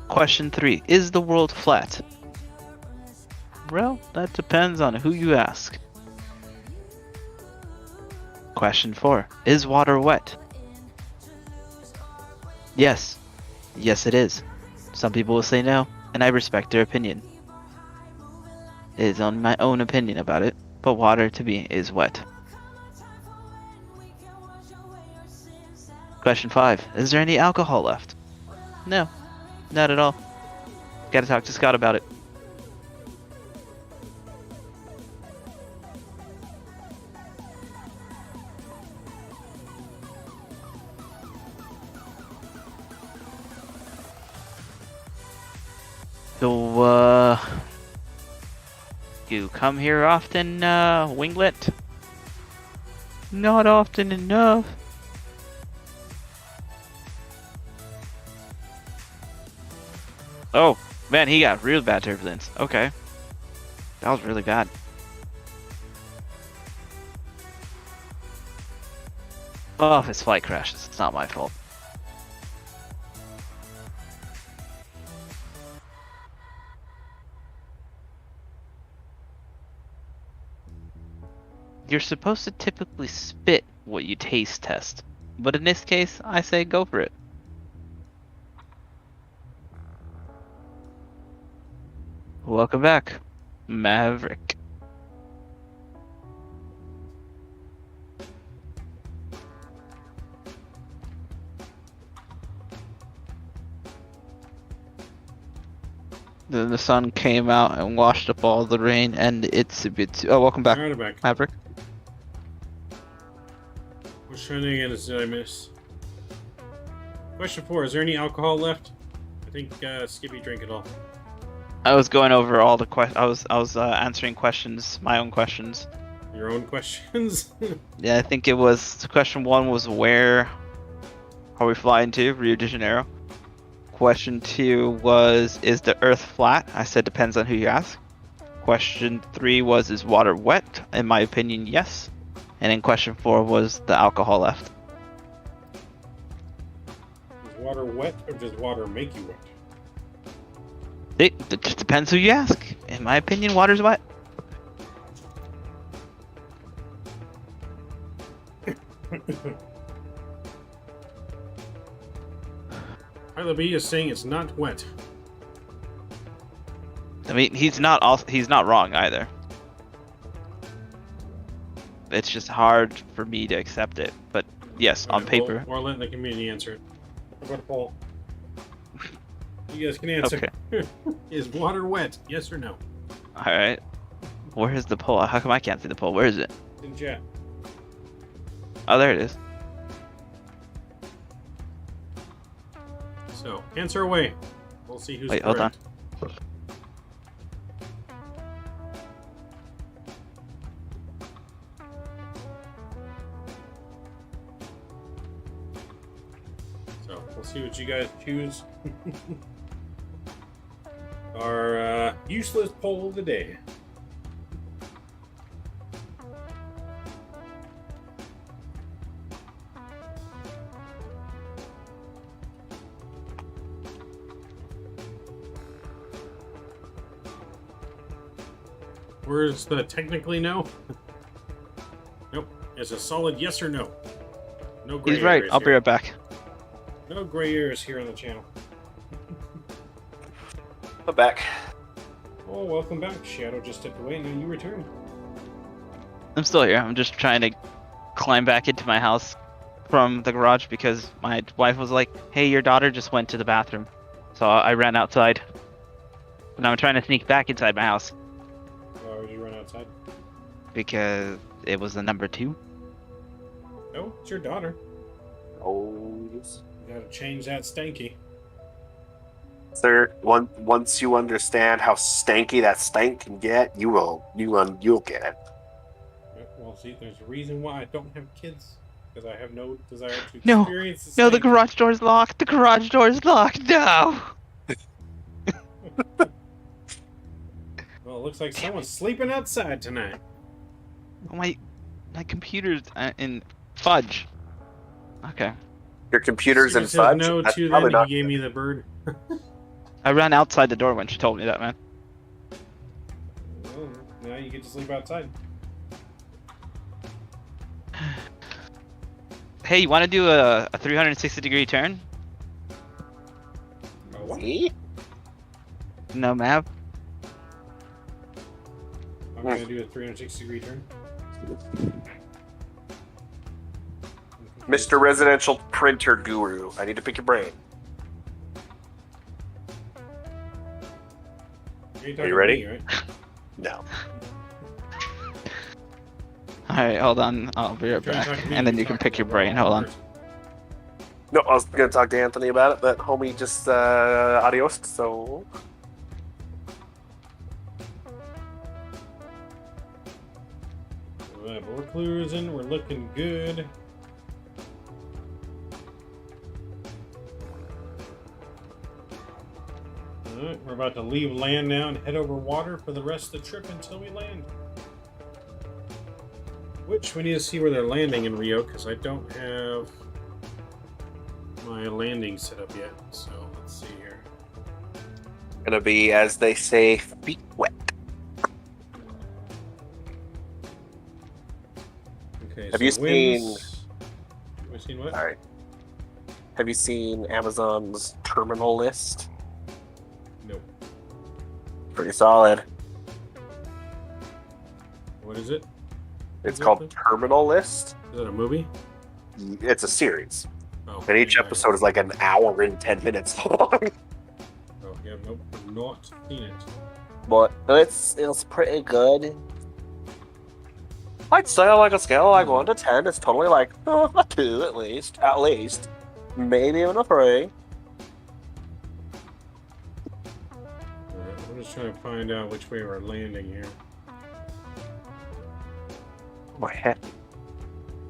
[SPEAKER 7] Question 3. Is the world flat? Well, that depends on who you ask. Question 4. Is water wet? Yes. Yes, it is. Some people will say no, and I respect their opinion. It is on my own opinion about it, but water to me is wet. Question 5. Is there any alcohol left? No. Not at all. Gotta talk to Scott about it. So, you come here often, Winglet? Not often enough. Oh, man, he got real bad turbulence. Okay. That was really bad. Oh, if his flight crashes, it's not my fault. you're supposed to typically spit what you taste test. But in this case, I say go for it. Welcome back, Maverick. Then the sun came out and washed up all the rain, and it's a bit. Oh, welcome back,
[SPEAKER 1] Alright, back.
[SPEAKER 7] Maverick.
[SPEAKER 1] What shenanigans did I miss? Question 4: is there any alcohol left? I think Skippy drank it all.
[SPEAKER 7] I was going over all the questions. I was answering questions, my own questions.
[SPEAKER 1] Your own questions?
[SPEAKER 7] Yeah, I think it was question 1 was where are we flying to? Rio de Janeiro. Question 2 was is the Earth flat? I said depends on who you ask. Question 3 was is water wet? In my opinion, yes. And then question 4 was the alcohol left.
[SPEAKER 1] Is water wet or does water make you wet?
[SPEAKER 7] It just depends who you ask. In my opinion, water's wet.
[SPEAKER 1] Tyler B is saying it's not wet.
[SPEAKER 7] I mean, he's not wrong either. It's just hard for me to accept it. But yes, on paper.
[SPEAKER 1] Or let the community answer it. How about a poll? You guys can answer.
[SPEAKER 7] Okay.
[SPEAKER 1] Is water wet? Yes or no?
[SPEAKER 7] Alright. Where is the poll? How come I can't see the poll? Where is it?
[SPEAKER 1] In chat.
[SPEAKER 7] Oh, there it is.
[SPEAKER 1] So, answer away. We'll see who's
[SPEAKER 7] Wait,
[SPEAKER 1] correct.
[SPEAKER 7] hold on.
[SPEAKER 1] So, we'll see what you guys choose. Our useless poll of the day. Where's the technically no? Nope. It's a solid yes or no. No gray
[SPEAKER 7] He's right.
[SPEAKER 1] areas
[SPEAKER 7] I'll be
[SPEAKER 1] here.
[SPEAKER 7] right back.
[SPEAKER 1] No gray areas here on the channel.
[SPEAKER 12] I'm back.
[SPEAKER 1] Oh, welcome back. Shadow just stepped away and then you returned.
[SPEAKER 7] I'm still here. I'm just trying to climb back into my house from the garage because my wife was like, hey, your daughter just went to the bathroom. So I ran outside. And I'm trying to sneak back inside my house.
[SPEAKER 1] Why would you run outside?
[SPEAKER 7] Because it was the number 2.
[SPEAKER 1] No, it's your daughter.
[SPEAKER 12] Oh, yes.
[SPEAKER 1] You gotta change that stanky.
[SPEAKER 12] Sir, once you understand how stanky that stank can get, you'll get it.
[SPEAKER 1] Well, see, there's a reason why I don't have kids. Because I have no desire to
[SPEAKER 7] No,
[SPEAKER 1] experience the
[SPEAKER 7] no, the
[SPEAKER 1] stank.
[SPEAKER 7] garage door's locked. The garage door's locked. No.
[SPEAKER 1] Well, it looks like someone's sleeping outside tonight.
[SPEAKER 7] Oh, my computer's in fudge. Okay.
[SPEAKER 12] Your computer's in
[SPEAKER 1] Said
[SPEAKER 12] fudge?
[SPEAKER 1] no
[SPEAKER 12] That's
[SPEAKER 1] to
[SPEAKER 12] probably
[SPEAKER 1] them,
[SPEAKER 12] not
[SPEAKER 1] he gave me the bird.
[SPEAKER 7] I ran outside the door when she told me that, man.
[SPEAKER 1] Well, now you get to sleep outside.
[SPEAKER 7] Hey, you want to do a 360-degree turn?
[SPEAKER 12] Me?
[SPEAKER 7] No, Mav.
[SPEAKER 1] I'm gonna do a 360-degree turn.
[SPEAKER 12] Mr. Residential Printer Guru, I need to pick your brain. Are you ready?
[SPEAKER 1] Me, right?
[SPEAKER 12] No.
[SPEAKER 7] Alright, hold on. I'll be right back. And then you can pick your brain. Hold on.
[SPEAKER 12] No, I was going to talk to Anthony about it, but homie just adiosed, so...
[SPEAKER 1] Alright, but we're cruising. We're looking good. Alright, we're about to leave land now and head over water for the rest of the trip until we land. Which we need to see where they're landing in Rio, because I don't have my landing set up yet. So let's see here.
[SPEAKER 12] Gonna be, as they say, feet wet.
[SPEAKER 1] Okay,
[SPEAKER 12] Have
[SPEAKER 1] so
[SPEAKER 12] you seen?
[SPEAKER 1] winds... Have we seen what?
[SPEAKER 12] All right. Have you seen Amazon's terminal list?
[SPEAKER 1] Nope.
[SPEAKER 12] Pretty solid.
[SPEAKER 1] What is it?
[SPEAKER 12] It's called Terminal List.
[SPEAKER 1] Is it a movie?
[SPEAKER 12] It's a series.
[SPEAKER 1] Oh,
[SPEAKER 12] And each episode is like an hour and 10 minutes long.
[SPEAKER 1] Oh, yeah, nope. I've not seen it.
[SPEAKER 12] But it's pretty good. I'd say like a scale of like 1 to 10, it's totally like a 2 at least. At least. Maybe even a 3.
[SPEAKER 1] Alright, I'm just trying to find out which way we're landing here.
[SPEAKER 12] Oh my head.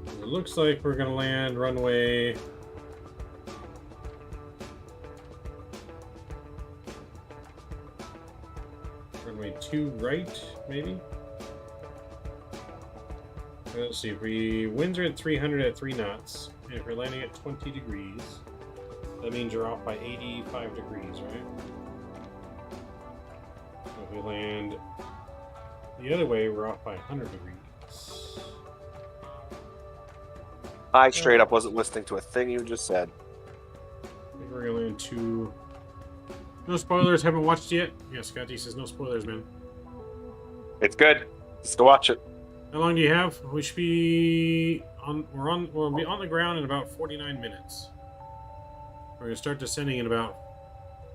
[SPEAKER 1] It looks like we're gonna land runway... Runway 2 right, maybe? Let's see, if we winds are at 300 at 3 knots, and if we're landing at 20 degrees, that means you're off by 85 degrees, right? If we land the other way, we're off by 100 degrees.
[SPEAKER 12] I straight up wasn't listening to a thing you just said.
[SPEAKER 1] I think we're gonna land 2. No spoilers, haven't watched yet? Yeah, Scotty says no spoilers, man.
[SPEAKER 12] It's good. Just go watch it.
[SPEAKER 1] How long do you have? We should be on. We'll be on the ground in about 49 minutes. We're gonna start descending in about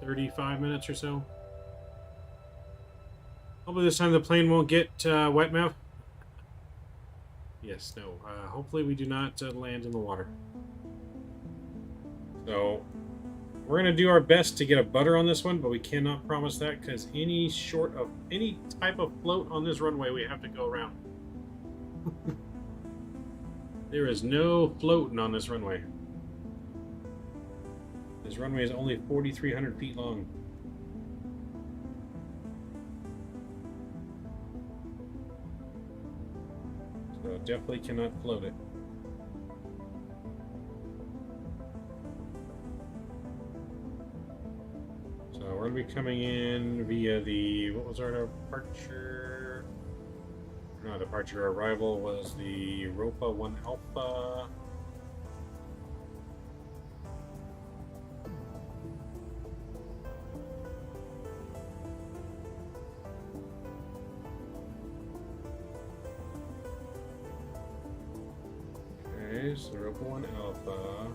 [SPEAKER 1] 35 minutes or so. Hopefully this time the plane won't get wet, Mev. Yes, no. Hopefully we do not land in the water. So we're gonna do our best to get a butter on this one, but we cannot promise that because any type of float on this runway, we have to go around. There is no floating on this runway. This runway is only 4,300 feet long. So definitely cannot float it. So we're going to be coming in via the, what was our departure? No, departure arrival was the Ropa 1 Alpha. Okay, so Ropa 1 Alpha.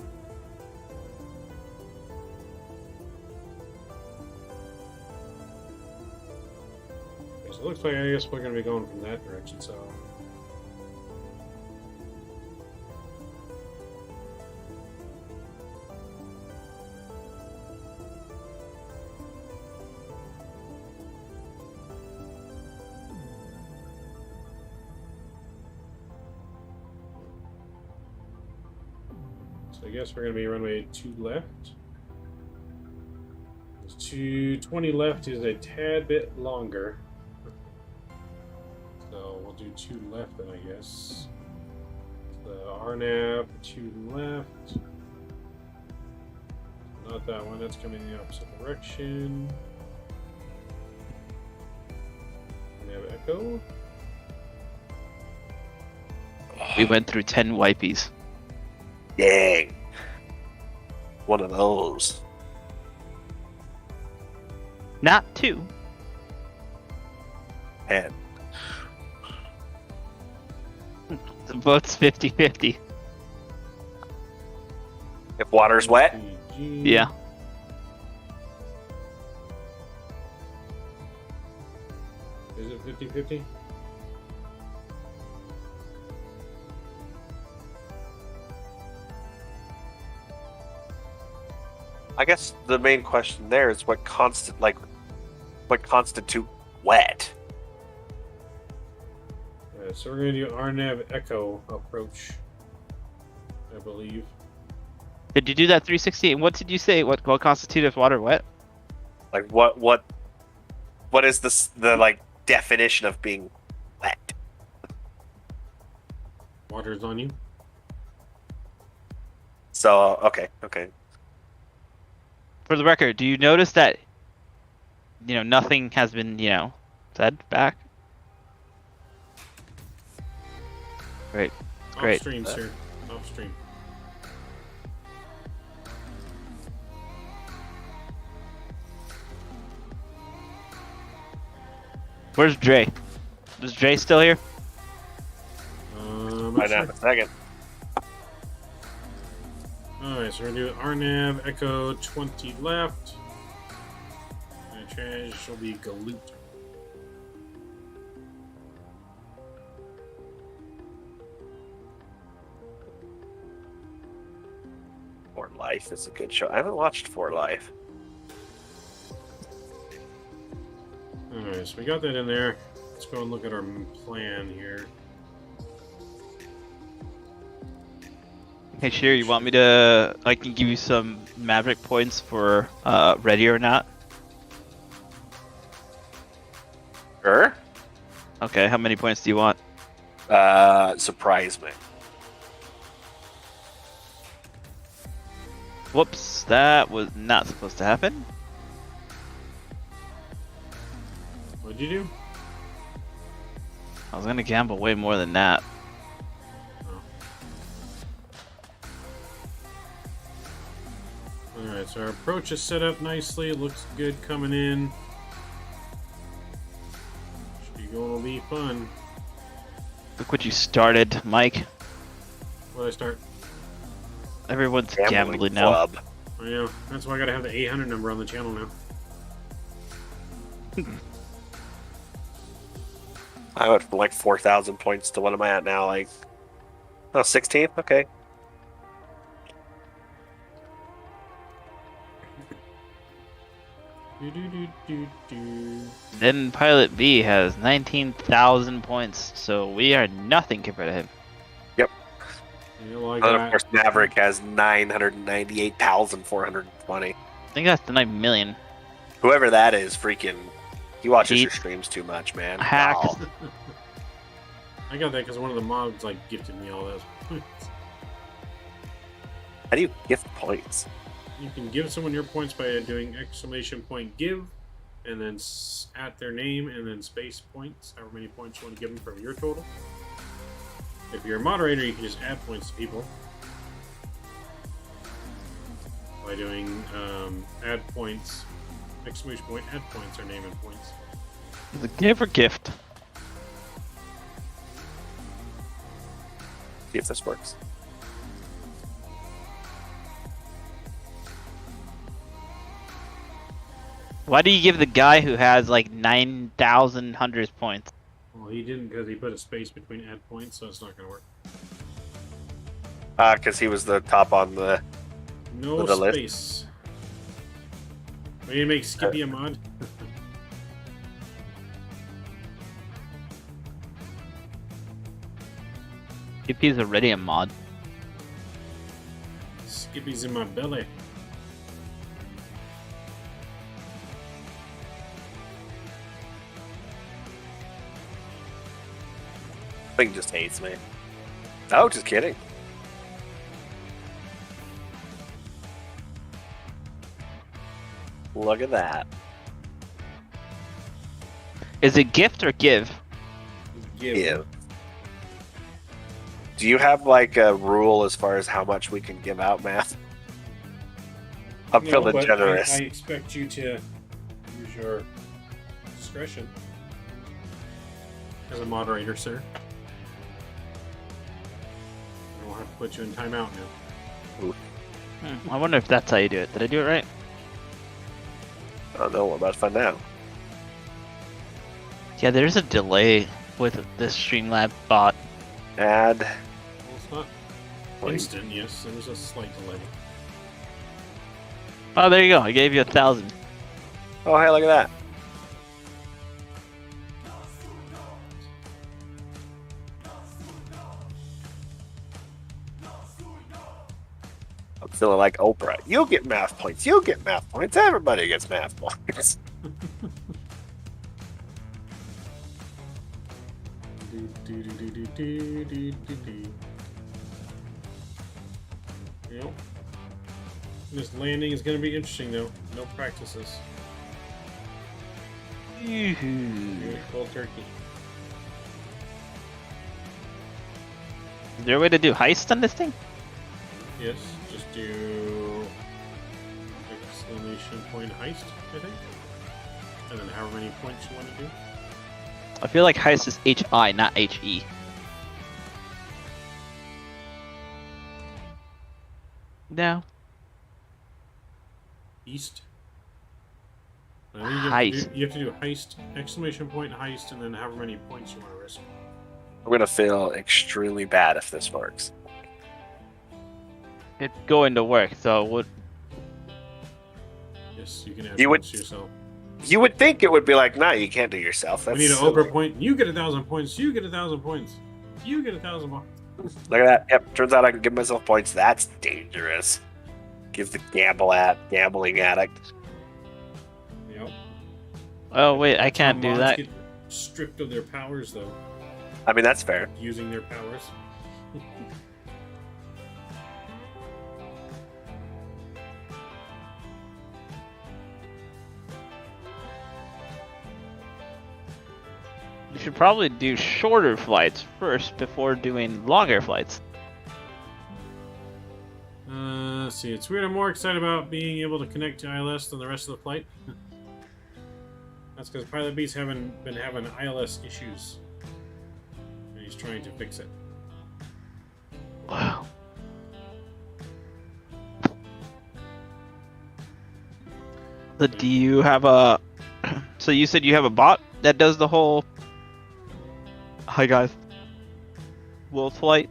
[SPEAKER 1] So it looks like I guess we're going to be going from that direction, so... So I guess we're going to be runway 2 left. This 220 left is a tad bit longer. So we'll do 2 left then, I guess. The RNAV, 2 left. Not that one, that's coming in the opposite direction. We have Echo.
[SPEAKER 7] We went through 10 wipies.
[SPEAKER 12] Dang. One of those.
[SPEAKER 7] Not 2.
[SPEAKER 12] And
[SPEAKER 7] The boat's 50-50.
[SPEAKER 12] if water's wet,
[SPEAKER 7] Yeah.
[SPEAKER 1] Is it 50-50?
[SPEAKER 12] I guess the main question there is what constitute wet?
[SPEAKER 1] So we're going to do RNAV Echo approach, I believe.
[SPEAKER 7] Did you do that 360? And what did you say? What constitutes water wet?
[SPEAKER 12] Like what is the like definition of being wet?
[SPEAKER 1] Water's on you.
[SPEAKER 12] So okay.
[SPEAKER 7] For the record, do you notice that nothing has been said back? Great. Great.
[SPEAKER 1] Off stream, sir. Off stream.
[SPEAKER 7] Where's Dre? Is Dre still here?
[SPEAKER 12] Find out in a second.
[SPEAKER 1] Alright, so we're going to do RNAV, Echo 20 left. And trash will be Galoot.
[SPEAKER 12] For Life is a good show. I haven't watched For Life.
[SPEAKER 1] Alright, so we got that in there. Let's go and look at our plan here.
[SPEAKER 7] Hey, Sheer, you want me to? I can give you some Maverick points for ready or not.
[SPEAKER 12] Sure.
[SPEAKER 7] Okay, how many points do you want?
[SPEAKER 12] Surprise me.
[SPEAKER 7] Whoops, that was not supposed to happen.
[SPEAKER 1] What'd you do?
[SPEAKER 7] I was gonna gamble way more than that.
[SPEAKER 1] Alright, so our approach is set up nicely. It looks good coming in. Should be going to be fun.
[SPEAKER 7] Look what you started, Mike.
[SPEAKER 1] What'd I start?
[SPEAKER 7] Everyone's gambling now.
[SPEAKER 1] I know. That's why I gotta have the 800 number on the channel now.
[SPEAKER 12] I went from like 4,000 points to what am I at now? Like, 16th? Okay.
[SPEAKER 7] Then Pilot B has 19,000 points, so we are nothing compared to him.
[SPEAKER 12] Yep.
[SPEAKER 1] Yeah, well,
[SPEAKER 12] And of course, Maverick has 998,420.
[SPEAKER 7] I think that's the 9 million.
[SPEAKER 12] Whoever that is, freaking, he watches your streams too much, man.
[SPEAKER 7] Hack.
[SPEAKER 12] Wow.
[SPEAKER 1] I got that because one of the mods like gifted me all those points.
[SPEAKER 12] How do you gift points?
[SPEAKER 1] You can give someone your points by doing !give, and then at their name, and then space points, however many points you want to give them from your total. If you're a moderator, you can just add points to people by doing add points, ! add points, or name and points.
[SPEAKER 7] The give or gift?
[SPEAKER 12] See if this works.
[SPEAKER 7] Why do you give the guy who has like 9,000 hundreds points?
[SPEAKER 1] Well, he didn't because he put a space between add points, so it's not going to work.
[SPEAKER 12] Because he was the top on the
[SPEAKER 1] No
[SPEAKER 12] the
[SPEAKER 1] space.
[SPEAKER 12] list.
[SPEAKER 1] We need to make Skippy a mod.
[SPEAKER 7] GP's already a mod.
[SPEAKER 1] Skippy's in my belly.
[SPEAKER 12] I think he just hates me. Oh, just kidding. Look at that.
[SPEAKER 7] Is it gift or give?
[SPEAKER 12] Give. Do you have like a rule as far as how much we can give out, Matt? I'm feeling
[SPEAKER 1] but
[SPEAKER 12] generous.
[SPEAKER 1] I expect you to use your discretion as a moderator, sir. I will have to put you in timeout now.
[SPEAKER 7] I wonder if that's how you do it. Did I do it right?
[SPEAKER 12] I don't know. We're about to find out.
[SPEAKER 7] Yeah, there's a delay with this Streamlab bot.
[SPEAKER 12] Add.
[SPEAKER 1] Well, it's not instant, yes. There's a slight delay.
[SPEAKER 7] Oh, there you go. I gave you 1,000.
[SPEAKER 12] Oh, hey, look at that. I'm feeling like Oprah. You get math points. You get math points. Everybody gets math points.
[SPEAKER 1] Yep. This landing is going to be interesting, though. No practices.
[SPEAKER 7] Yoo-hoo.
[SPEAKER 1] Cold turkey.
[SPEAKER 7] Is there a way to do heist on this thing?
[SPEAKER 1] Yes, just do exclamation point heist, I think. And then however many points you want to do.
[SPEAKER 7] I feel like heist is H-I, not H-E. No.
[SPEAKER 1] East.
[SPEAKER 7] Heist.
[SPEAKER 1] You have to do heist, exclamation point heist, and then however many points you want to risk.
[SPEAKER 12] I'm gonna feel extremely bad if this works.
[SPEAKER 7] It's going to work, so what?
[SPEAKER 1] Yes, you can add
[SPEAKER 12] You would-
[SPEAKER 1] points to yourself.
[SPEAKER 12] You would think it would be like, nah, you can't do yourself. That's
[SPEAKER 1] We need an
[SPEAKER 12] silly.
[SPEAKER 1] Oprah point. You get 1,000 points. You get 1,000 points. You get 1,000 points.
[SPEAKER 12] Look at that. Yep, turns out I can give myself points. That's dangerous. Give the gambling addict.
[SPEAKER 1] Yep.
[SPEAKER 7] Oh wait, I
[SPEAKER 1] That's how
[SPEAKER 7] can't do
[SPEAKER 1] mods
[SPEAKER 7] that.
[SPEAKER 1] Get stripped of their powers, though.
[SPEAKER 12] I mean, that's fair.
[SPEAKER 1] Using their powers.
[SPEAKER 7] You should probably do shorter flights first before doing longer flights.
[SPEAKER 1] Let's see. It's weird. I'm more excited about being able to connect to ILS than the rest of the flight. That's because Pilot B's been having ILS issues. And he's trying to fix it.
[SPEAKER 7] Wow. So do you have a... So you said you have a bot that does the whole... Hi guys. World flight?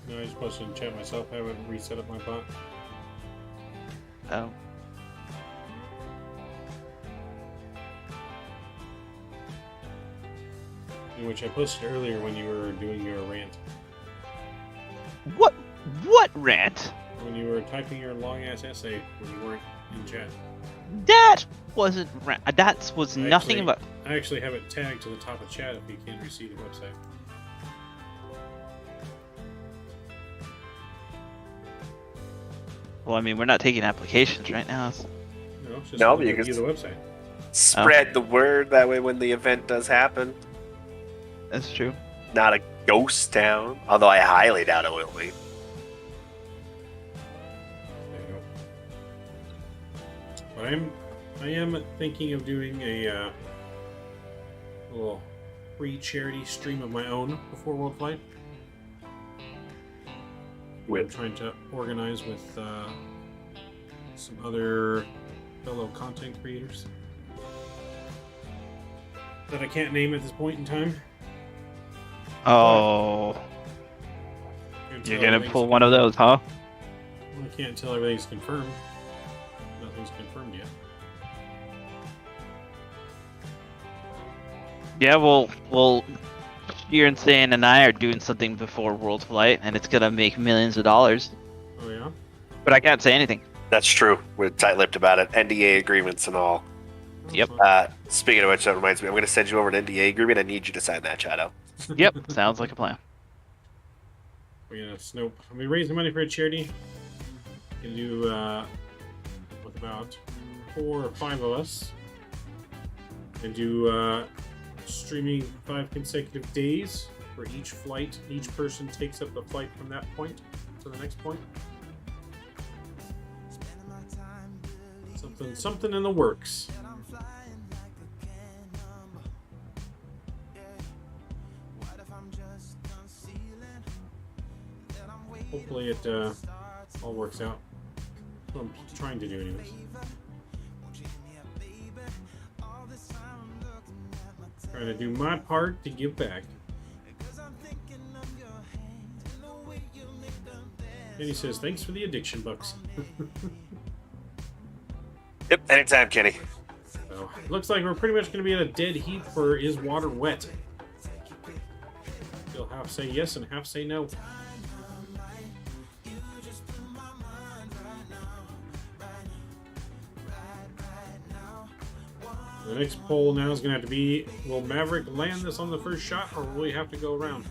[SPEAKER 1] No, I just posted in chat myself. I haven't reset up my bot.
[SPEAKER 7] Oh.
[SPEAKER 1] In which I posted earlier when you were doing your rant.
[SPEAKER 7] What rant?
[SPEAKER 1] When you were typing your long-ass essay when you weren't in chat.
[SPEAKER 7] That wasn't rant. That was nothing about...
[SPEAKER 1] I actually have it tagged to the top of chat if you can't see the website.
[SPEAKER 7] Well, I mean, we're not taking applications right now. So...
[SPEAKER 1] No, it's just
[SPEAKER 12] No,
[SPEAKER 1] the
[SPEAKER 12] you can
[SPEAKER 1] website.
[SPEAKER 12] Spread the word that way when the event does happen.
[SPEAKER 7] That's true.
[SPEAKER 12] Not a ghost town, although I highly doubt it will be.
[SPEAKER 1] But I am thinking of doing a little free charity stream of my own before World Flight. I'm trying to organize with some other fellow content creators that I can't name at this point in time.
[SPEAKER 7] Oh. You're gonna pull one of those, huh?
[SPEAKER 1] Well, I can't until everything's confirmed. Nothing's confirmed yet.
[SPEAKER 7] Yeah, well, you're insane, and I are doing something before World Flight, and it's gonna make millions of dollars.
[SPEAKER 1] Oh yeah?
[SPEAKER 7] But I can't say anything.
[SPEAKER 12] That's true. We're tight-lipped about it. NDA agreements and all.
[SPEAKER 7] Yep.
[SPEAKER 12] Speaking of which, that reminds me, I'm going to send you over an NDA agreement. I need you to sign that, Shadow.
[SPEAKER 7] Yep, sounds like a plan.
[SPEAKER 1] We're gonna Snope. I'm gonna raise the money for a charity. Gonna do with about 4 or 5 of us. And do streaming 5 consecutive days for each flight. Each person takes up the flight from that point to the next point. Something in the works. Hopefully it all works out. That's what I'm trying to do anyways. Trying to do my part to give back. And he says, thanks for the addiction bucks.
[SPEAKER 12] Yep, anytime, Kenny.
[SPEAKER 1] So, looks like we're pretty much going to be in a dead heat for is water wet. You'll half say yes and half say no. The next poll now is going to have to be, will Maverick land this on the first shot, or will we have to go around?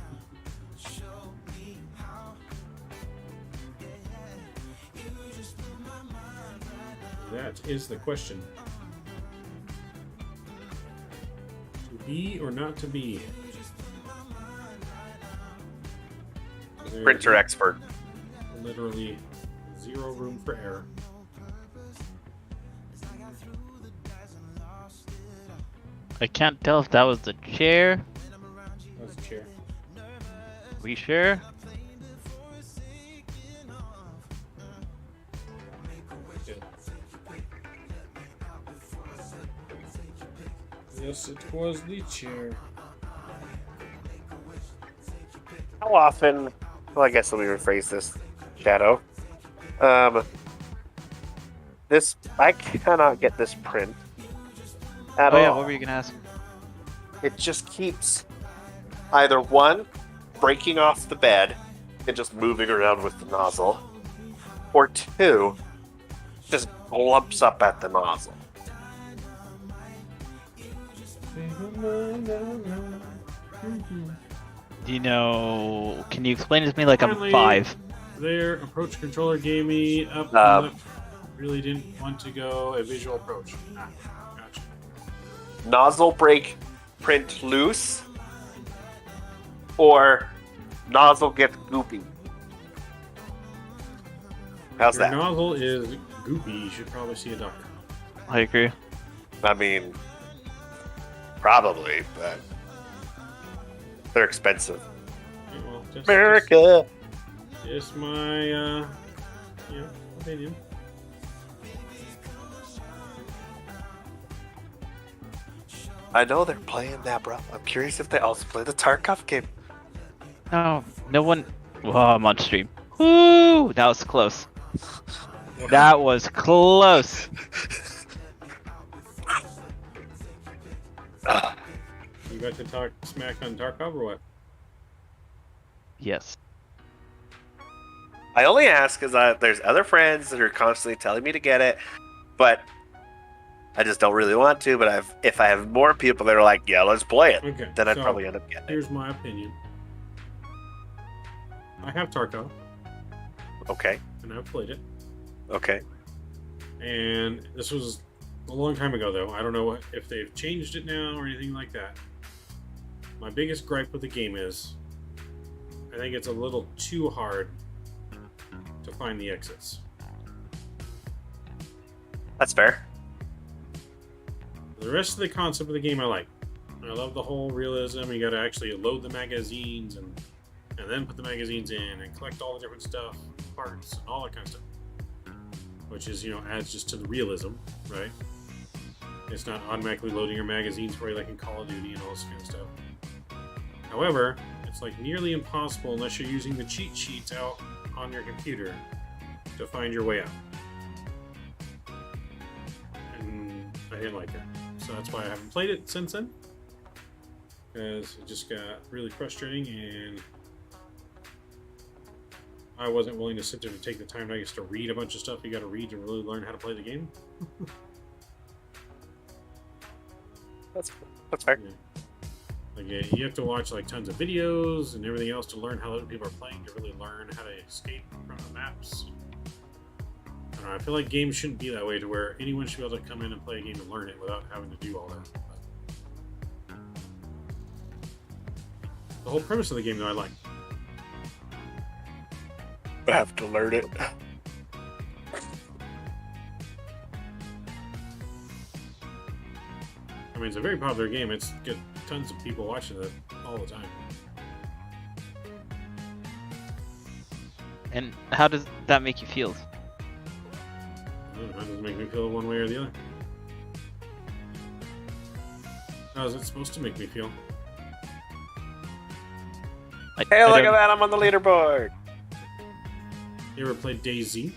[SPEAKER 1] That is the question. To be or not to be?
[SPEAKER 12] Printer expert.
[SPEAKER 1] Literally zero room for error.
[SPEAKER 7] I can't tell if that was the chair.
[SPEAKER 1] That's a chair.
[SPEAKER 7] We sure?
[SPEAKER 1] Yes, it was the chair.
[SPEAKER 12] How often? Well, I guess let me rephrase this, Shadow. This I cannot get this print at
[SPEAKER 7] Oh
[SPEAKER 12] all.
[SPEAKER 7] yeah, what were you gonna ask?
[SPEAKER 12] It just keeps either one breaking off the bed and just moving around with the nozzle, or two just glumps up at the nozzle.
[SPEAKER 7] You know, can you explain it to me like
[SPEAKER 1] Finally,
[SPEAKER 7] I'm 5?
[SPEAKER 1] Their approach controller gave me up and left. Really didn't want to go a visual approach. Gotcha.
[SPEAKER 12] Nozzle break print loose, or nozzle gets goopy. How's
[SPEAKER 1] Your
[SPEAKER 12] that?
[SPEAKER 1] nozzle is goopy. You should probably see a doctor.
[SPEAKER 7] I agree.
[SPEAKER 12] I mean, probably, but they're expensive.
[SPEAKER 1] Okay, well,
[SPEAKER 12] America.
[SPEAKER 1] Just my opinion.
[SPEAKER 12] I know they're playing that, bro. I'm curious if they also play the Tarkov game.
[SPEAKER 7] No, no one. Oh, I'm on stream. Woo! That was close. That was close.
[SPEAKER 1] You got to talk smack on Tarkov or what?
[SPEAKER 7] Yes.
[SPEAKER 12] I only ask because there's other friends that are constantly telling me to get it, but I just don't really want to. But if I have more people that are like, yeah, let's play it,
[SPEAKER 1] Okay,
[SPEAKER 12] then I'd
[SPEAKER 1] so
[SPEAKER 12] probably end up getting it.
[SPEAKER 1] Here's my opinion. I have Tarkov,
[SPEAKER 12] Okay.
[SPEAKER 1] and I've played it.
[SPEAKER 12] Okay.
[SPEAKER 1] And this was a long time ago, though. I don't know if they've changed it now or anything like that. My biggest gripe with the game is I think it's a little too hard to find the exits.
[SPEAKER 12] That's fair.
[SPEAKER 1] The rest of the concept of the game I like. I love the whole realism. You got to actually load the magazines and then put the magazines in and collect all the different stuff, parts, and all that kind of stuff. Which is, adds just to the realism, right? It's not automatically loading your magazines for you like in Call of Duty and all this kind of stuff. However, it's like nearly impossible unless you're using the cheat sheets out on your computer to find your way out. And I didn't like that. So that's why I haven't played it since then. Because it just got really frustrating and I wasn't willing to sit there to take the time, I guess, to read a bunch of stuff you got to read to really learn how to play the game.
[SPEAKER 12] That's fair.
[SPEAKER 1] Yeah. Like, you have to watch like tons of videos and everything else to learn how other people are playing to really learn how to escape from the maps. I don't know, I feel like games shouldn't be that way to where anyone should be able to come in and play a game and learn it without having to do all that. But the whole premise of the game, though, I like.
[SPEAKER 12] I have to learn it.
[SPEAKER 1] I mean, it's a very popular game. It's got tons of people watching it all the time.
[SPEAKER 7] And how does that make you feel?
[SPEAKER 1] I don't know, how does it make me feel one way or the other? How is it supposed to make me feel?
[SPEAKER 12] Hey, look at that! I'm on the leaderboard.
[SPEAKER 1] You ever played DayZ?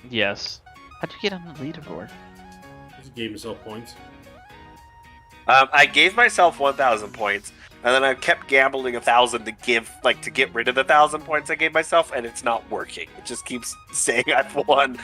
[SPEAKER 7] Yes. How'd you get on the leaderboard?
[SPEAKER 1] I just gave myself points.
[SPEAKER 12] I gave myself 1,000 points, and then I kept gambling 1,000 to get rid of the 1,000 points I gave myself, and it's not working. It just keeps saying I've won.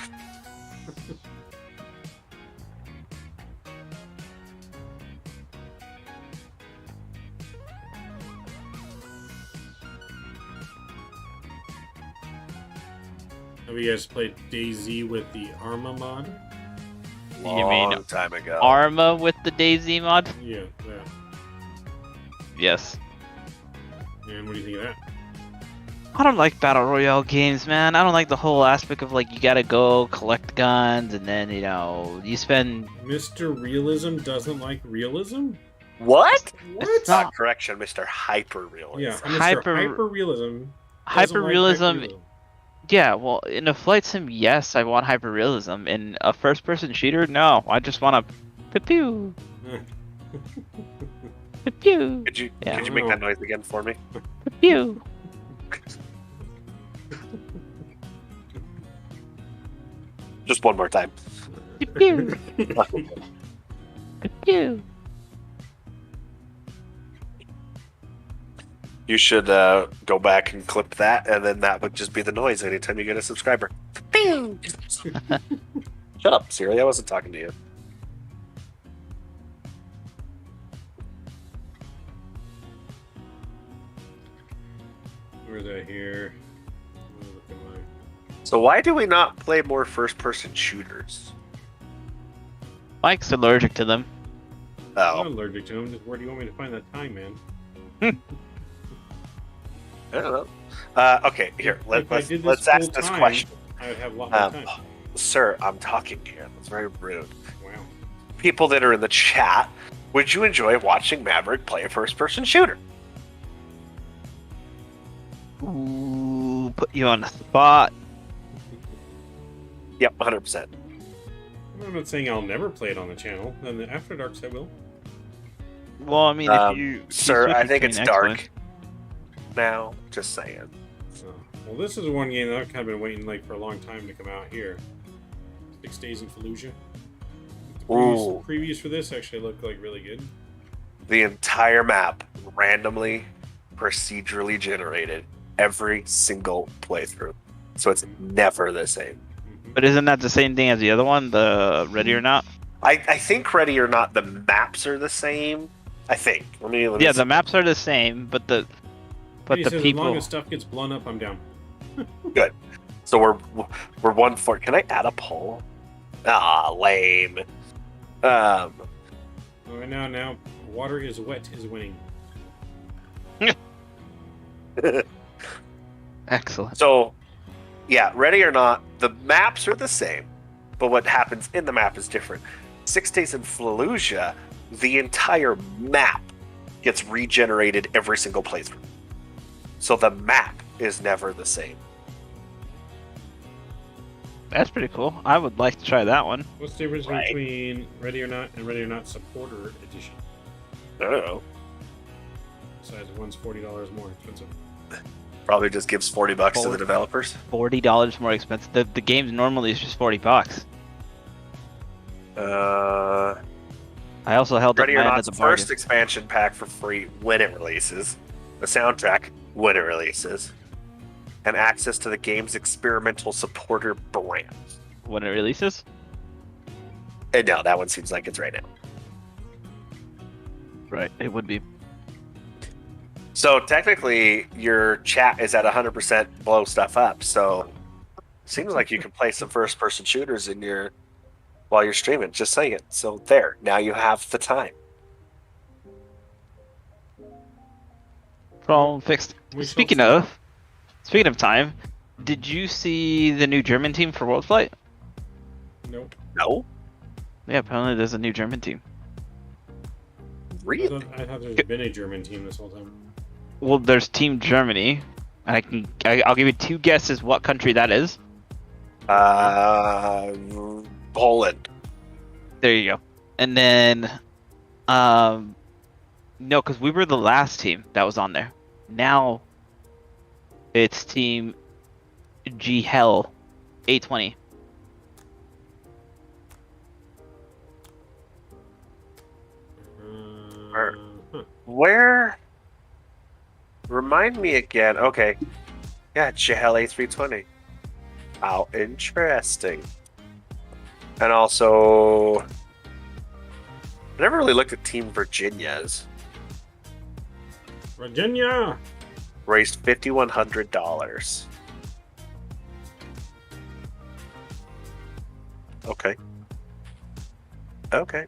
[SPEAKER 1] Have you guys played DayZ with the Arma mod?
[SPEAKER 7] You mean
[SPEAKER 12] time ago?
[SPEAKER 7] Arma with the DayZ mod?
[SPEAKER 1] Yeah, that.
[SPEAKER 7] Yes.
[SPEAKER 1] And what do you think of that?
[SPEAKER 7] I don't like battle royale games, man. I don't like the whole aspect of like you gotta go collect guns and then you spend.
[SPEAKER 1] Mr. Realism doesn't like realism?
[SPEAKER 12] What?
[SPEAKER 7] It's not
[SPEAKER 12] correction, Mr. Hyper Realism.
[SPEAKER 1] Yeah, Mr. Hyper Realism.
[SPEAKER 7] Hyper realism. Yeah, well, in a flight sim, yes, I want hyper realism. In a first-person shooter, no, I just want to pew pew.
[SPEAKER 12] Could you make that noise again for me?
[SPEAKER 7] Pew.
[SPEAKER 12] Just one more time.
[SPEAKER 7] Pew. Pew.
[SPEAKER 12] You should go back and clip that, and then that would just be the noise anytime you get a subscriber. Shut up, Siri. I wasn't talking to you.
[SPEAKER 1] Where's that here?
[SPEAKER 12] So why do we not play more first-person shooters?
[SPEAKER 7] Mike's allergic to them.
[SPEAKER 1] I'm not allergic to them. Just where do you want me to find that time, man?
[SPEAKER 12] I don't know. Okay, here. Let's ask this question.
[SPEAKER 1] I would have a lot more time.
[SPEAKER 12] Sir, I'm talking here. That's very rude.
[SPEAKER 1] Wow.
[SPEAKER 12] People that are in the chat, would you enjoy watching Maverick play a first-person shooter?
[SPEAKER 7] Ooh, put you on the spot.
[SPEAKER 12] Yep, 100%.
[SPEAKER 1] I'm not saying I'll never play it on the channel. Then the After Darks I will.
[SPEAKER 7] Well, I mean, if you...
[SPEAKER 12] Sir, I think it's dark now. Just saying.
[SPEAKER 1] Well, this is one game that I've kind of been waiting for a long time to come out here. 6 Days in Fallujah. The previews for this actually look really good.
[SPEAKER 12] The entire map randomly, procedurally generated every single playthrough. So it's never the same.
[SPEAKER 7] But isn't that the same thing as the other one, the Ready or Not?
[SPEAKER 12] I think Ready or Not, the maps are the same. I think. Let me
[SPEAKER 7] yeah,
[SPEAKER 12] see.
[SPEAKER 7] The maps are the same, but the
[SPEAKER 1] Says,
[SPEAKER 7] people.
[SPEAKER 1] As long as stuff gets blown up, I'm down.
[SPEAKER 12] Good. So we're 1-4. Can I add a poll? Ah, lame.
[SPEAKER 1] Right now, water is wet is winning.
[SPEAKER 7] Excellent.
[SPEAKER 12] So, yeah, Ready or Not, the maps are the same, but what happens in the map is different. 6 Days in Fallujah, the entire map gets regenerated every single playthrough. So the map is never the same.
[SPEAKER 7] That's pretty cool. I would like to try that one.
[SPEAKER 1] What's the difference between Ready or Not and Ready or Not Supporter Edition?
[SPEAKER 12] I don't know.
[SPEAKER 1] Besides, one's $40 more expensive.
[SPEAKER 12] Probably just gives $40 to the developers.
[SPEAKER 7] $40 more expensive. The game normally is just $40. I also held
[SPEAKER 12] Ready
[SPEAKER 7] up
[SPEAKER 12] or
[SPEAKER 7] mine
[SPEAKER 12] Not's
[SPEAKER 7] as a bargain.
[SPEAKER 12] first expansion pack for free when it releases, the soundtrack when it releases, and access to the game's experimental supporter brand.
[SPEAKER 7] When it releases?
[SPEAKER 12] And no, that one seems like it's right now.
[SPEAKER 7] Right, it would be.
[SPEAKER 12] So technically, your chat is at 100% blow stuff up. So seems like you can play some first-person shooters in your while you're streaming. Just saying. So there, now you have the time.
[SPEAKER 7] Problem fixed. Speaking of time, did you see the new German team for World Flight?
[SPEAKER 1] Nope.
[SPEAKER 12] No.
[SPEAKER 7] Yeah, apparently there's a new German team.
[SPEAKER 12] Really?
[SPEAKER 1] I thought there's been a German team this whole time.
[SPEAKER 7] Well, there's Team Germany. I'll give you 2 guesses what country that is.
[SPEAKER 12] Poland.
[SPEAKER 7] There you go. And then, no, because we were the last team that was on there. Now, it's Team GHEL A20.
[SPEAKER 12] Where? Remind me again. Okay. Yeah, GHEL A320. How interesting. And also, I never really looked at Team Virginia's.
[SPEAKER 1] Virginia!
[SPEAKER 12] Raised $5,100. Okay. Okay.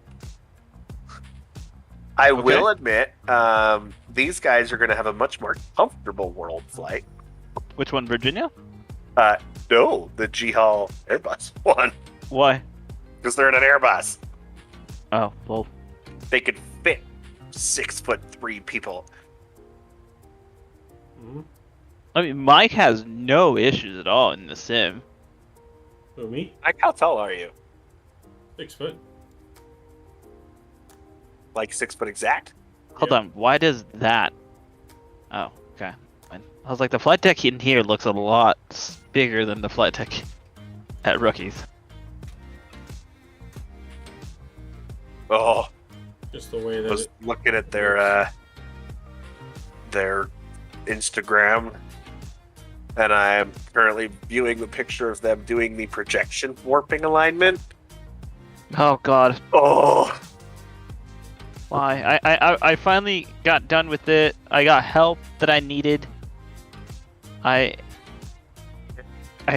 [SPEAKER 12] I will admit, these guys are going to have a much more comfortable world flight.
[SPEAKER 7] Which one, Virginia?
[SPEAKER 12] No, the G-Hall Airbus one.
[SPEAKER 7] Why?
[SPEAKER 12] Because they're in an Airbus.
[SPEAKER 7] Oh, well.
[SPEAKER 12] They could fit 6'3" people.
[SPEAKER 1] Mm-hmm.
[SPEAKER 7] I mean, Mike has no issues at all in the sim.
[SPEAKER 1] Who, me?
[SPEAKER 12] Mike, how tall are you?
[SPEAKER 1] 6 foot.
[SPEAKER 12] Like 6 foot exact?
[SPEAKER 7] Hold on, why does that? Oh, okay. Fine. I was like, the flight deck in here looks a lot bigger than the flight deck at Rookies.
[SPEAKER 12] Oh,
[SPEAKER 1] Just the way
[SPEAKER 12] I
[SPEAKER 1] that
[SPEAKER 12] was looking at their Instagram, and I'm currently viewing the picture of them doing the projection warping alignment.
[SPEAKER 7] Oh God.
[SPEAKER 12] Oh,
[SPEAKER 7] Why? I finally got done with it. I got help that I needed. I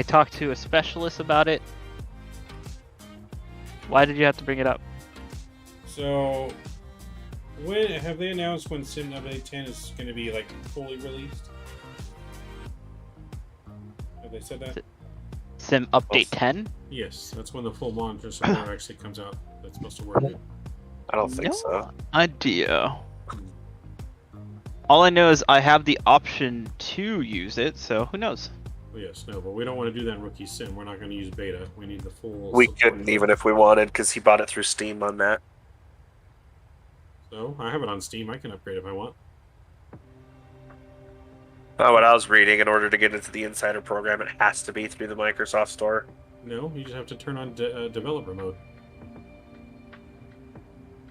[SPEAKER 7] talked to a specialist about it. Why did you have to bring it up?
[SPEAKER 1] So, when have they announced when Sim Update 10 is going to be like fully released? Have they said that?
[SPEAKER 7] Sim Update 10?
[SPEAKER 1] Yes, that's when the full monitor support actually comes out. That's supposed to work.
[SPEAKER 12] I don't think so.
[SPEAKER 7] Idea. All I know is I have the option to use it, so who knows?
[SPEAKER 1] Well, yes, no, but we don't want to do that in Rookie Sim. We're not going to use beta. We need the full.
[SPEAKER 12] We
[SPEAKER 1] support.
[SPEAKER 12] couldn't even if we wanted, because he bought it through Steam on that.
[SPEAKER 1] So I have it on Steam. I can upgrade if I want.
[SPEAKER 12] Oh, what I was reading, in order to get into the Insider program, it has to be through the Microsoft Store.
[SPEAKER 1] No, you just have to turn on developer mode.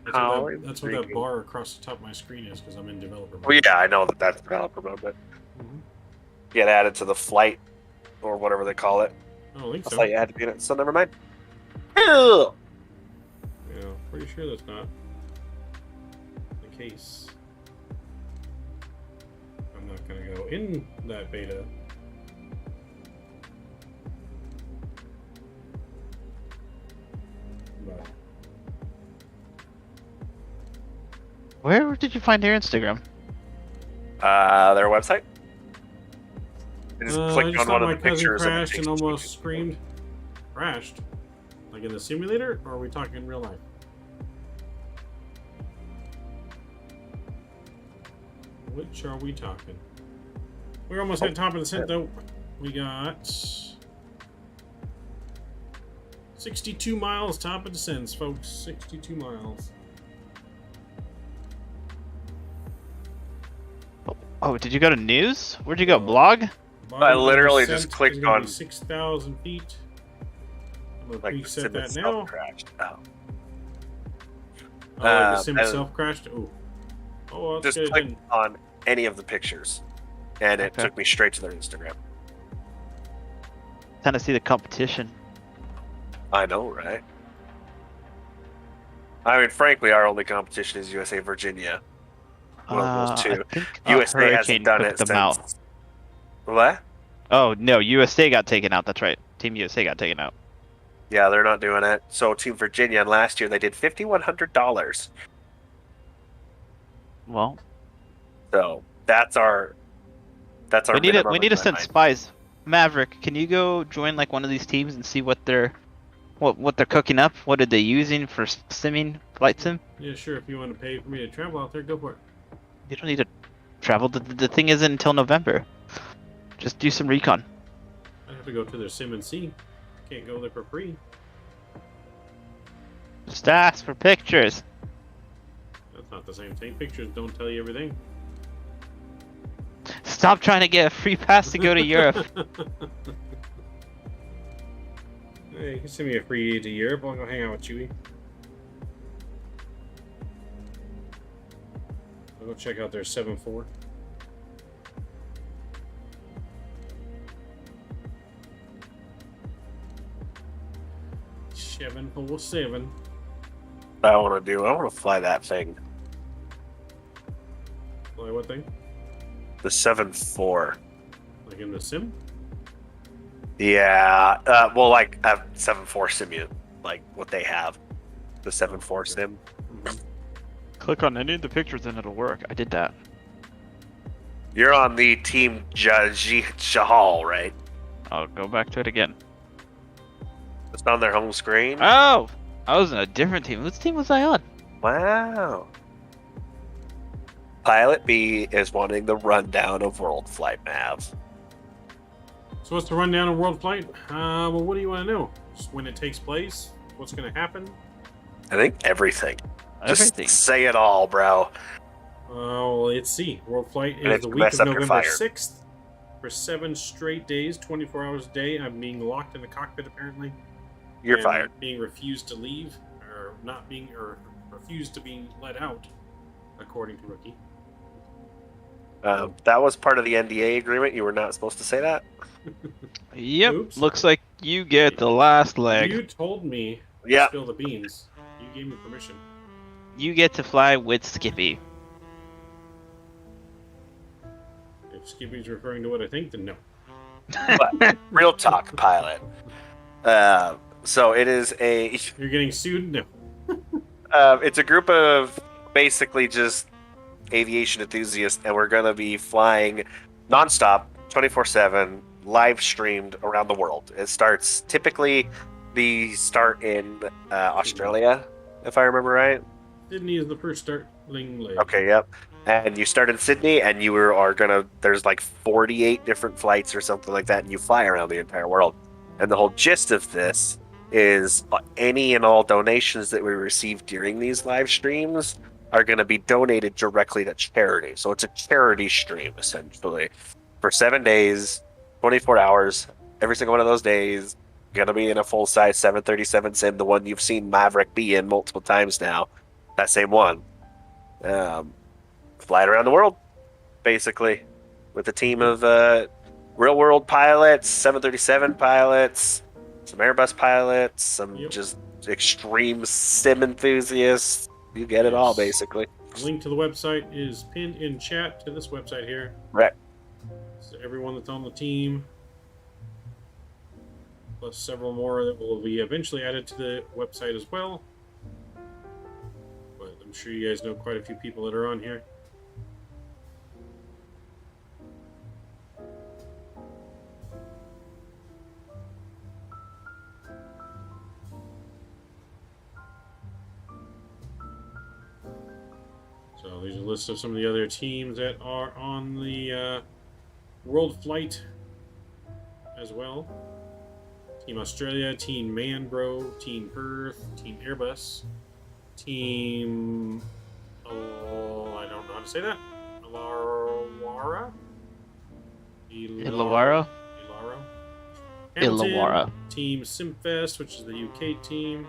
[SPEAKER 1] That's what that bar across the top of my screen is, because I'm in developer mode.
[SPEAKER 12] Well, yeah, I know that that's developer mode, but get added to the flight, or whatever they call it.
[SPEAKER 1] I don't think
[SPEAKER 12] I
[SPEAKER 1] so.
[SPEAKER 12] thought you had to be in it, so never mind. Ew.
[SPEAKER 1] Yeah, pretty sure that's not the case. I'm not going to go in that beta. But
[SPEAKER 7] Where did you find their Instagram?
[SPEAKER 12] Their website? I just
[SPEAKER 1] I
[SPEAKER 12] clicked
[SPEAKER 1] just
[SPEAKER 12] on
[SPEAKER 1] thought
[SPEAKER 12] one of
[SPEAKER 1] my
[SPEAKER 12] the
[SPEAKER 1] cousin
[SPEAKER 12] pictures and it
[SPEAKER 1] crashed
[SPEAKER 12] takes
[SPEAKER 1] and
[SPEAKER 12] me
[SPEAKER 1] almost
[SPEAKER 12] to-
[SPEAKER 1] screamed. Crashed? Like in the simulator, or are we talking real life? Which are we talking? We're almost at top of the set, though. We got 62 miles top of descents, folks. 62 miles.
[SPEAKER 7] Oh, did you go to news? Where'd you go? Blog?
[SPEAKER 12] I literally just clicked on
[SPEAKER 1] 6,000 feet. I'm gonna
[SPEAKER 12] like the
[SPEAKER 1] preset
[SPEAKER 12] sim
[SPEAKER 1] that
[SPEAKER 12] itself
[SPEAKER 1] now.
[SPEAKER 12] crashed. Oh.
[SPEAKER 1] Oh, like the sim
[SPEAKER 12] and
[SPEAKER 1] itself crashed? Ooh. Oh, that's
[SPEAKER 12] just
[SPEAKER 1] good.
[SPEAKER 12] clicked on any of the pictures, and it
[SPEAKER 7] Okay.
[SPEAKER 12] took me straight to their Instagram.
[SPEAKER 7] Trying to see the competition.
[SPEAKER 12] I know, right? I mean, frankly, our only competition is USA Virginia. One of those two.
[SPEAKER 7] I think
[SPEAKER 12] USA
[SPEAKER 7] Hurricane
[SPEAKER 12] hasn't done
[SPEAKER 7] took
[SPEAKER 12] it
[SPEAKER 7] them
[SPEAKER 12] since.
[SPEAKER 7] out.
[SPEAKER 12] What?
[SPEAKER 7] Oh no, USA got taken out. That's right. Team USA got taken out.
[SPEAKER 12] Yeah, they're not doing it. So Team Virginia, and last year they did $5,100.
[SPEAKER 7] Well,
[SPEAKER 12] so that's our
[SPEAKER 7] we need to
[SPEAKER 12] minimum
[SPEAKER 7] send
[SPEAKER 12] in my mind.
[SPEAKER 7] spies. Maverick, can you go join like one of these teams and see what they're cooking up? What are they using for simming, flight sim?
[SPEAKER 1] Yeah, sure. If you want to pay for me to travel out there, go for it.
[SPEAKER 7] You don't need to travel. The thing isn't until November. Just do some recon.
[SPEAKER 1] I have to go to their sim and see. Can't go there for free.
[SPEAKER 7] Just ask for pictures.
[SPEAKER 1] That's not the same thing. Pictures don't tell you everything.
[SPEAKER 7] Stop trying to get a free pass to go to Europe.
[SPEAKER 1] Hey, you can send me a free to Europe. I'll go hang out with Chewy. I'll go check out their 7.4. $747.
[SPEAKER 12] I want to fly that thing.
[SPEAKER 1] Fly what thing?
[SPEAKER 12] The 7.4.
[SPEAKER 1] Like in the sim?
[SPEAKER 12] Yeah. Well, like 7.4 Simu, like what they have. The 7.4 Sim.
[SPEAKER 7] Click on any of the pictures and it'll work. I did that.
[SPEAKER 12] You're on the team Jahal, right?
[SPEAKER 7] I'll go back to it again.
[SPEAKER 12] It's on their home screen.
[SPEAKER 7] Oh! I was in a different team. Which team was I on?
[SPEAKER 12] Wow. Pilot B is wanting the rundown of World Flight Nav.
[SPEAKER 1] So what's the rundown of World Flight? Well, what do you want to know? Just when it takes place? What's going to happen?
[SPEAKER 12] I think everything.
[SPEAKER 7] Everything.
[SPEAKER 12] Just say it all, bro.
[SPEAKER 1] Well, let's see. World Flight
[SPEAKER 12] And
[SPEAKER 1] is
[SPEAKER 12] it's
[SPEAKER 1] the
[SPEAKER 12] the
[SPEAKER 1] week
[SPEAKER 12] best
[SPEAKER 1] of
[SPEAKER 12] after
[SPEAKER 1] November
[SPEAKER 12] fire.
[SPEAKER 1] 6th. For 7 straight days, 24 hours a day, I'm being locked in the cockpit, apparently.
[SPEAKER 12] You're
[SPEAKER 1] and
[SPEAKER 12] fired.
[SPEAKER 1] Being refused to leave, or refused to be let out, according to Rookie.
[SPEAKER 12] That was part of the NDA agreement. You were not supposed to say that.
[SPEAKER 7] Yep.
[SPEAKER 1] Oops.
[SPEAKER 7] Looks like you get the last leg.
[SPEAKER 1] You told me to
[SPEAKER 12] Yeah.
[SPEAKER 1] spill the beans. You gave me permission.
[SPEAKER 7] You get to fly with Skippy.
[SPEAKER 1] If Skippy's referring to what I think, then no.
[SPEAKER 12] But real talk, pilot. So it is a.
[SPEAKER 1] You're getting sued? No.
[SPEAKER 12] It's a group of basically just aviation enthusiasts, and we're going to be flying nonstop, 24/7, live streamed around the world. It starts typically the start in Australia, if I remember right.
[SPEAKER 1] Sydney is the first startling leg.
[SPEAKER 12] Okay, yep. And you start in Sydney, and you are gonna. There's like 48 different flights or something like that, and you fly around the entire world. And the whole gist of this is any and all donations that we receive during these live streams are going to be donated directly to charity. So it's a charity stream, essentially. For 7 days, 24 hours, every single one of those days, going to be in a full-size 737 sim, the one you've seen Maverick be in multiple times now. That same one. Flying around the world, basically, with a team of real-world pilots, 737 pilots, some Airbus pilots, some just extreme sim enthusiasts. You get it all, basically.
[SPEAKER 1] The link to the website is pinned in chat to this website here.
[SPEAKER 12] Right.
[SPEAKER 1] So everyone that's on the team, plus several more that will be eventually added to the website as well. But I'm sure you guys know quite a few people that are on here. So there's a list of some of the other teams that are on the World Flight as well. Team Australia, Team Manbro, Team Perth, Team Airbus, Team... Oh, I don't know how to say that. Illawarra?
[SPEAKER 7] Illawarra? Illawarra.
[SPEAKER 1] Team Simfest, which is the UK team.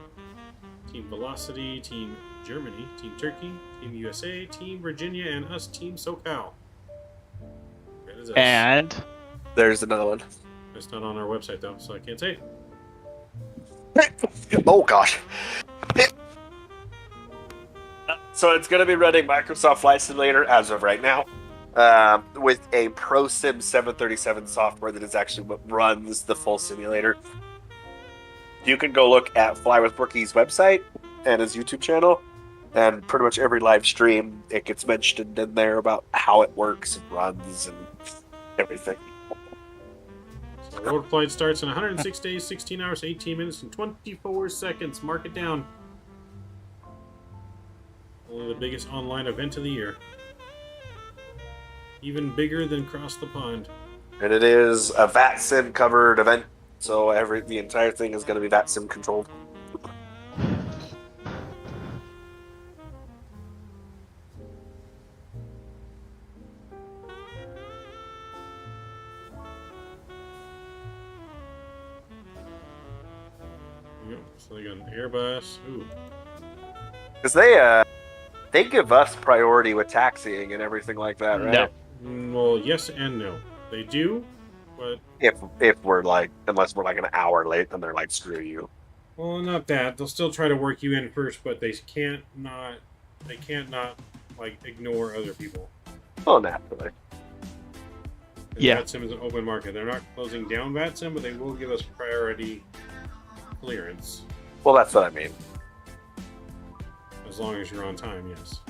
[SPEAKER 1] Team Velocity, Team Germany, Team Turkey, Team USA, Team Virginia, and us, Team SoCal. That is us.
[SPEAKER 7] And
[SPEAKER 12] there's another one.
[SPEAKER 1] It's not on our website though, so I can't say
[SPEAKER 12] it. Oh gosh. So it's going to be running Microsoft Flight Simulator as of right now, with a ProSim 737 software that is actually what runs the full simulator. You can go look at Fly with Brookie's website and his YouTube channel, and pretty much every live stream it gets mentioned in there about how it works and runs and everything.
[SPEAKER 1] So World Flight starts in 106 days, 16 hours, 18 minutes, and 24 seconds. Mark it down. Only the biggest online event of the year. Even bigger than Cross the Pond.
[SPEAKER 12] And it is a Vatsim covered event, so the entire thing is going to be Vatsim controlled.
[SPEAKER 1] Yep, so they got an Airbus. Ooh.
[SPEAKER 12] Because they give us priority with taxiing and everything like that, right?
[SPEAKER 1] No. Well, yes and no. They do, but
[SPEAKER 12] if we're like, unless we're like an hour late, then they're like, screw you.
[SPEAKER 1] well, not that. They'll still try to work you in first, but they can't not like ignore other people.
[SPEAKER 12] Oh, naturally.
[SPEAKER 7] Yeah.
[SPEAKER 1] Vatsim is an open market. They're not closing down Vatsim, but they will give us priority clearance.
[SPEAKER 12] Well, that's what I mean.
[SPEAKER 1] As long as you're on time, yes.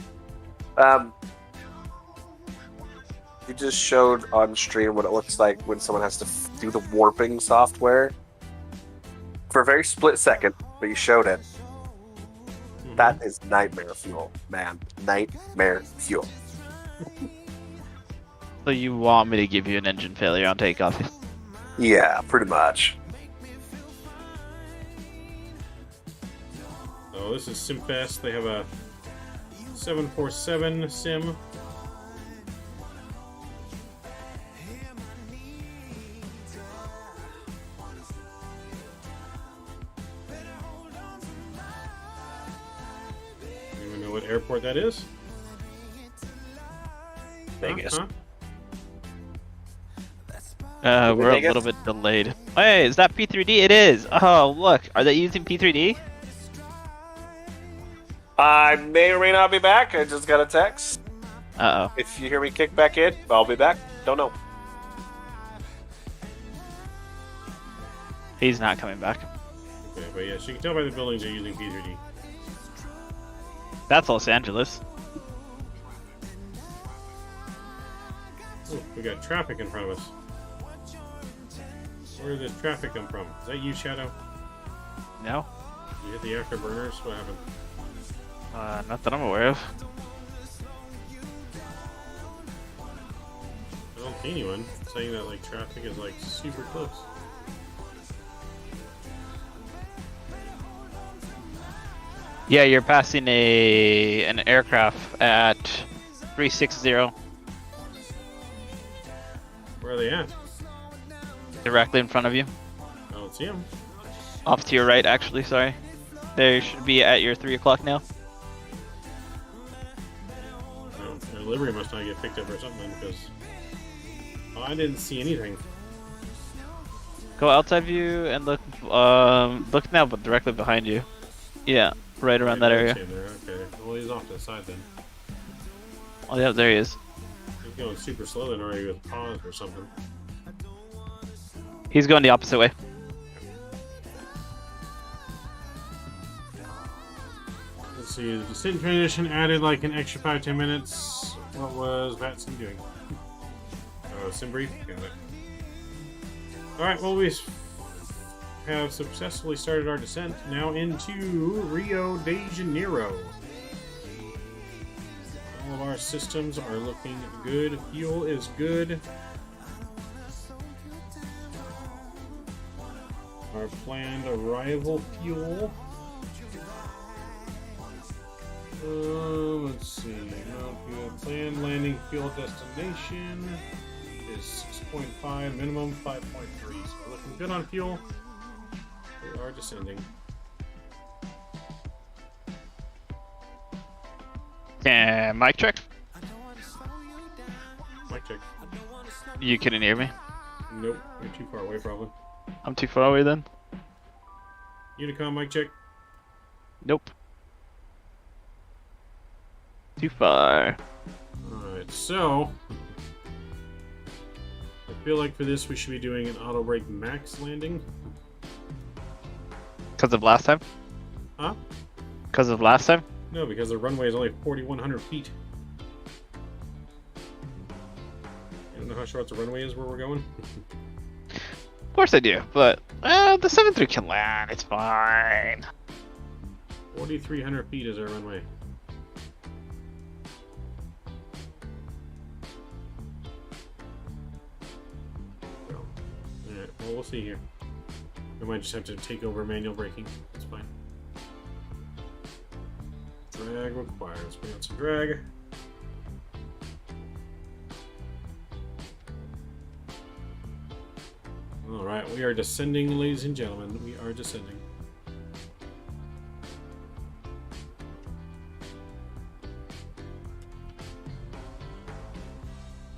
[SPEAKER 12] you just showed on stream what it looks like when someone has to do the warping software for a very split second, but you showed it. That is nightmare fuel, man. Nightmare fuel.
[SPEAKER 7] So you want me to give you an engine failure on takeoff?
[SPEAKER 12] Yeah, pretty much.
[SPEAKER 1] Oh, this is SimFest. They have a 747 sim. Anyone know what airport that is?
[SPEAKER 12] Vegas.
[SPEAKER 1] Huh?
[SPEAKER 7] We're a little bit delayed. Hey, is that P3D? It is! Oh, look. Are they using P3D?
[SPEAKER 12] I may or may not be back. I just got a text.
[SPEAKER 7] Uh-oh.
[SPEAKER 12] If you hear me kick back in, I'll be back. Don't know.
[SPEAKER 7] He's not coming back.
[SPEAKER 1] Okay, but yes, you can tell by the buildings they're using P3D.
[SPEAKER 7] That's Los Angeles.
[SPEAKER 1] Oh, we got traffic in front of us. Where did this traffic come from? Is that you, Shadow?
[SPEAKER 7] No.
[SPEAKER 1] You hit the afterburners? What happened?
[SPEAKER 7] Not that I'm aware of.
[SPEAKER 1] I don't see anyone saying that like traffic is like super close.
[SPEAKER 7] Yeah, you're passing an aircraft at 360.
[SPEAKER 1] Where are they at?
[SPEAKER 7] Directly in front of you.
[SPEAKER 1] I don't see them.
[SPEAKER 7] Off to your right, actually, sorry. They should be at your 3 o'clock now.
[SPEAKER 1] No, their livery must not get picked up or something because I didn't see anything.
[SPEAKER 7] Go outside view and look now, but directly behind you. Yeah, right around that area.
[SPEAKER 1] Okay, well he's off to the side then.
[SPEAKER 7] Oh yeah, there he is.
[SPEAKER 1] He's going super slow then, or he was paused or something.
[SPEAKER 7] He's going the opposite way.
[SPEAKER 1] Let's see, the descent transition added like an extra 5-10 minutes. What was Vatsim doing? Oh, sim brief? Got it. Alright, well we have successfully started our descent now into Rio de Janeiro. All of our systems are looking good. Fuel is good. Our planned arrival fuel. Let's see. Planned landing fuel destination is 6.5, minimum 5.3. So we're looking good on fuel. We are descending.
[SPEAKER 7] Mic check.
[SPEAKER 1] Mic check.
[SPEAKER 7] You couldn't hear me?
[SPEAKER 1] Nope, you're too far away probably.
[SPEAKER 7] I'm too far away then?
[SPEAKER 1] Unicom, mic check.
[SPEAKER 7] Nope. Too far.
[SPEAKER 1] Alright, so I feel like for this we should be doing an auto brake max landing.
[SPEAKER 7] Because of last time?
[SPEAKER 1] Huh?
[SPEAKER 7] Because of last time?
[SPEAKER 1] No, because the runway is only 4,100 feet. You don't know how short the runway is where we're going?
[SPEAKER 7] Of course I do, but the 7.3 can land, it's fine.
[SPEAKER 1] 4,300 feet is our runway. Alright, well we'll see here. We might just have to take over manual braking. That's fine. Drag required. Let's bring out some drag. Alright, we are descending, ladies and gentlemen. We are descending.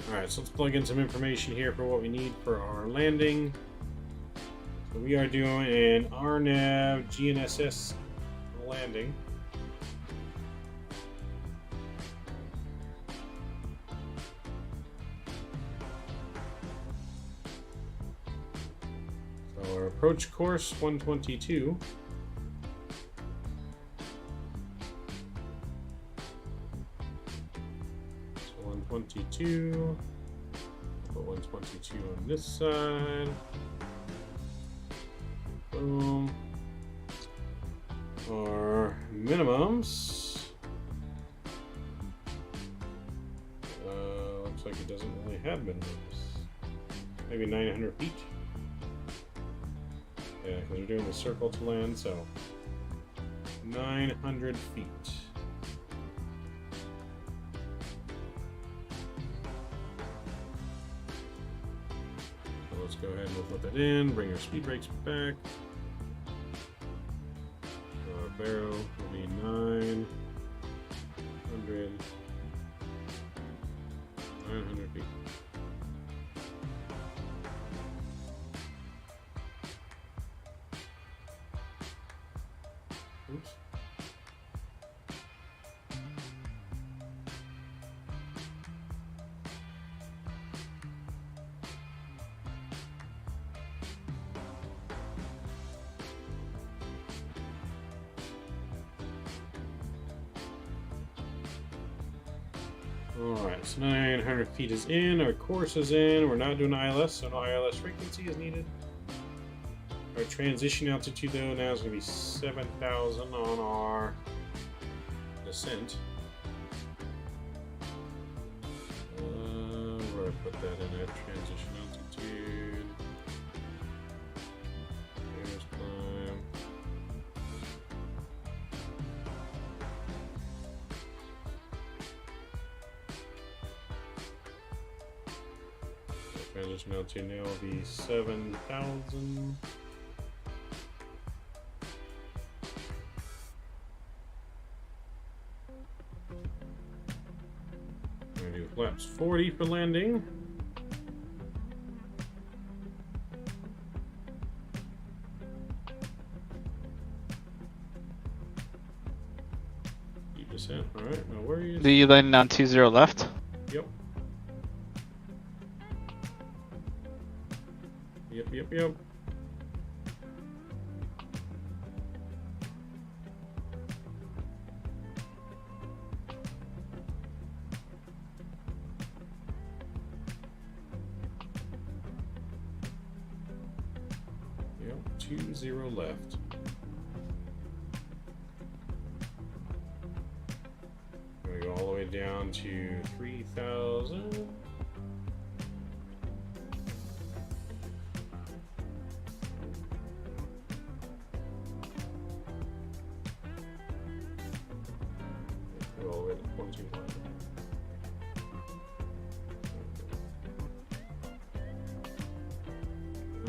[SPEAKER 1] Alright, so let's plug in some information here for what we need for our landing. So we are doing an RNAV GNSS landing. So our approach course 122. So 122. put 122 on this side. Boom. Our minimums. Looks like it doesn't really have minimums. Maybe 900 feet. Yeah, because we're doing the circle to land, so 900 feet. So let's go ahead and we'll put that in, bring our speed brakes back. So our barrel will be 900 feet. Oops. Alright, so 900 feet is in, our course is in, we're not doing ILS, so no ILS frequency is needed. Our transition altitude though now is going to be 7,000 on our descent. Where do I put that in at transition altitude? Here's climb. Transition altitude now will be 7,000. I'm going to do flaps 40 for landing. Deep descent, alright, no worries.
[SPEAKER 7] Do you landing on 20 left?
[SPEAKER 1] Yep. Yep. Yep, 20 left. We're gonna go all the way down to 3,000.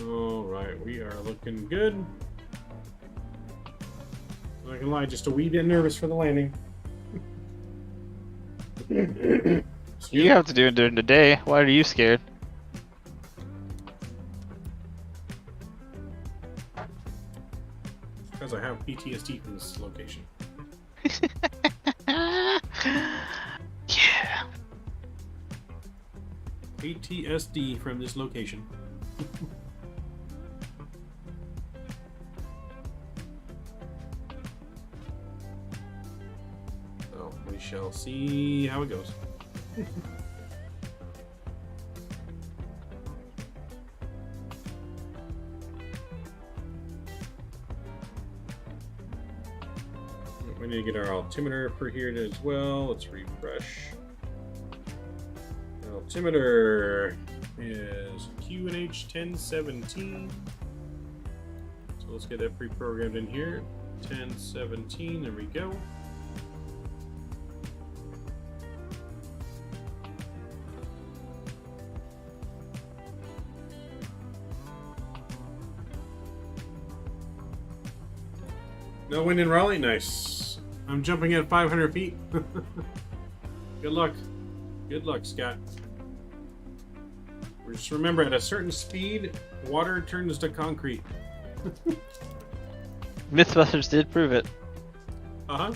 [SPEAKER 1] Alright, we are looking good. I'm not gonna lie, just a wee bit nervous for the landing.
[SPEAKER 7] You have to do it during the day. Why are you scared?
[SPEAKER 1] Because I have PTSD from this location.
[SPEAKER 7] Yeah.
[SPEAKER 1] PTSD from this location. So we shall see how it goes. We need to get our altimeter for here as well. Let's refresh. Altimeter is QNH 1017. So let's get that pre-programmed in here. 1017, there we go. No wind in Raleigh, nice. I'm jumping at 500 feet. Good luck. Good luck, Scott. Just remember, at a certain speed, water turns to concrete.
[SPEAKER 7] Mythbusters did prove it.
[SPEAKER 1] Uh-huh.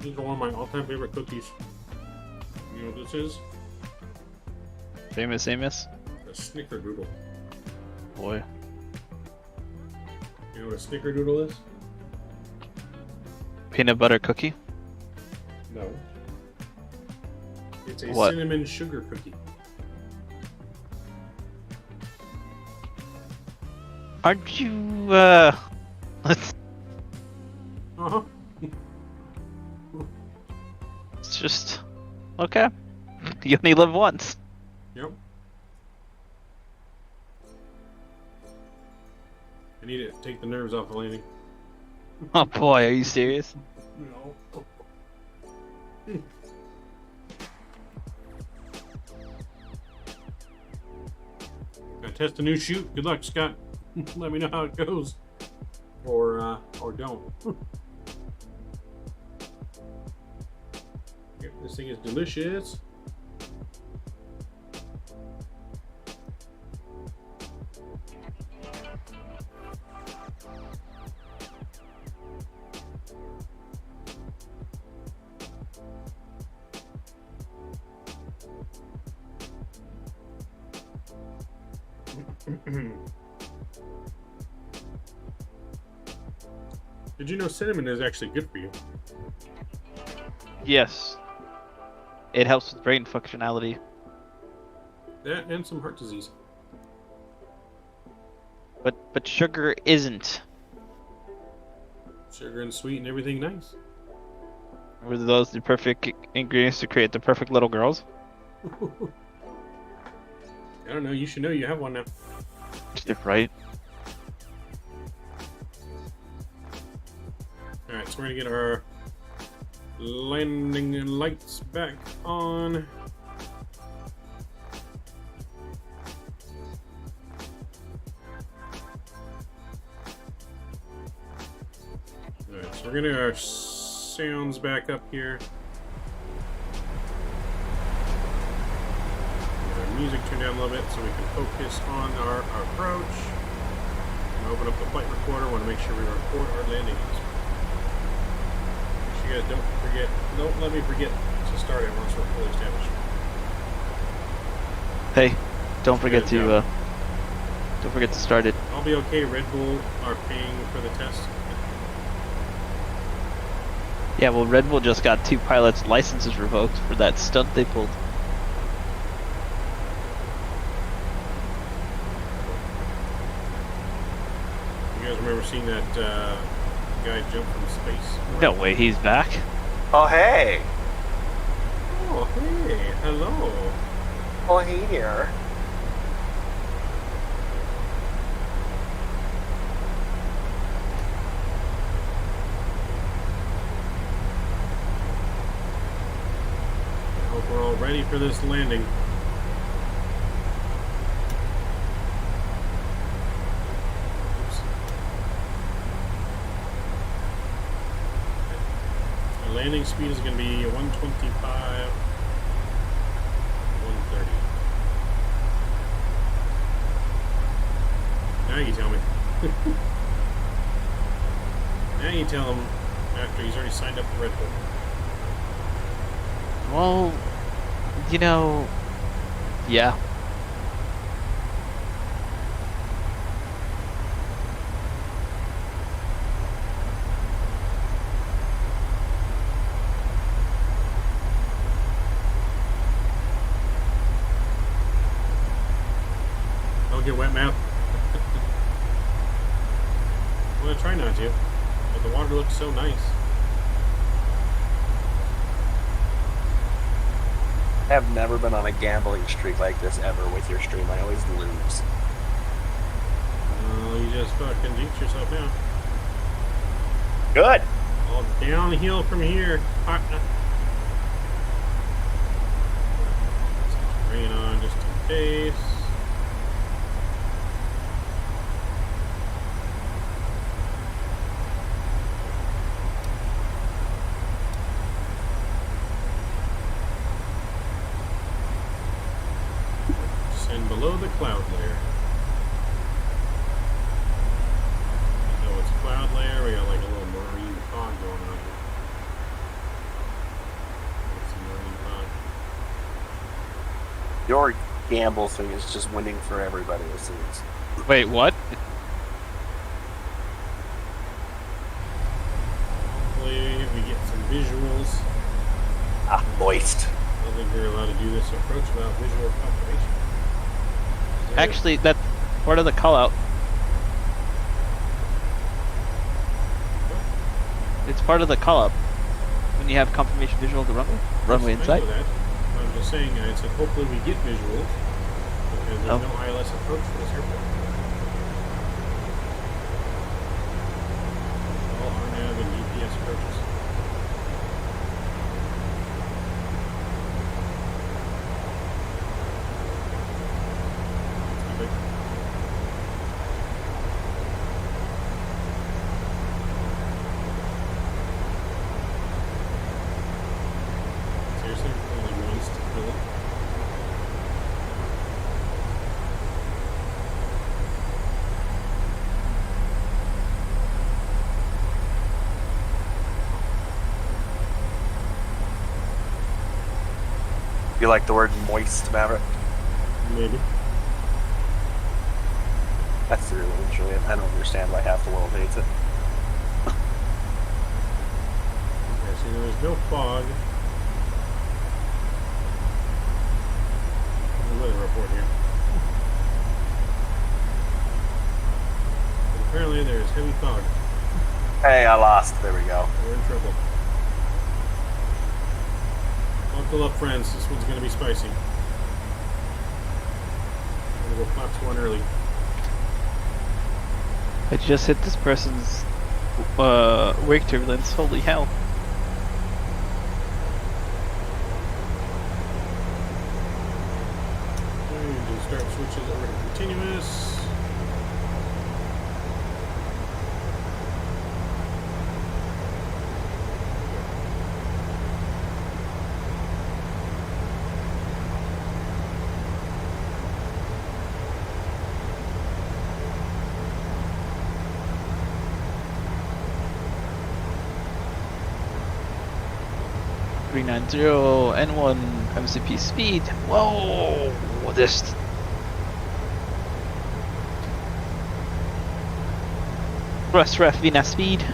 [SPEAKER 1] These are one of my all-time favorite cookies. You know what this is?
[SPEAKER 7] Famous Amos?
[SPEAKER 1] A snickerdoodle.
[SPEAKER 7] Boy.
[SPEAKER 1] You know what a snickerdoodle is?
[SPEAKER 7] Peanut butter cookie?
[SPEAKER 1] No. It's a
[SPEAKER 7] What?
[SPEAKER 1] cinnamon sugar cookie.
[SPEAKER 7] Aren't you,
[SPEAKER 1] Uh-huh.
[SPEAKER 7] It's just... Okay. You only live once.
[SPEAKER 1] Yep. I need it to take the nerves off the landing.
[SPEAKER 7] Oh boy, are you serious?
[SPEAKER 1] No. Gotta test a new chute. Good luck, Scott. Let me know how it goes. Or don't. Yep, this thing is delicious. Did you know cinnamon is actually good for you?
[SPEAKER 7] Yes. It helps with brain functionality.
[SPEAKER 1] That and some heart disease.
[SPEAKER 7] But sugar isn't.
[SPEAKER 1] Sugar and sweet and everything nice.
[SPEAKER 7] Were those the perfect ingredients to create the perfect little girls?
[SPEAKER 1] I don't know. You should know you have one now.
[SPEAKER 7] Right.
[SPEAKER 1] Alright, so we're gonna get our landing lights back on. Alright, so we're gonna get our sounds back up here. Get our music turned down a little bit so we can focus on our approach. Open up the flight recorder. Want to make sure we record our landings. Make sure you guys don't let me forget to start it once we're fully established.
[SPEAKER 7] Hey, don't forget to start it.
[SPEAKER 1] I'll be okay. Red Bull are paying for the test.
[SPEAKER 7] Yeah, well, Red Bull just got 2 pilots' licenses revoked for that stunt they pulled.
[SPEAKER 1] You guys remember seeing that guy jump from space?
[SPEAKER 7] No way, he's back.
[SPEAKER 12] Oh, hey.
[SPEAKER 1] Oh, hey. Hello.
[SPEAKER 12] Oh, hey there.
[SPEAKER 1] I hope we're all ready for this landing. Landing speed is going to be 125, 130. Now you tell me. Now you tell him after he's already signed up for Red Bull.
[SPEAKER 7] Well, you know, yeah.
[SPEAKER 1] Don't get wet mouth. I'm gonna try not to, but the water looks so nice.
[SPEAKER 12] I have never been on a gambling streak like this ever with your stream. I always lose.
[SPEAKER 1] You just fucking jinx yourself now.
[SPEAKER 12] Good.
[SPEAKER 1] All downhill from here, partner. Bring it on just in case. And below the cloud layer. So it's cloud layer, we got like a little marine fog going on here. Some marine fog.
[SPEAKER 12] Your gamble thing is just winning for everybody, it seems.
[SPEAKER 7] Wait, what?
[SPEAKER 12] moist.
[SPEAKER 1] I don't think you're allowed to do this approach without visual confirmation.
[SPEAKER 7] Actually, that's part of the call out. It's part of the call up when you have confirmation visual of the runway in sight.
[SPEAKER 1] I'm just saying, I said hopefully we get visuals because there's no ILS approach for this airport. All RNAV and GPS approaches.
[SPEAKER 12] You like the word moist, Maverick?
[SPEAKER 1] Maybe.
[SPEAKER 12] That's the real one, I don't understand why half the world hates it.
[SPEAKER 1] Okay, so there is no fog. The weather report here. But apparently there is heavy fog.
[SPEAKER 12] Hey, I lost. There we go.
[SPEAKER 1] We're in trouble. Buckle up, friends. This one's going to be spicy. I'm going to go Fox 1 early.
[SPEAKER 7] I just hit this person's wake turbulence. Holy hell.
[SPEAKER 1] And start switches over to continuous.
[SPEAKER 7] N1 MCP speed. Whoa! This. Thrust ref VNAV speed.
[SPEAKER 1] You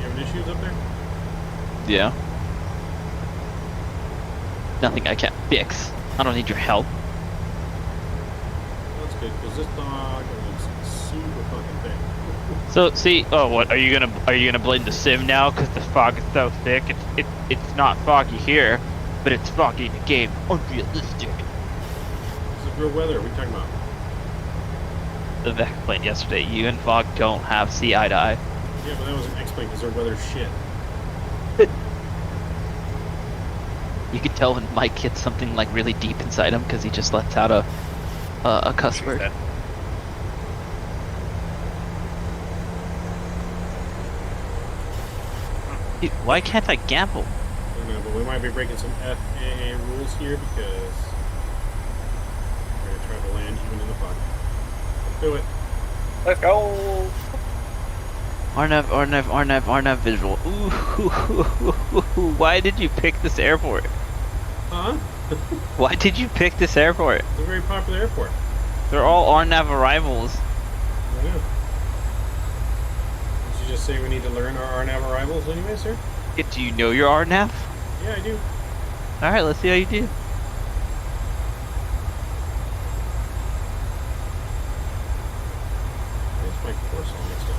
[SPEAKER 1] having issues up there?
[SPEAKER 7] Yeah. Nothing I can't fix. I don't need your help.
[SPEAKER 1] That's good, because this dog is super fucking thick.
[SPEAKER 7] So see, what are you gonna blame the sim now because the fog is so thick? It's not foggy here, but it's foggy in the game. Unrealistic.
[SPEAKER 1] This is real weather. What are we talking about?
[SPEAKER 7] The Vec plane yesterday. You and fog don't have see eye to eye.
[SPEAKER 1] Yeah, but that was an X-plane because their weather's shit.
[SPEAKER 7] You could tell when Mike hits something like really deep inside him because he just lets out a cuss word. Dude, why can't I gamble?
[SPEAKER 1] I don't know, but we might be breaking some FAA rules here because we're going to try to land even in the fog. Let's do it.
[SPEAKER 12] Let's go!
[SPEAKER 7] RNAV visual. Ooh, why did you pick this airport?
[SPEAKER 1] Huh?
[SPEAKER 7] Why did you pick this airport?
[SPEAKER 1] It's a very popular airport.
[SPEAKER 7] They're all RNAV arrivals.
[SPEAKER 1] I know. Did you just say we need to learn our RNAV arrivals anyway, sir?
[SPEAKER 7] Do you know your RNAV?
[SPEAKER 1] Yeah, I do.
[SPEAKER 7] Alright, let's see how you do.
[SPEAKER 1] Where's my course all mixed up?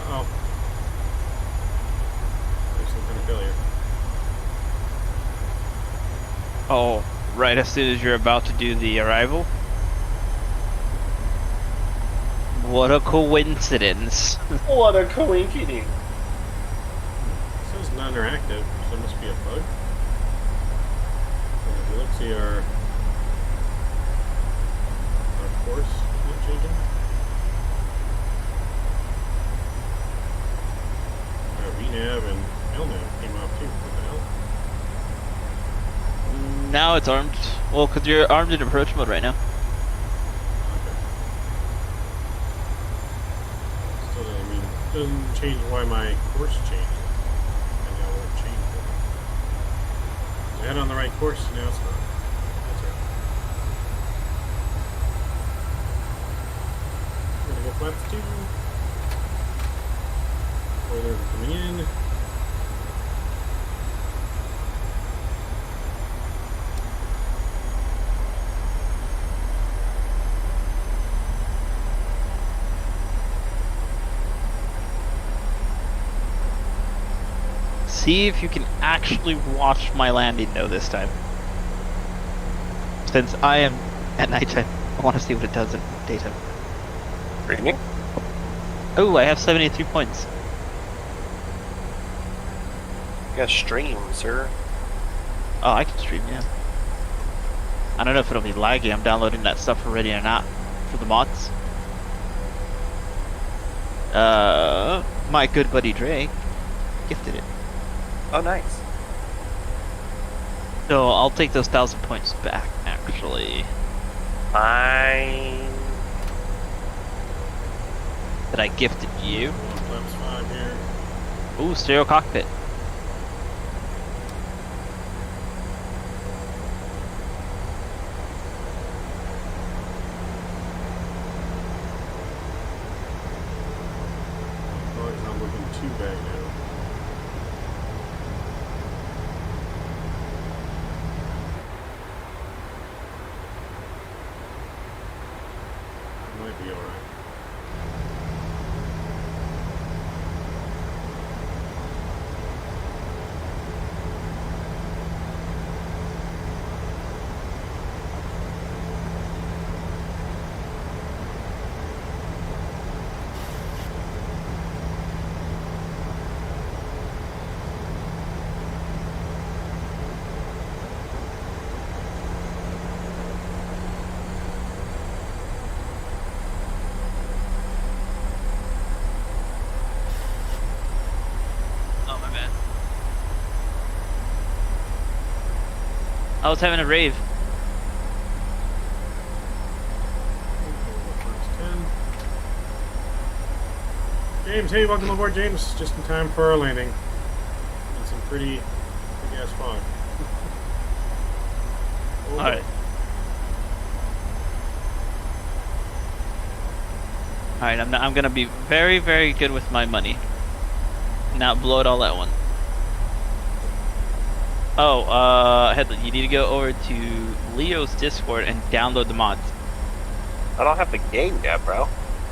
[SPEAKER 1] Uh-oh. There's some kind of failure.
[SPEAKER 7] Oh, right as soon as you're about to do the arrival? What a coincidence.
[SPEAKER 12] What a coincidence.
[SPEAKER 1] It says non-interactive, so it must be a bug. If you look, see our course is not changing. Our VNAV and LNAV came off too. What the hell?
[SPEAKER 7] Now it's armed. Well, because you're armed in approach mode right now.
[SPEAKER 1] Still doesn't mean, doesn't change why my course changed. And now it won't change it. I had on the right course, now it's not. That's right. go flaps 2. Spoilers coming in.
[SPEAKER 7] See if you can actually watch my landing though this time. Since I am at nighttime, I want to see what it does in daytime.
[SPEAKER 12] Streaming?
[SPEAKER 7] Oh, I have 73 points.
[SPEAKER 12] You got stream, sir.
[SPEAKER 7] Oh, I can stream, yeah. I don't know if it'll be laggy. I'm downloading that stuff already or not for the mods. My good buddy Drake gifted it.
[SPEAKER 12] Oh, nice.
[SPEAKER 7] So I'll take those 1,000 points back, actually.
[SPEAKER 12] Fine.
[SPEAKER 7] That I gifted you.
[SPEAKER 1] Flaps 5 here.
[SPEAKER 7] Ooh, stereo cockpit.
[SPEAKER 1] Oh, it's not looking too bad now. Might be alright.
[SPEAKER 7] Oh, my bad. I was having a rave.
[SPEAKER 1] James, hey, welcome aboard, James. Just in time for our landing. And some pretty big ass fog. Oh,
[SPEAKER 7] Alright. Alright, I'm gonna be very, very good with my money. Not blow it all at once. Oh, you need to go over to Leo's Discord and download the mods.
[SPEAKER 12] I don't have the game yet, bro.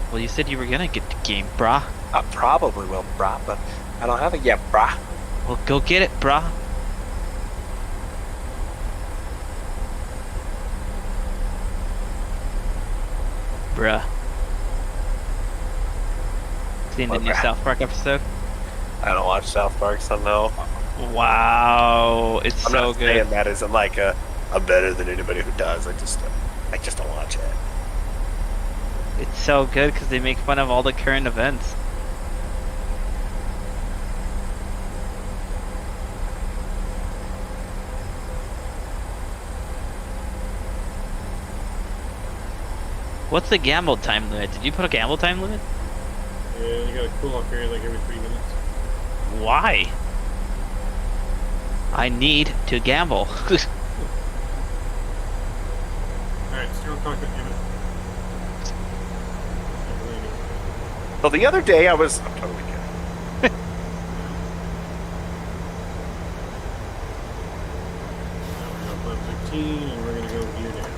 [SPEAKER 7] Well, you said you were gonna get the game, brah.
[SPEAKER 12] I probably will, brah, but I don't have it yet, brah.
[SPEAKER 7] Well, go get it, brah. Bruh. Seen the
[SPEAKER 12] What,
[SPEAKER 7] new
[SPEAKER 12] bruh?
[SPEAKER 7] South Park episode?
[SPEAKER 12] I don't watch South Park, so no.
[SPEAKER 7] Wow, it's
[SPEAKER 12] I'm
[SPEAKER 7] so
[SPEAKER 12] not
[SPEAKER 7] good.
[SPEAKER 12] saying that isn't like I'm better than anybody who does. I just don't watch it.
[SPEAKER 7] It's so good because they make fun of all the current events. What's the gamble time limit? Did you put a gamble time limit?
[SPEAKER 1] Yeah, you got a cool off period like every 3 minutes.
[SPEAKER 7] Why? I need to gamble.
[SPEAKER 1] Alright, steer on cockpit, damn it.
[SPEAKER 12] So the other day I'm totally kidding.
[SPEAKER 1] Now we're going to flap 15 and we're going to go gear down.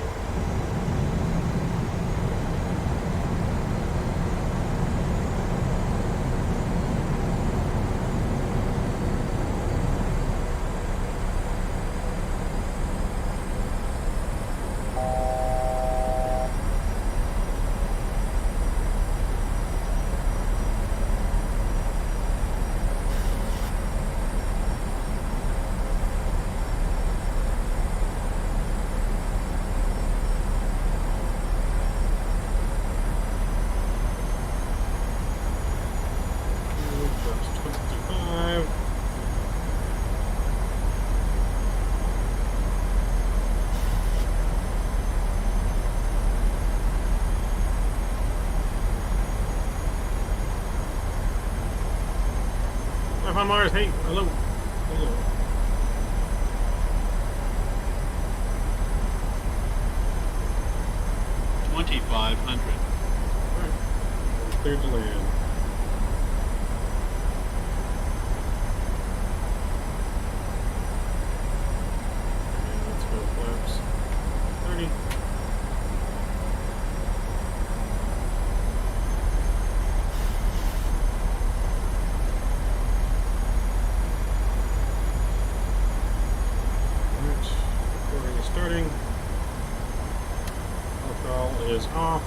[SPEAKER 1] Flaps 25. Hi, Mars. Hey, hello. Hello.
[SPEAKER 13] $2,500.
[SPEAKER 1] cleared to land. And let's go flaps 30. Alright, recording is starting. Alcohol is off.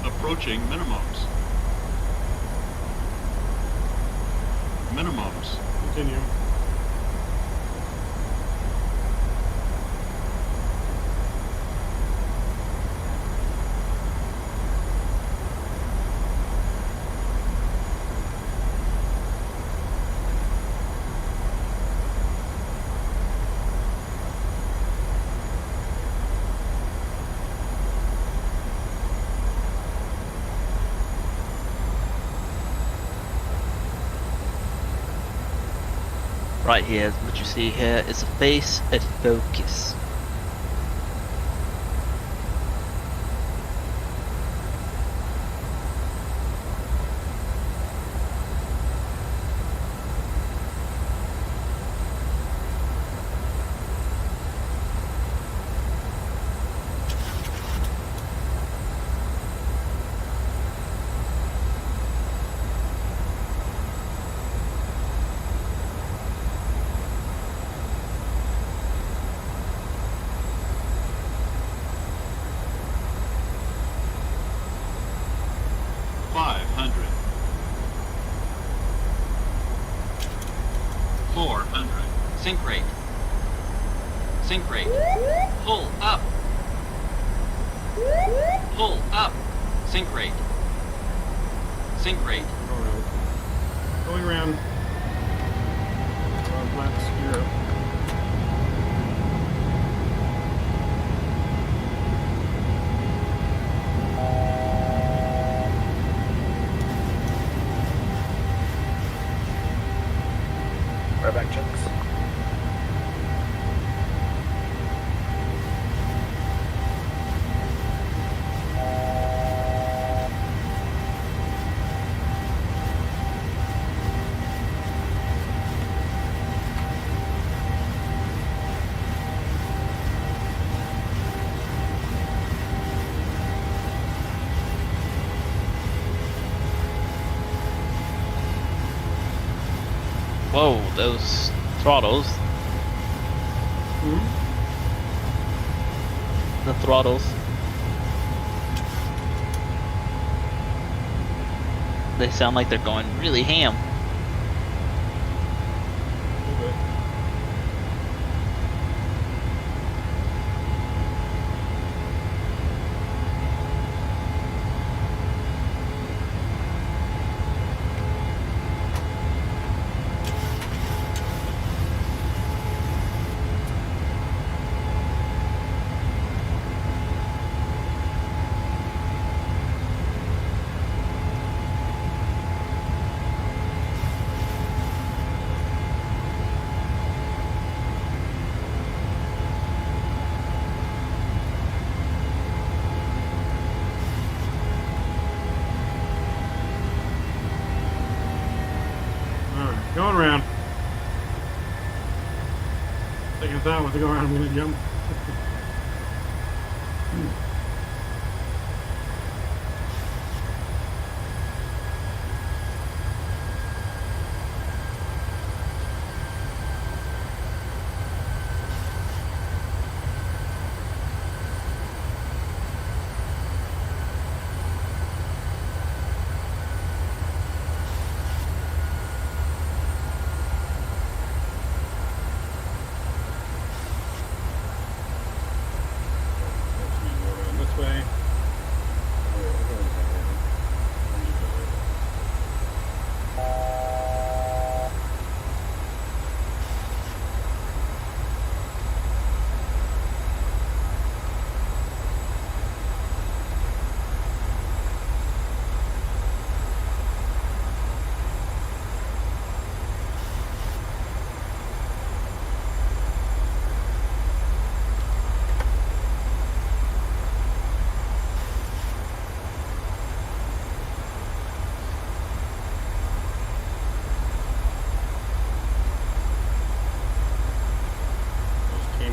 [SPEAKER 4] Approaching minimums. Minimums.
[SPEAKER 1] Continue.
[SPEAKER 7] Right here, what you see here is a face at focus.
[SPEAKER 9] Sync rate. Sync rate. Pull up. Pull up. Sync rate. Sync rate.
[SPEAKER 1] Going around. Flaps, you're up.
[SPEAKER 12] Right back, checks.
[SPEAKER 7] Whoa, those throttles. The throttles. They sound like they're going really ham.
[SPEAKER 1] Going around. Taking a thought what to go around, I'm gonna jump.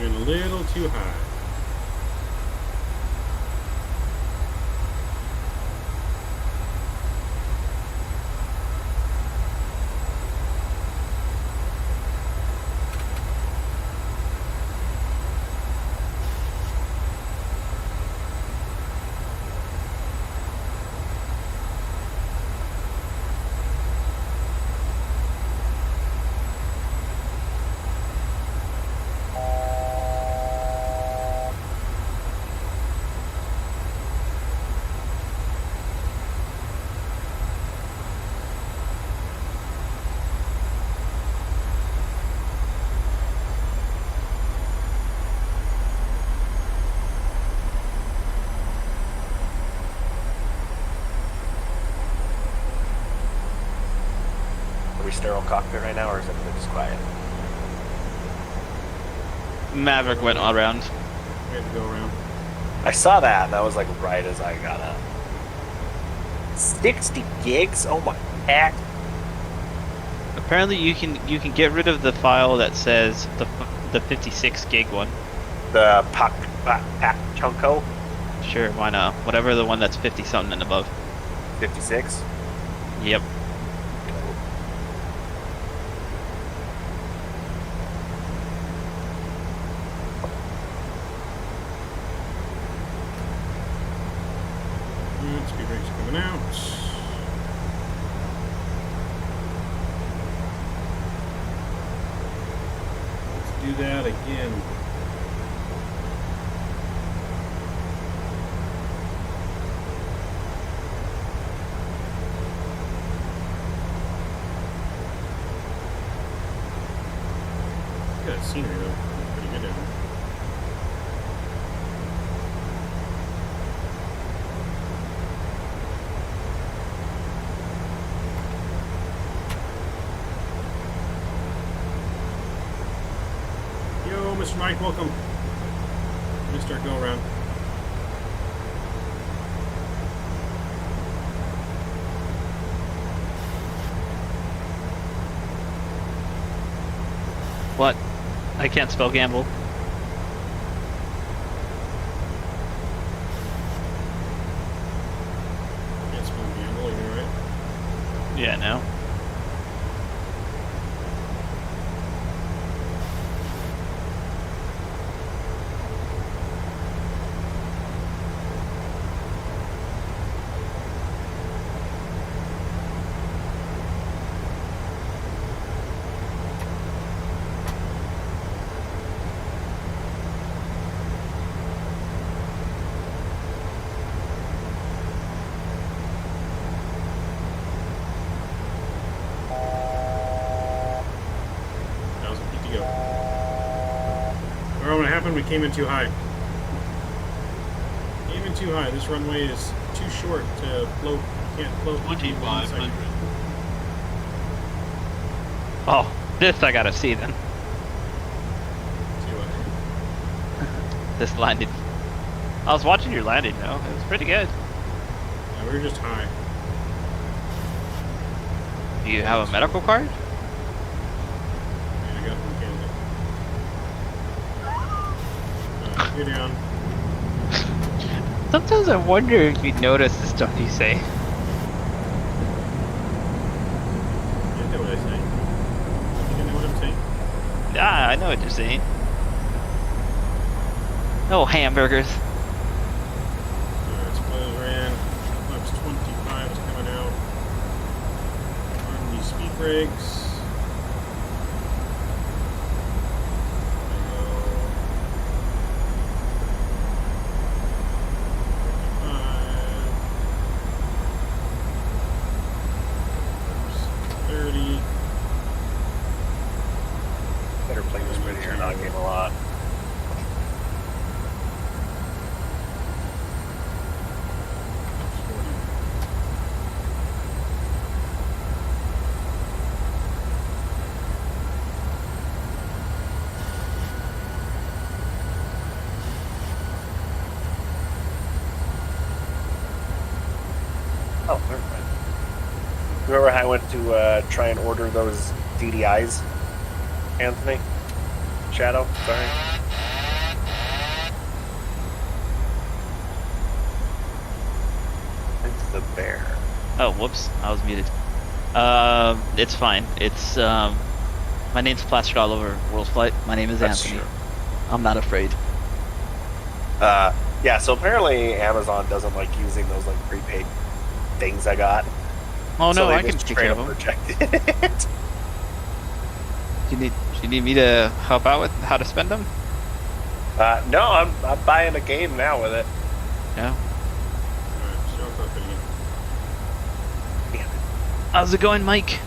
[SPEAKER 1] A little too high.
[SPEAKER 12] Sterile cockpit right now, or is everything just quiet?
[SPEAKER 7] Maverick went all around.
[SPEAKER 1] We had to go around.
[SPEAKER 12] I saw that. That was like right as I got up. 60 gigs? Oh my heck!
[SPEAKER 7] Apparently, you can get rid of the file that says the 56 gig one.
[SPEAKER 12] The pack chunko.
[SPEAKER 7] Sure, why not? Whatever the one that's 50 something and above.
[SPEAKER 12] 56.
[SPEAKER 7] Yep.
[SPEAKER 1] Speed brakes coming out. Let's do that again. Look at that scenery though. Looks pretty good down there. Mr. Mike, welcome. Mr. Go Around.
[SPEAKER 7] What? I can't spell gamble.
[SPEAKER 1] Can't spell gamble, you're right.
[SPEAKER 7] Yeah, no.
[SPEAKER 1] We came in too high. Came in too high. This runway is too short to float. You can't float.
[SPEAKER 4] 2,500.
[SPEAKER 7] Oh, this I gotta see then.
[SPEAKER 1] See what?
[SPEAKER 7] This landing. I was watching your landing though. It was pretty good.
[SPEAKER 1] Yeah, we were just high.
[SPEAKER 7] Do you have a medical card?
[SPEAKER 1] You're down.
[SPEAKER 7] Sometimes I wonder if you notice the stuff you say.
[SPEAKER 1] You know what I say. You know what I'm saying?
[SPEAKER 7] Ah, I know what you're saying. Oh, hamburgers.
[SPEAKER 1] Alright, spoilers ran. Flaps 25 is coming out. On the speed brakes.
[SPEAKER 12] Better play this video or not game a lot. Oh, never mind. Remember how I went to try and order those DDIs, Anthony? Shadow, sorry. It's the bear.
[SPEAKER 7] Oh, whoops, I was muted. It's fine. It's my name's plastered all over World Flight. My name is
[SPEAKER 12] That's
[SPEAKER 7] Anthony.
[SPEAKER 12] true.
[SPEAKER 7] I'm not afraid.
[SPEAKER 12] Yeah, so apparently Amazon doesn't like using those like prepaid things I got.
[SPEAKER 7] Oh
[SPEAKER 12] So
[SPEAKER 7] no,
[SPEAKER 12] they
[SPEAKER 7] I can
[SPEAKER 12] just
[SPEAKER 7] take
[SPEAKER 12] straight
[SPEAKER 7] care of
[SPEAKER 12] up
[SPEAKER 7] them.
[SPEAKER 12] rejected it.
[SPEAKER 7] Do you need me to help out with how to spend them?
[SPEAKER 12] No, I'm buying a game now with it.
[SPEAKER 7] No.
[SPEAKER 1] Alright, show Cockpit again.
[SPEAKER 12] Damn it.
[SPEAKER 7] How's it going, Mike?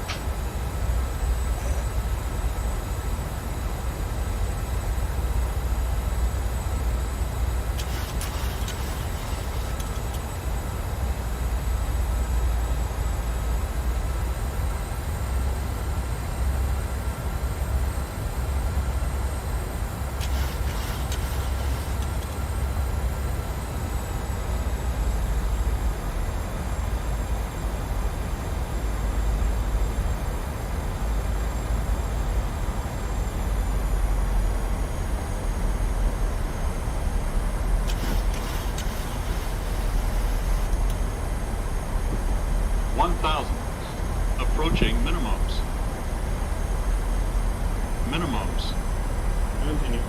[SPEAKER 4] Approaching minimums. Minimums.
[SPEAKER 1] Continue.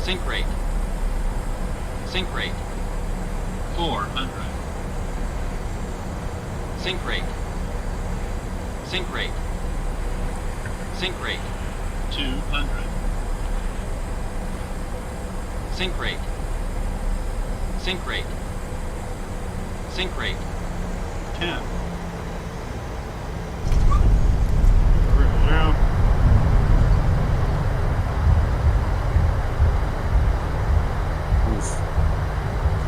[SPEAKER 9] Sync rate. Sync rate.
[SPEAKER 4] 400.
[SPEAKER 9] Sync rate. Sync rate. Sync rate.
[SPEAKER 4] 200.
[SPEAKER 9] Sync rate. Sync rate. Sync rate.
[SPEAKER 4] 10.
[SPEAKER 1] Now.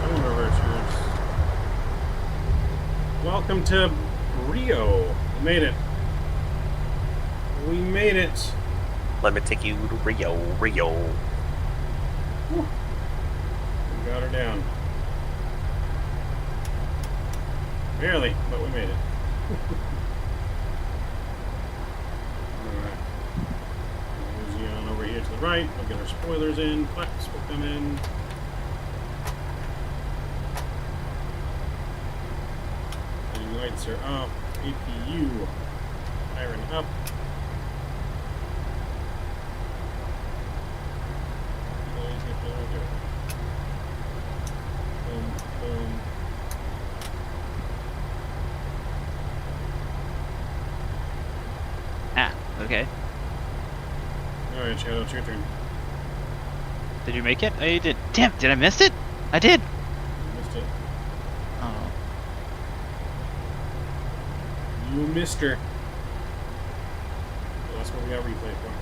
[SPEAKER 1] I wonder where it's yours. Welcome to Rio. We made it. We made it.
[SPEAKER 12] Let me take you to Rio, Rio.
[SPEAKER 1] Whew. We got her down. Barely, but we made it. Alright. Mosey on over here to the right. We'll get our spoilers in. Flaps will come in. The lights are off. APU firing up. Boom, boom.
[SPEAKER 7] Ah, okay.
[SPEAKER 1] Alright, Shadow, it's your turn.
[SPEAKER 7] Did you make it? Oh, you did. Damn, did I miss it? I did.
[SPEAKER 1] You missed it.
[SPEAKER 7] Oh.
[SPEAKER 1] You missed her. Well, that's what we got replay for.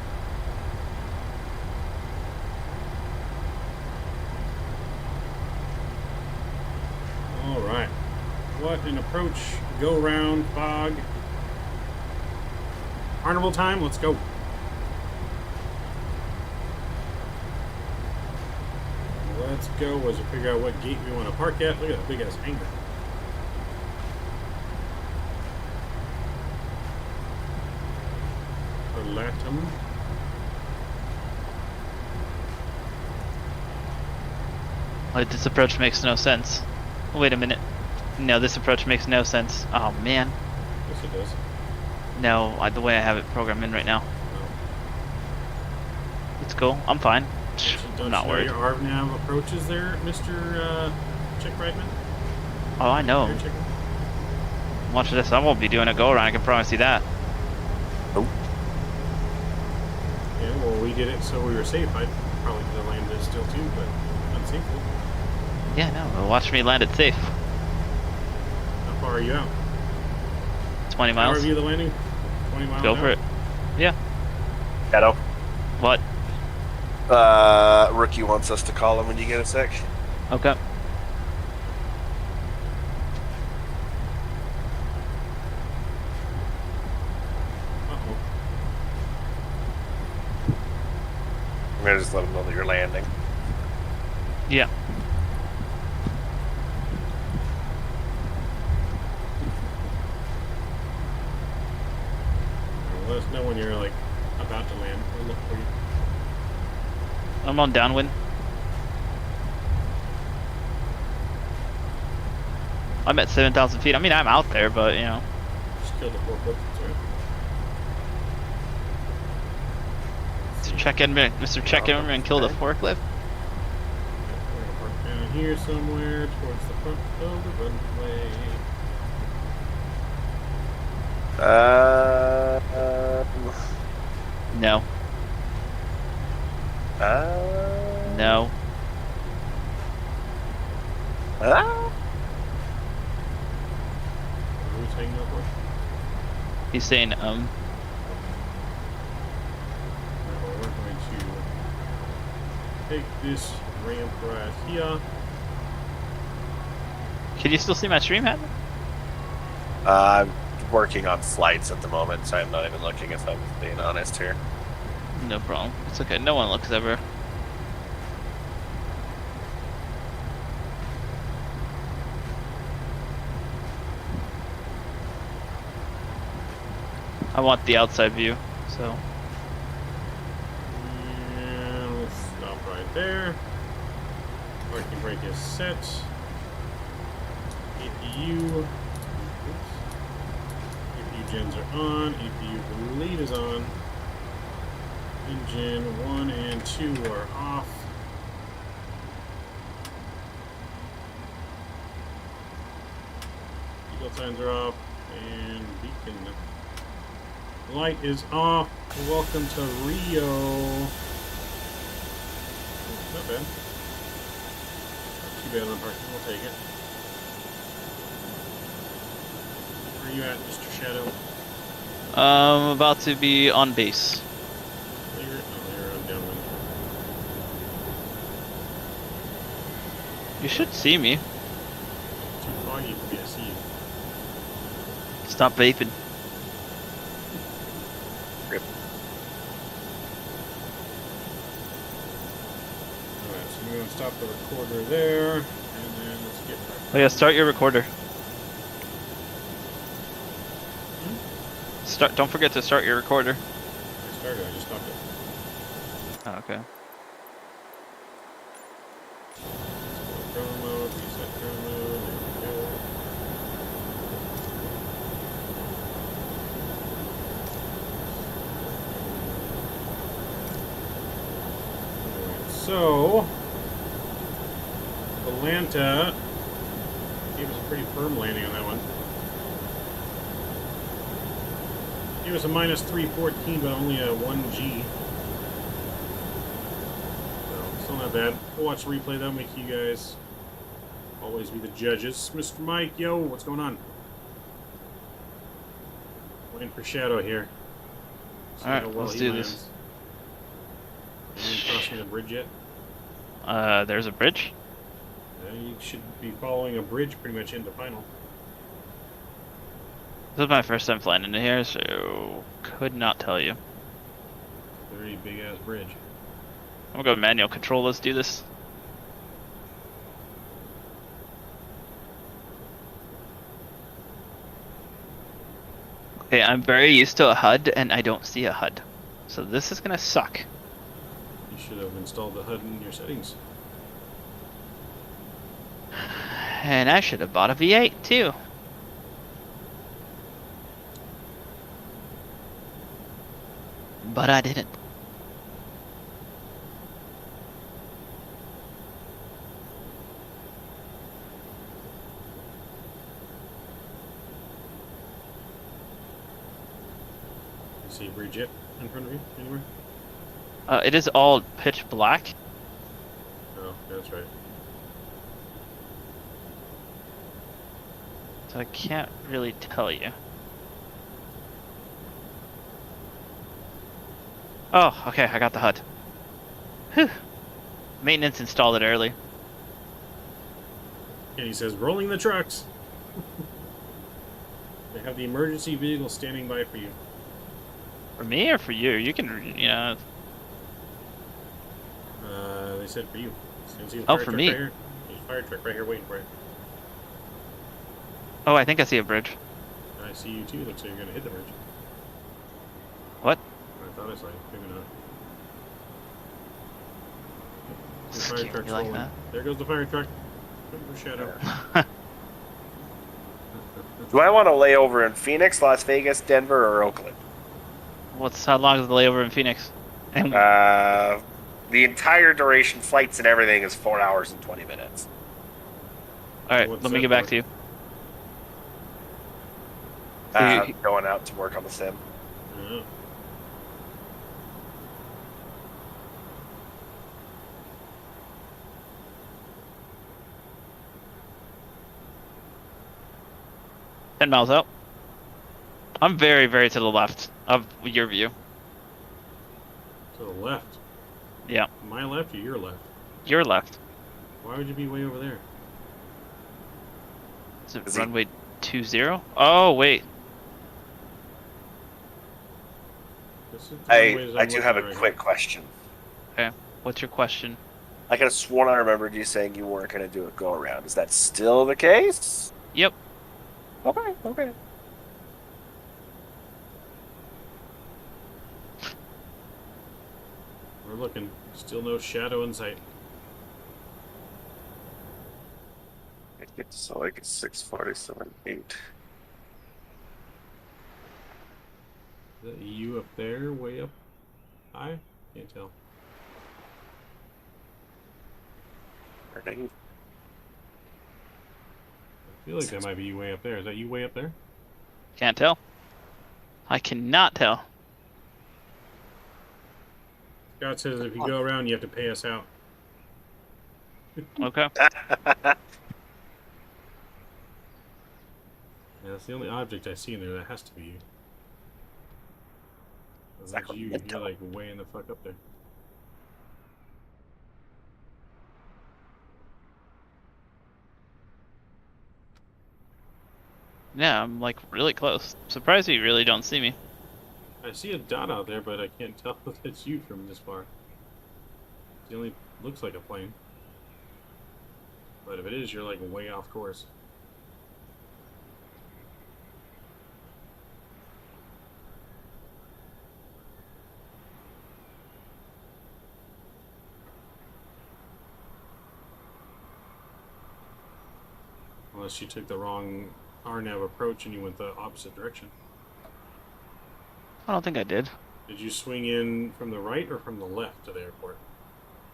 [SPEAKER 1] Alright. What an approach. Go round, fog. Carnival time, let's go. Let's go as we figure out what gate we want to park at. Look at that big ass hangar. welcome.
[SPEAKER 7] Like, this approach makes no sense. Wait a minute. No, this approach makes no sense. Oh man.
[SPEAKER 1] Yes, it does.
[SPEAKER 7] No, the way I have it programmed in right now.
[SPEAKER 1] No.
[SPEAKER 7] It's cool. I'm fine.
[SPEAKER 1] Don't
[SPEAKER 7] I'm not
[SPEAKER 1] you know
[SPEAKER 7] worried.
[SPEAKER 1] your ARVNAV approaches there, Mr. Chick Reitman?
[SPEAKER 7] Oh, I know.
[SPEAKER 1] Your chicken?
[SPEAKER 7] Watch this. I won't be doing a go around. I can promise you that.
[SPEAKER 1] Yeah, well, we did it so we were safe. I probably could have landed it still too, but unsafely.
[SPEAKER 7] Yeah, no. Well, watch me land it safe.
[SPEAKER 1] How far are you out?
[SPEAKER 7] 20
[SPEAKER 1] Can I
[SPEAKER 7] miles.
[SPEAKER 1] review the landing? 20 miles
[SPEAKER 7] Go
[SPEAKER 1] out?
[SPEAKER 7] for it. Yeah.
[SPEAKER 12] Shadow.
[SPEAKER 7] What?
[SPEAKER 12] Rookie wants us to call him when you get a sec.
[SPEAKER 7] Okay.
[SPEAKER 1] Uh-oh.
[SPEAKER 12] I'm gonna just let him know that you're landing.
[SPEAKER 7] Yeah.
[SPEAKER 1] Let us know when you're, like, about to land. We'll look for you.
[SPEAKER 7] I'm on downwind. I'm at 7,000 feet. I mean, I'm out there, but, you know.
[SPEAKER 1] Just killed the forklift. That's right.
[SPEAKER 7] Mr. Check-in and kill the forklift.
[SPEAKER 1] We're gonna park down here somewhere towards the front of the runway.
[SPEAKER 7] No. No.
[SPEAKER 1] Who's hanging up for?
[SPEAKER 7] He's saying,
[SPEAKER 1] Well, we're going to take this ramp right here.
[SPEAKER 7] Can you still see my stream, Hat?
[SPEAKER 12] I'm working on flights at the moment, so I'm not even looking if I'm being honest here.
[SPEAKER 7] No problem. It's okay. No one looks ever. I want the outside view, so.
[SPEAKER 1] And let's stop right there. Parking brake is set. APU. Oops. APU gens are on. APU lead is on. Engine 1 and 2 are off. Eagle signs are off. And beacon light is off. Welcome to Rio. Not bad. Not too bad on the parking. We'll take it. Where are you at, Mr. Shadow?
[SPEAKER 7] I'm about to be on base.
[SPEAKER 1] You're downwind.
[SPEAKER 7] You should see me.
[SPEAKER 1] Too foggy for me to see you.
[SPEAKER 7] Stop vaping.
[SPEAKER 1] Alright, so we're going to stop the recorder there, and then let's get back.
[SPEAKER 7] Oh yeah, start your recorder. Don't forget to start your recorder.
[SPEAKER 1] I started, I just stopped it.
[SPEAKER 7] Oh, okay.
[SPEAKER 1] Chrono mode, reset chrono mode, there we go. Alright, so Atlanta gave us a pretty firm landing on that one. Gave us a minus 314, but only a 1G. Still not bad. We'll watch the replay, that'll make you guys always be the judges. Mr. Mike, yo, what's going on? Waiting for Shadow here.
[SPEAKER 7] Alright, let's do this.
[SPEAKER 1] Are you crossing the bridge yet?
[SPEAKER 7] There's a bridge?
[SPEAKER 1] You should be following a bridge pretty much into final.
[SPEAKER 7] This is my first time flying into here, so could not tell you.
[SPEAKER 1] Very big ass bridge.
[SPEAKER 7] I'm gonna go manual control, let's do this. Okay, I'm very used to a HUD and I don't see a HUD. So this is gonna suck.
[SPEAKER 1] You should have installed the HUD in your settings.
[SPEAKER 7] And I should have bought a V8 too. But I didn't.
[SPEAKER 1] You see a bridge yet in front of you anywhere?
[SPEAKER 7] It is all pitch black.
[SPEAKER 1] Oh, that's right.
[SPEAKER 7] So I can't really tell you. Oh, okay, I got the HUD. Whew. Maintenance installed it early.
[SPEAKER 1] And he says, rolling the trucks. They have the emergency vehicle standing by for you.
[SPEAKER 7] For me or for you? You can, you know.
[SPEAKER 1] They said for you. So you can see the
[SPEAKER 7] Oh,
[SPEAKER 1] fire
[SPEAKER 7] for
[SPEAKER 1] truck
[SPEAKER 7] me.
[SPEAKER 1] Right here. There's a fire truck right here waiting for you.
[SPEAKER 7] Oh, I think I see a bridge.
[SPEAKER 1] I see you too. Looks like you're gonna hit the bridge.
[SPEAKER 7] What?
[SPEAKER 1] I thought I saw you. Maybe not. The
[SPEAKER 7] Scary,
[SPEAKER 1] fire truck's
[SPEAKER 7] you like
[SPEAKER 1] rolling.
[SPEAKER 7] that?
[SPEAKER 1] There goes the fire truck. No shadow.
[SPEAKER 12] Do I want to lay over in Phoenix, Las Vegas, Denver, or Oakland?
[SPEAKER 7] How long is the layover in Phoenix? And
[SPEAKER 12] The entire duration, flights and everything, is 4 hours and 20 minutes.
[SPEAKER 7] Alright,
[SPEAKER 1] What's
[SPEAKER 7] let me
[SPEAKER 1] that
[SPEAKER 7] get back
[SPEAKER 1] for?
[SPEAKER 7] to you.
[SPEAKER 12] Going out to work on the sim.
[SPEAKER 1] Yeah.
[SPEAKER 7] $10 miles out. I'm very, very to the left of your view.
[SPEAKER 1] To the left.
[SPEAKER 7] Yeah.
[SPEAKER 1] My left or your left?
[SPEAKER 7] Your left.
[SPEAKER 1] Why would you be way over there?
[SPEAKER 7] Is it runway 20? Oh, wait.
[SPEAKER 1] This is the runways I'm
[SPEAKER 12] I do have a
[SPEAKER 1] looking at right
[SPEAKER 12] quick question.
[SPEAKER 7] Okay. What's your question?
[SPEAKER 12] I could have sworn I remembered you saying you weren't going to do a go around. Is that still the case?
[SPEAKER 7] Yep.
[SPEAKER 12] Okay, okay.
[SPEAKER 1] We're looking. Still no shadow in sight.
[SPEAKER 12] So like it's 647.8.
[SPEAKER 1] Is that you up there, way up high? Can't tell. I feel like that might be you way up there. Is that you way up there?
[SPEAKER 7] Can't tell. I cannot tell.
[SPEAKER 1] Scott says if you go around, you have to pay us out.
[SPEAKER 7] Okay.
[SPEAKER 1] Yeah, that's the only object I see in there. That has to be you. That's you. You're like way in the fuck up there.
[SPEAKER 7] Yeah, I'm like really close. Surprised you really don't see me.
[SPEAKER 1] I see a dot out there, but I can't tell if it's you from this far. It only looks like a plane. But if it is, you're like way off course. Unless you took the wrong RNAV approach and you went the opposite direction.
[SPEAKER 7] I don't think I did.
[SPEAKER 1] Did you swing in from the right or from the left to the airport?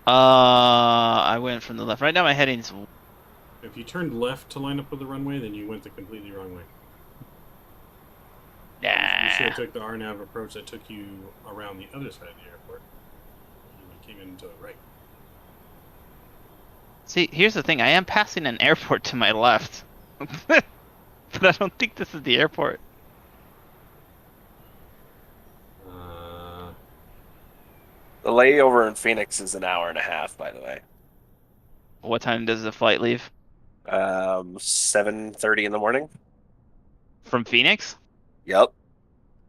[SPEAKER 7] I went from the left. Right now my heading's...
[SPEAKER 1] If you turned left to line up with the runway, then you went the completely wrong way. You should have took the RNAV approach that took you around the other side of the airport. You came into the right.
[SPEAKER 7] See, here's the thing. I am passing an airport to my left. But I don't think this is the airport.
[SPEAKER 12] The layover in Phoenix is an hour and a half, by the way.
[SPEAKER 7] What time does the flight leave?
[SPEAKER 12] 7:30 in the morning.
[SPEAKER 7] From Phoenix?
[SPEAKER 12] Yep.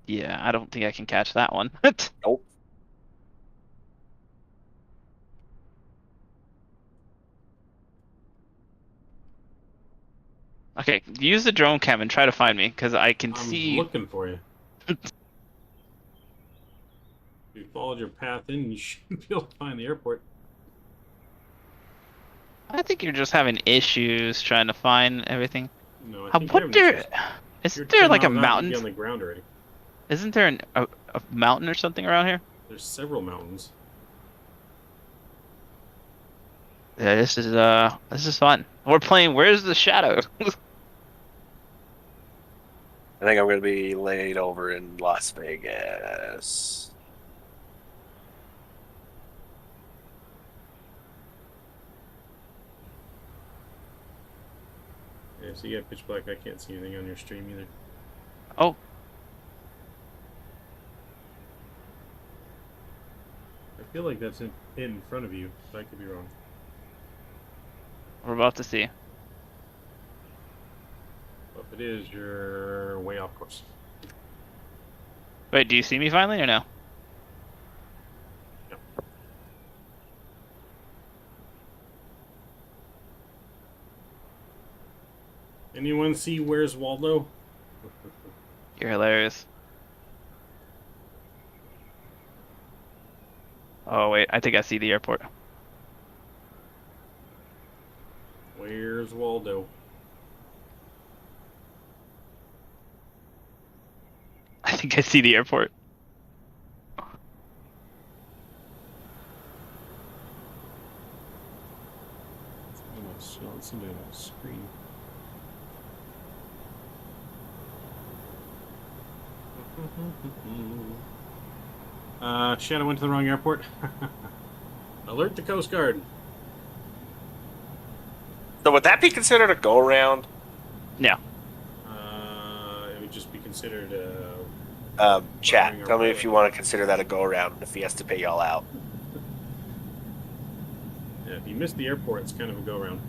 [SPEAKER 7] Yeah, I don't think I can catch that one.
[SPEAKER 12] Nope.
[SPEAKER 7] Okay, use the drone cam and try to find me, because I can see...
[SPEAKER 1] I'm looking for you. If you followed your path in, you should be able to find the airport.
[SPEAKER 7] I think you're just having issues trying to find everything.
[SPEAKER 1] No, I
[SPEAKER 7] I
[SPEAKER 1] think you're having
[SPEAKER 7] wonder,
[SPEAKER 1] issues.
[SPEAKER 7] isn't
[SPEAKER 1] You're
[SPEAKER 7] there
[SPEAKER 1] 10
[SPEAKER 7] like a
[SPEAKER 1] miles out, you'd
[SPEAKER 7] mountain?
[SPEAKER 1] be on the ground already.
[SPEAKER 7] Isn't there a mountain or something around here?
[SPEAKER 1] There's several mountains.
[SPEAKER 7] Yeah, this is fun. We're playing Where's the Shadow?
[SPEAKER 12] I think I'm going to be laid over in Las Vegas.
[SPEAKER 1] Yeah, so you got pitch black. I can't see anything on your stream either.
[SPEAKER 7] Oh.
[SPEAKER 1] I feel like that's in front of you, but I could be wrong.
[SPEAKER 7] We're about to see.
[SPEAKER 1] Well, if it is, you're way off course.
[SPEAKER 7] Wait, do you see me finally or no?
[SPEAKER 1] Yep. Anyone see Where's Waldo?
[SPEAKER 7] You're hilarious. Oh wait, I think I see the airport.
[SPEAKER 1] Where's Waldo?
[SPEAKER 7] I think I see the airport.
[SPEAKER 1] Somebody on the screen. Shadow went to the wrong airport. Alert the Coast Guard.
[SPEAKER 12] So would that be considered a go-around?
[SPEAKER 7] No.
[SPEAKER 1] It would just be considered
[SPEAKER 12] Chat, tell me if you want to consider that a go-around if he has to pay y'all out.
[SPEAKER 1] Yeah, if you miss the airport, it's kind of a go-around.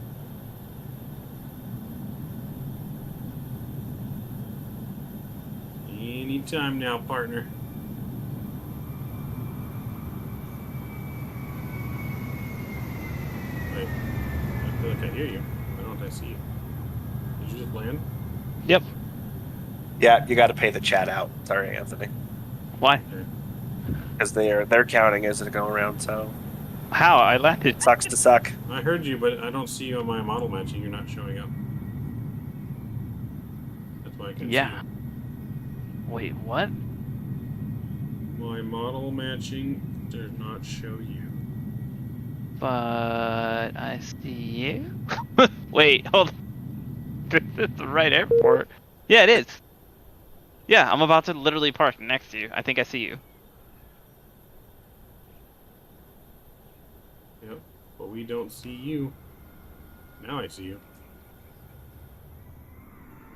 [SPEAKER 1] Anytime now, partner. Wait, I feel like I hear you. Why don't I see you? Did you just land?
[SPEAKER 7] Yep.
[SPEAKER 12] Yeah, you got to pay the chat out. Sorry, Anthony.
[SPEAKER 7] Why?
[SPEAKER 12] Because they're counting as a go-around, so...
[SPEAKER 7] How? I landed.
[SPEAKER 12] Sucks to suck.
[SPEAKER 1] I heard you, but I don't see you on my model matching. You're not showing up. That's why I can see you.
[SPEAKER 7] Wait, what?
[SPEAKER 1] My model matching does not show you.
[SPEAKER 7] But I see you. Wait, hold on. This is the right airport. Yeah, it is. Yeah, I'm about to literally park next to you. I think I see you.
[SPEAKER 1] Yep, but we don't see you. Now I see you.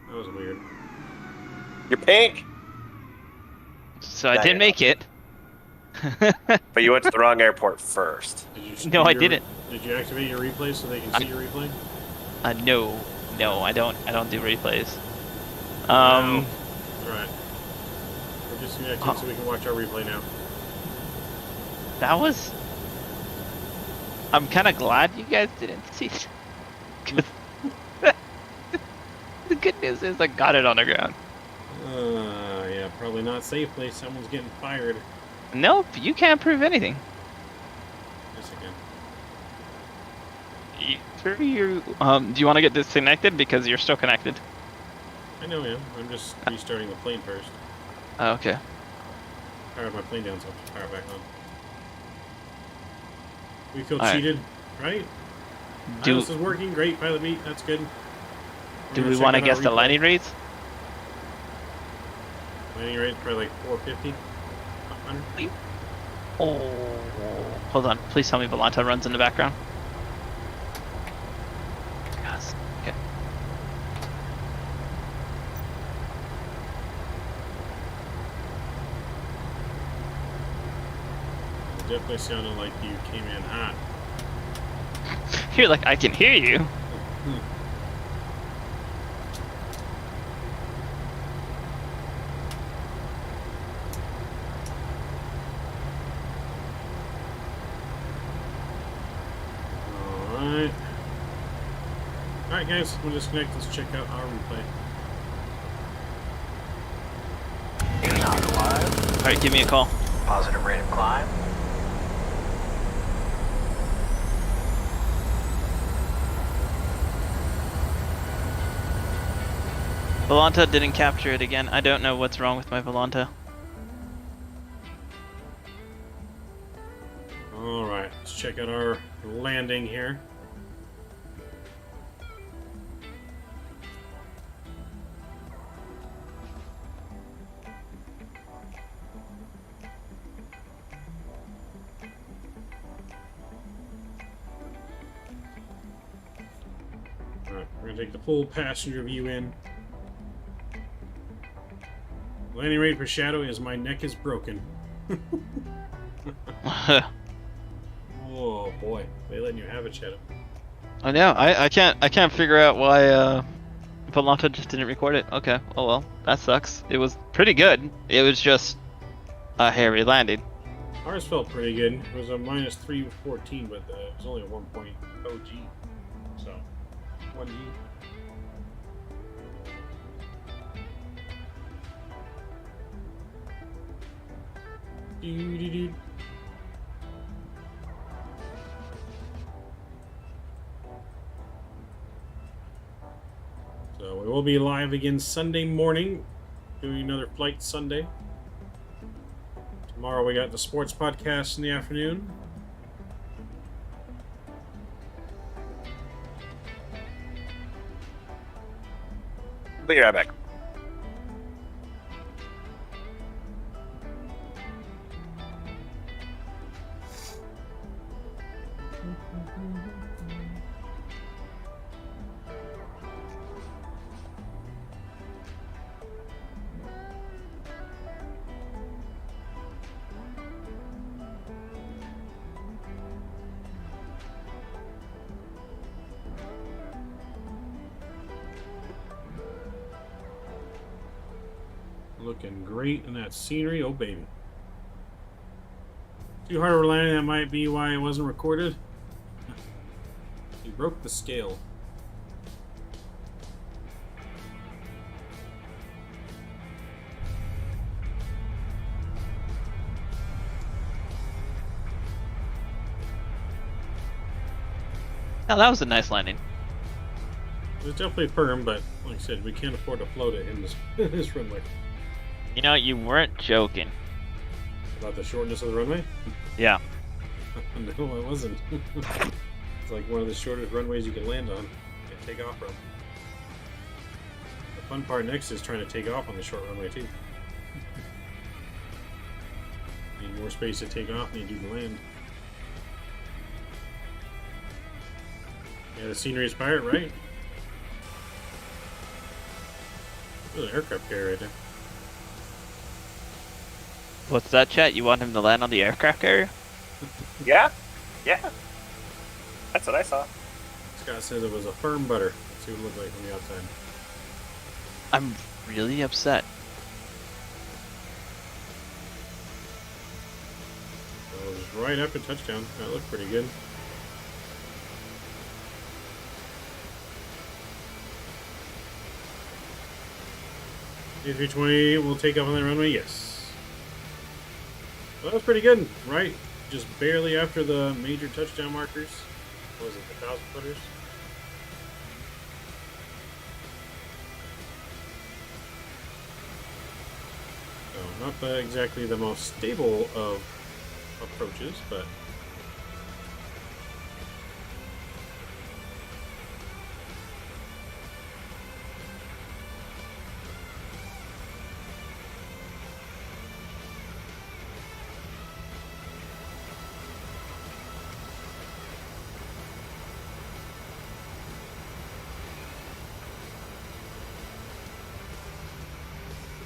[SPEAKER 1] That was weird.
[SPEAKER 12] You're pink!
[SPEAKER 7] So I did make it.
[SPEAKER 12] But you went to the wrong airport first.
[SPEAKER 7] No, I didn't.
[SPEAKER 1] Did you activate your replay so they can see your replay?
[SPEAKER 7] No, I don't do replays.
[SPEAKER 1] Alright. We're disconnecting so we can watch our replay now.
[SPEAKER 7] That was... I'm kind of glad you guys didn't see it. 'Cause the good news is I got it on the ground.
[SPEAKER 1] Yeah, probably not safely. Someone's getting fired.
[SPEAKER 7] Nope, you can't prove anything.
[SPEAKER 1] Yes, I can.
[SPEAKER 7] Do you want to get disconnected because you're still connected?
[SPEAKER 1] I know him. I'm just restarting the plane first.
[SPEAKER 7] Oh, okay.
[SPEAKER 1] Powered my plane down, so I'll power it back on. We feel
[SPEAKER 7] All
[SPEAKER 1] cheated, right? This is working. Great, pilot meet. That's good.
[SPEAKER 7] Do we want to guess the landing rates?
[SPEAKER 1] Landing rate probably like 450. 500.
[SPEAKER 7] Oh, hold on. Please tell me Volanta runs in the background. Yes. Okay.
[SPEAKER 1] It definitely sounded like you came in hot.
[SPEAKER 7] You're like, I can hear you.
[SPEAKER 1] Alright guys, we'll disconnect. Let's check out our replay.
[SPEAKER 7] Alright, give me a call.
[SPEAKER 3] Positive rate of climb.
[SPEAKER 7] Volanta didn't capture it again. I don't know what's wrong with my Volanta.
[SPEAKER 1] Alright, let's check out our landing here. Alright, we're gonna take the full passenger view in. Landing rate for Shadow is my neck is broken. Oh boy, they letting you have it, Shadow.
[SPEAKER 7] I know. I can't figure out why Volanta just didn't record it. Okay. Oh well, that sucks. It was pretty good. It was just a hairy landing.
[SPEAKER 1] Ours felt pretty good. It was a minus 314, but it was only a 1.0 G. So 1 G. Doo-doo-doo. So we will be live again Sunday morning, doing another flight Sunday. Tomorrow we got the sports podcast in the afternoon.
[SPEAKER 12] Be right back.
[SPEAKER 1] Looking great in that scenery, oh baby. Too hard of a landing, that might be why it wasn't recorded. He broke the scale.
[SPEAKER 7] Now that was a nice landing.
[SPEAKER 1] It was definitely firm, but like I said, we can't afford to float it in this runway.
[SPEAKER 7] You know, you weren't joking.
[SPEAKER 1] About the shortness of the runway?
[SPEAKER 7] Yeah.
[SPEAKER 1] No, I wasn't. It's like one of the shortest runways you can land on and take off from. The fun part next is trying to take off on the short runway too. Need more space to take off than you do to land. Yeah, the scenery is pirate, right? There's an aircraft carrier right there.
[SPEAKER 7] What's that, chat? You want him to land on the aircraft carrier?
[SPEAKER 12] Yeah? Yeah. That's what I saw.
[SPEAKER 1] Scott says it was a firm butter. Let's see what it looked like from the outside.
[SPEAKER 7] I'm really upset.
[SPEAKER 1] So it was right after touchdown. That looked pretty good. A320 will take off on the runway, yes. Well, that was pretty good, right? Just barely after the major touchdown markers. What was it, the 1,000 footers? So, not exactly the most stable of approaches, but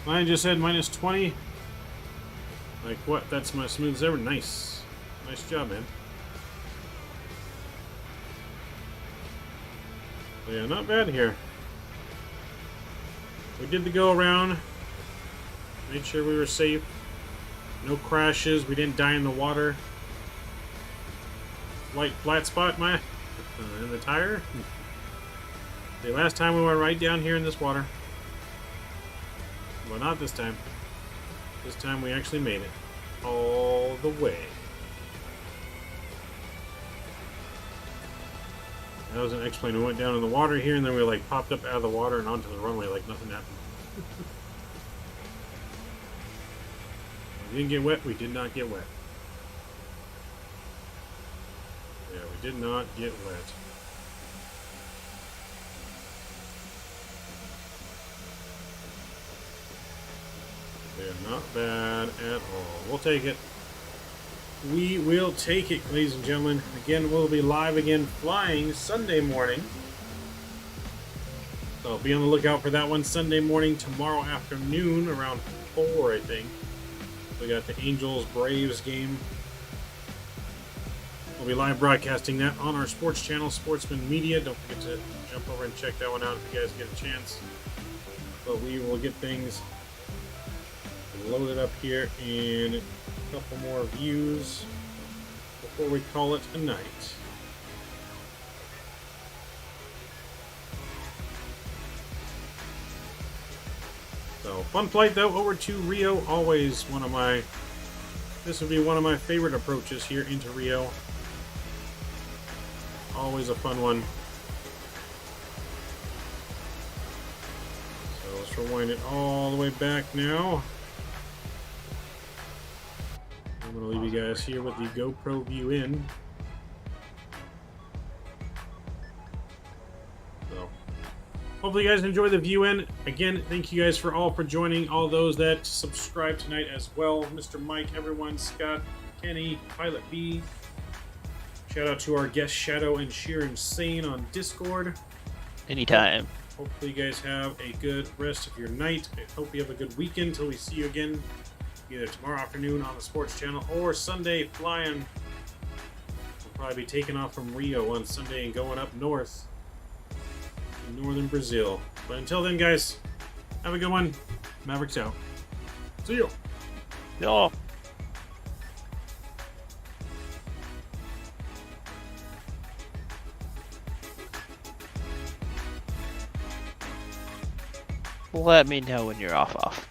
[SPEAKER 1] mine just said minus 20. Like what? That's my smooth as ever. Nice. Nice job, man. So yeah, not bad here. We did the go around. Made sure we were safe. No crashes. We didn't die in the water. Light flat spot, in the tire. The last time we went right down here in this water. Well, not this time. This time we actually made it. all the way. That was an X-plane. We went down in the water here, and then we like popped up out of the water and onto the runway like nothing happened. We didn't get wet. We did not get wet. Yeah, we did not get wet. They're not bad at all. We'll take it. We will take it, ladies and gentlemen. Again, we'll be live again flying Sunday morning. So be on the lookout for that one Sunday morning, tomorrow afternoon around 4, I think. We got the Angels-Braves game. We'll be live broadcasting that on our sports channel, Sportsman Media. Don't forget to jump over and check that one out if you guys get a chance. But we will get things loaded up here in a couple more views before we call it a night. So, fun flight though, over to Rio. Always one of my, this would be one of my favorite approaches here into Rio. Always a fun one. So let's rewind it all the way back now. I'm going to leave you guys here with the GoPro view in. So, hopefully you guys enjoy the view in. Again, thank you guys for joining. All those that subscribe tonight as well. Mr. Mike, everyone, Scott, Kenny, Pilot B. Shout out to our guests Shadow and Sheeran Sane on Discord.
[SPEAKER 7] Anytime.
[SPEAKER 1] Hopefully you guys have a good rest of your night. I hope you have a good weekend until we see you again. Either tomorrow afternoon on the sports channel or Sunday flying. We'll probably be taking off from Rio on Sunday and going up north in northern Brazil. But until then, guys, have a good one. Mavericks out. See you.
[SPEAKER 7] Yeah. Let me know when you're off.